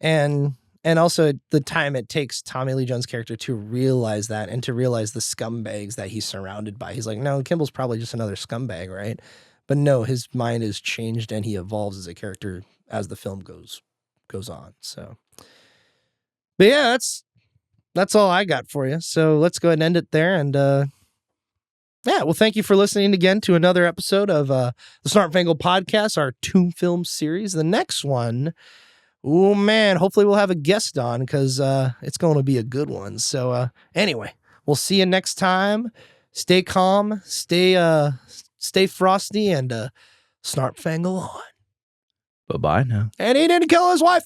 And also the time it takes Tommy Lee Jones' character to realize that, and to realize the scumbags that he's surrounded by. He's like, no, Kimball's probably just another scumbag, right? But no, his mind is changed and he evolves as a character as the film goes on. So, but yeah, that's all I got for you. So let's go ahead and end it there. And yeah, well, thank you for listening again to another episode of the Snarp Fangle Podcast, our Toon Film series. The next one, oh man, hopefully we'll have a guest on, because it's going to be a good one. So anyway, we'll see you next time. Stay calm, stay frosty, and Snarp Fangle on. Bye-bye now. And he didn't kill his wife.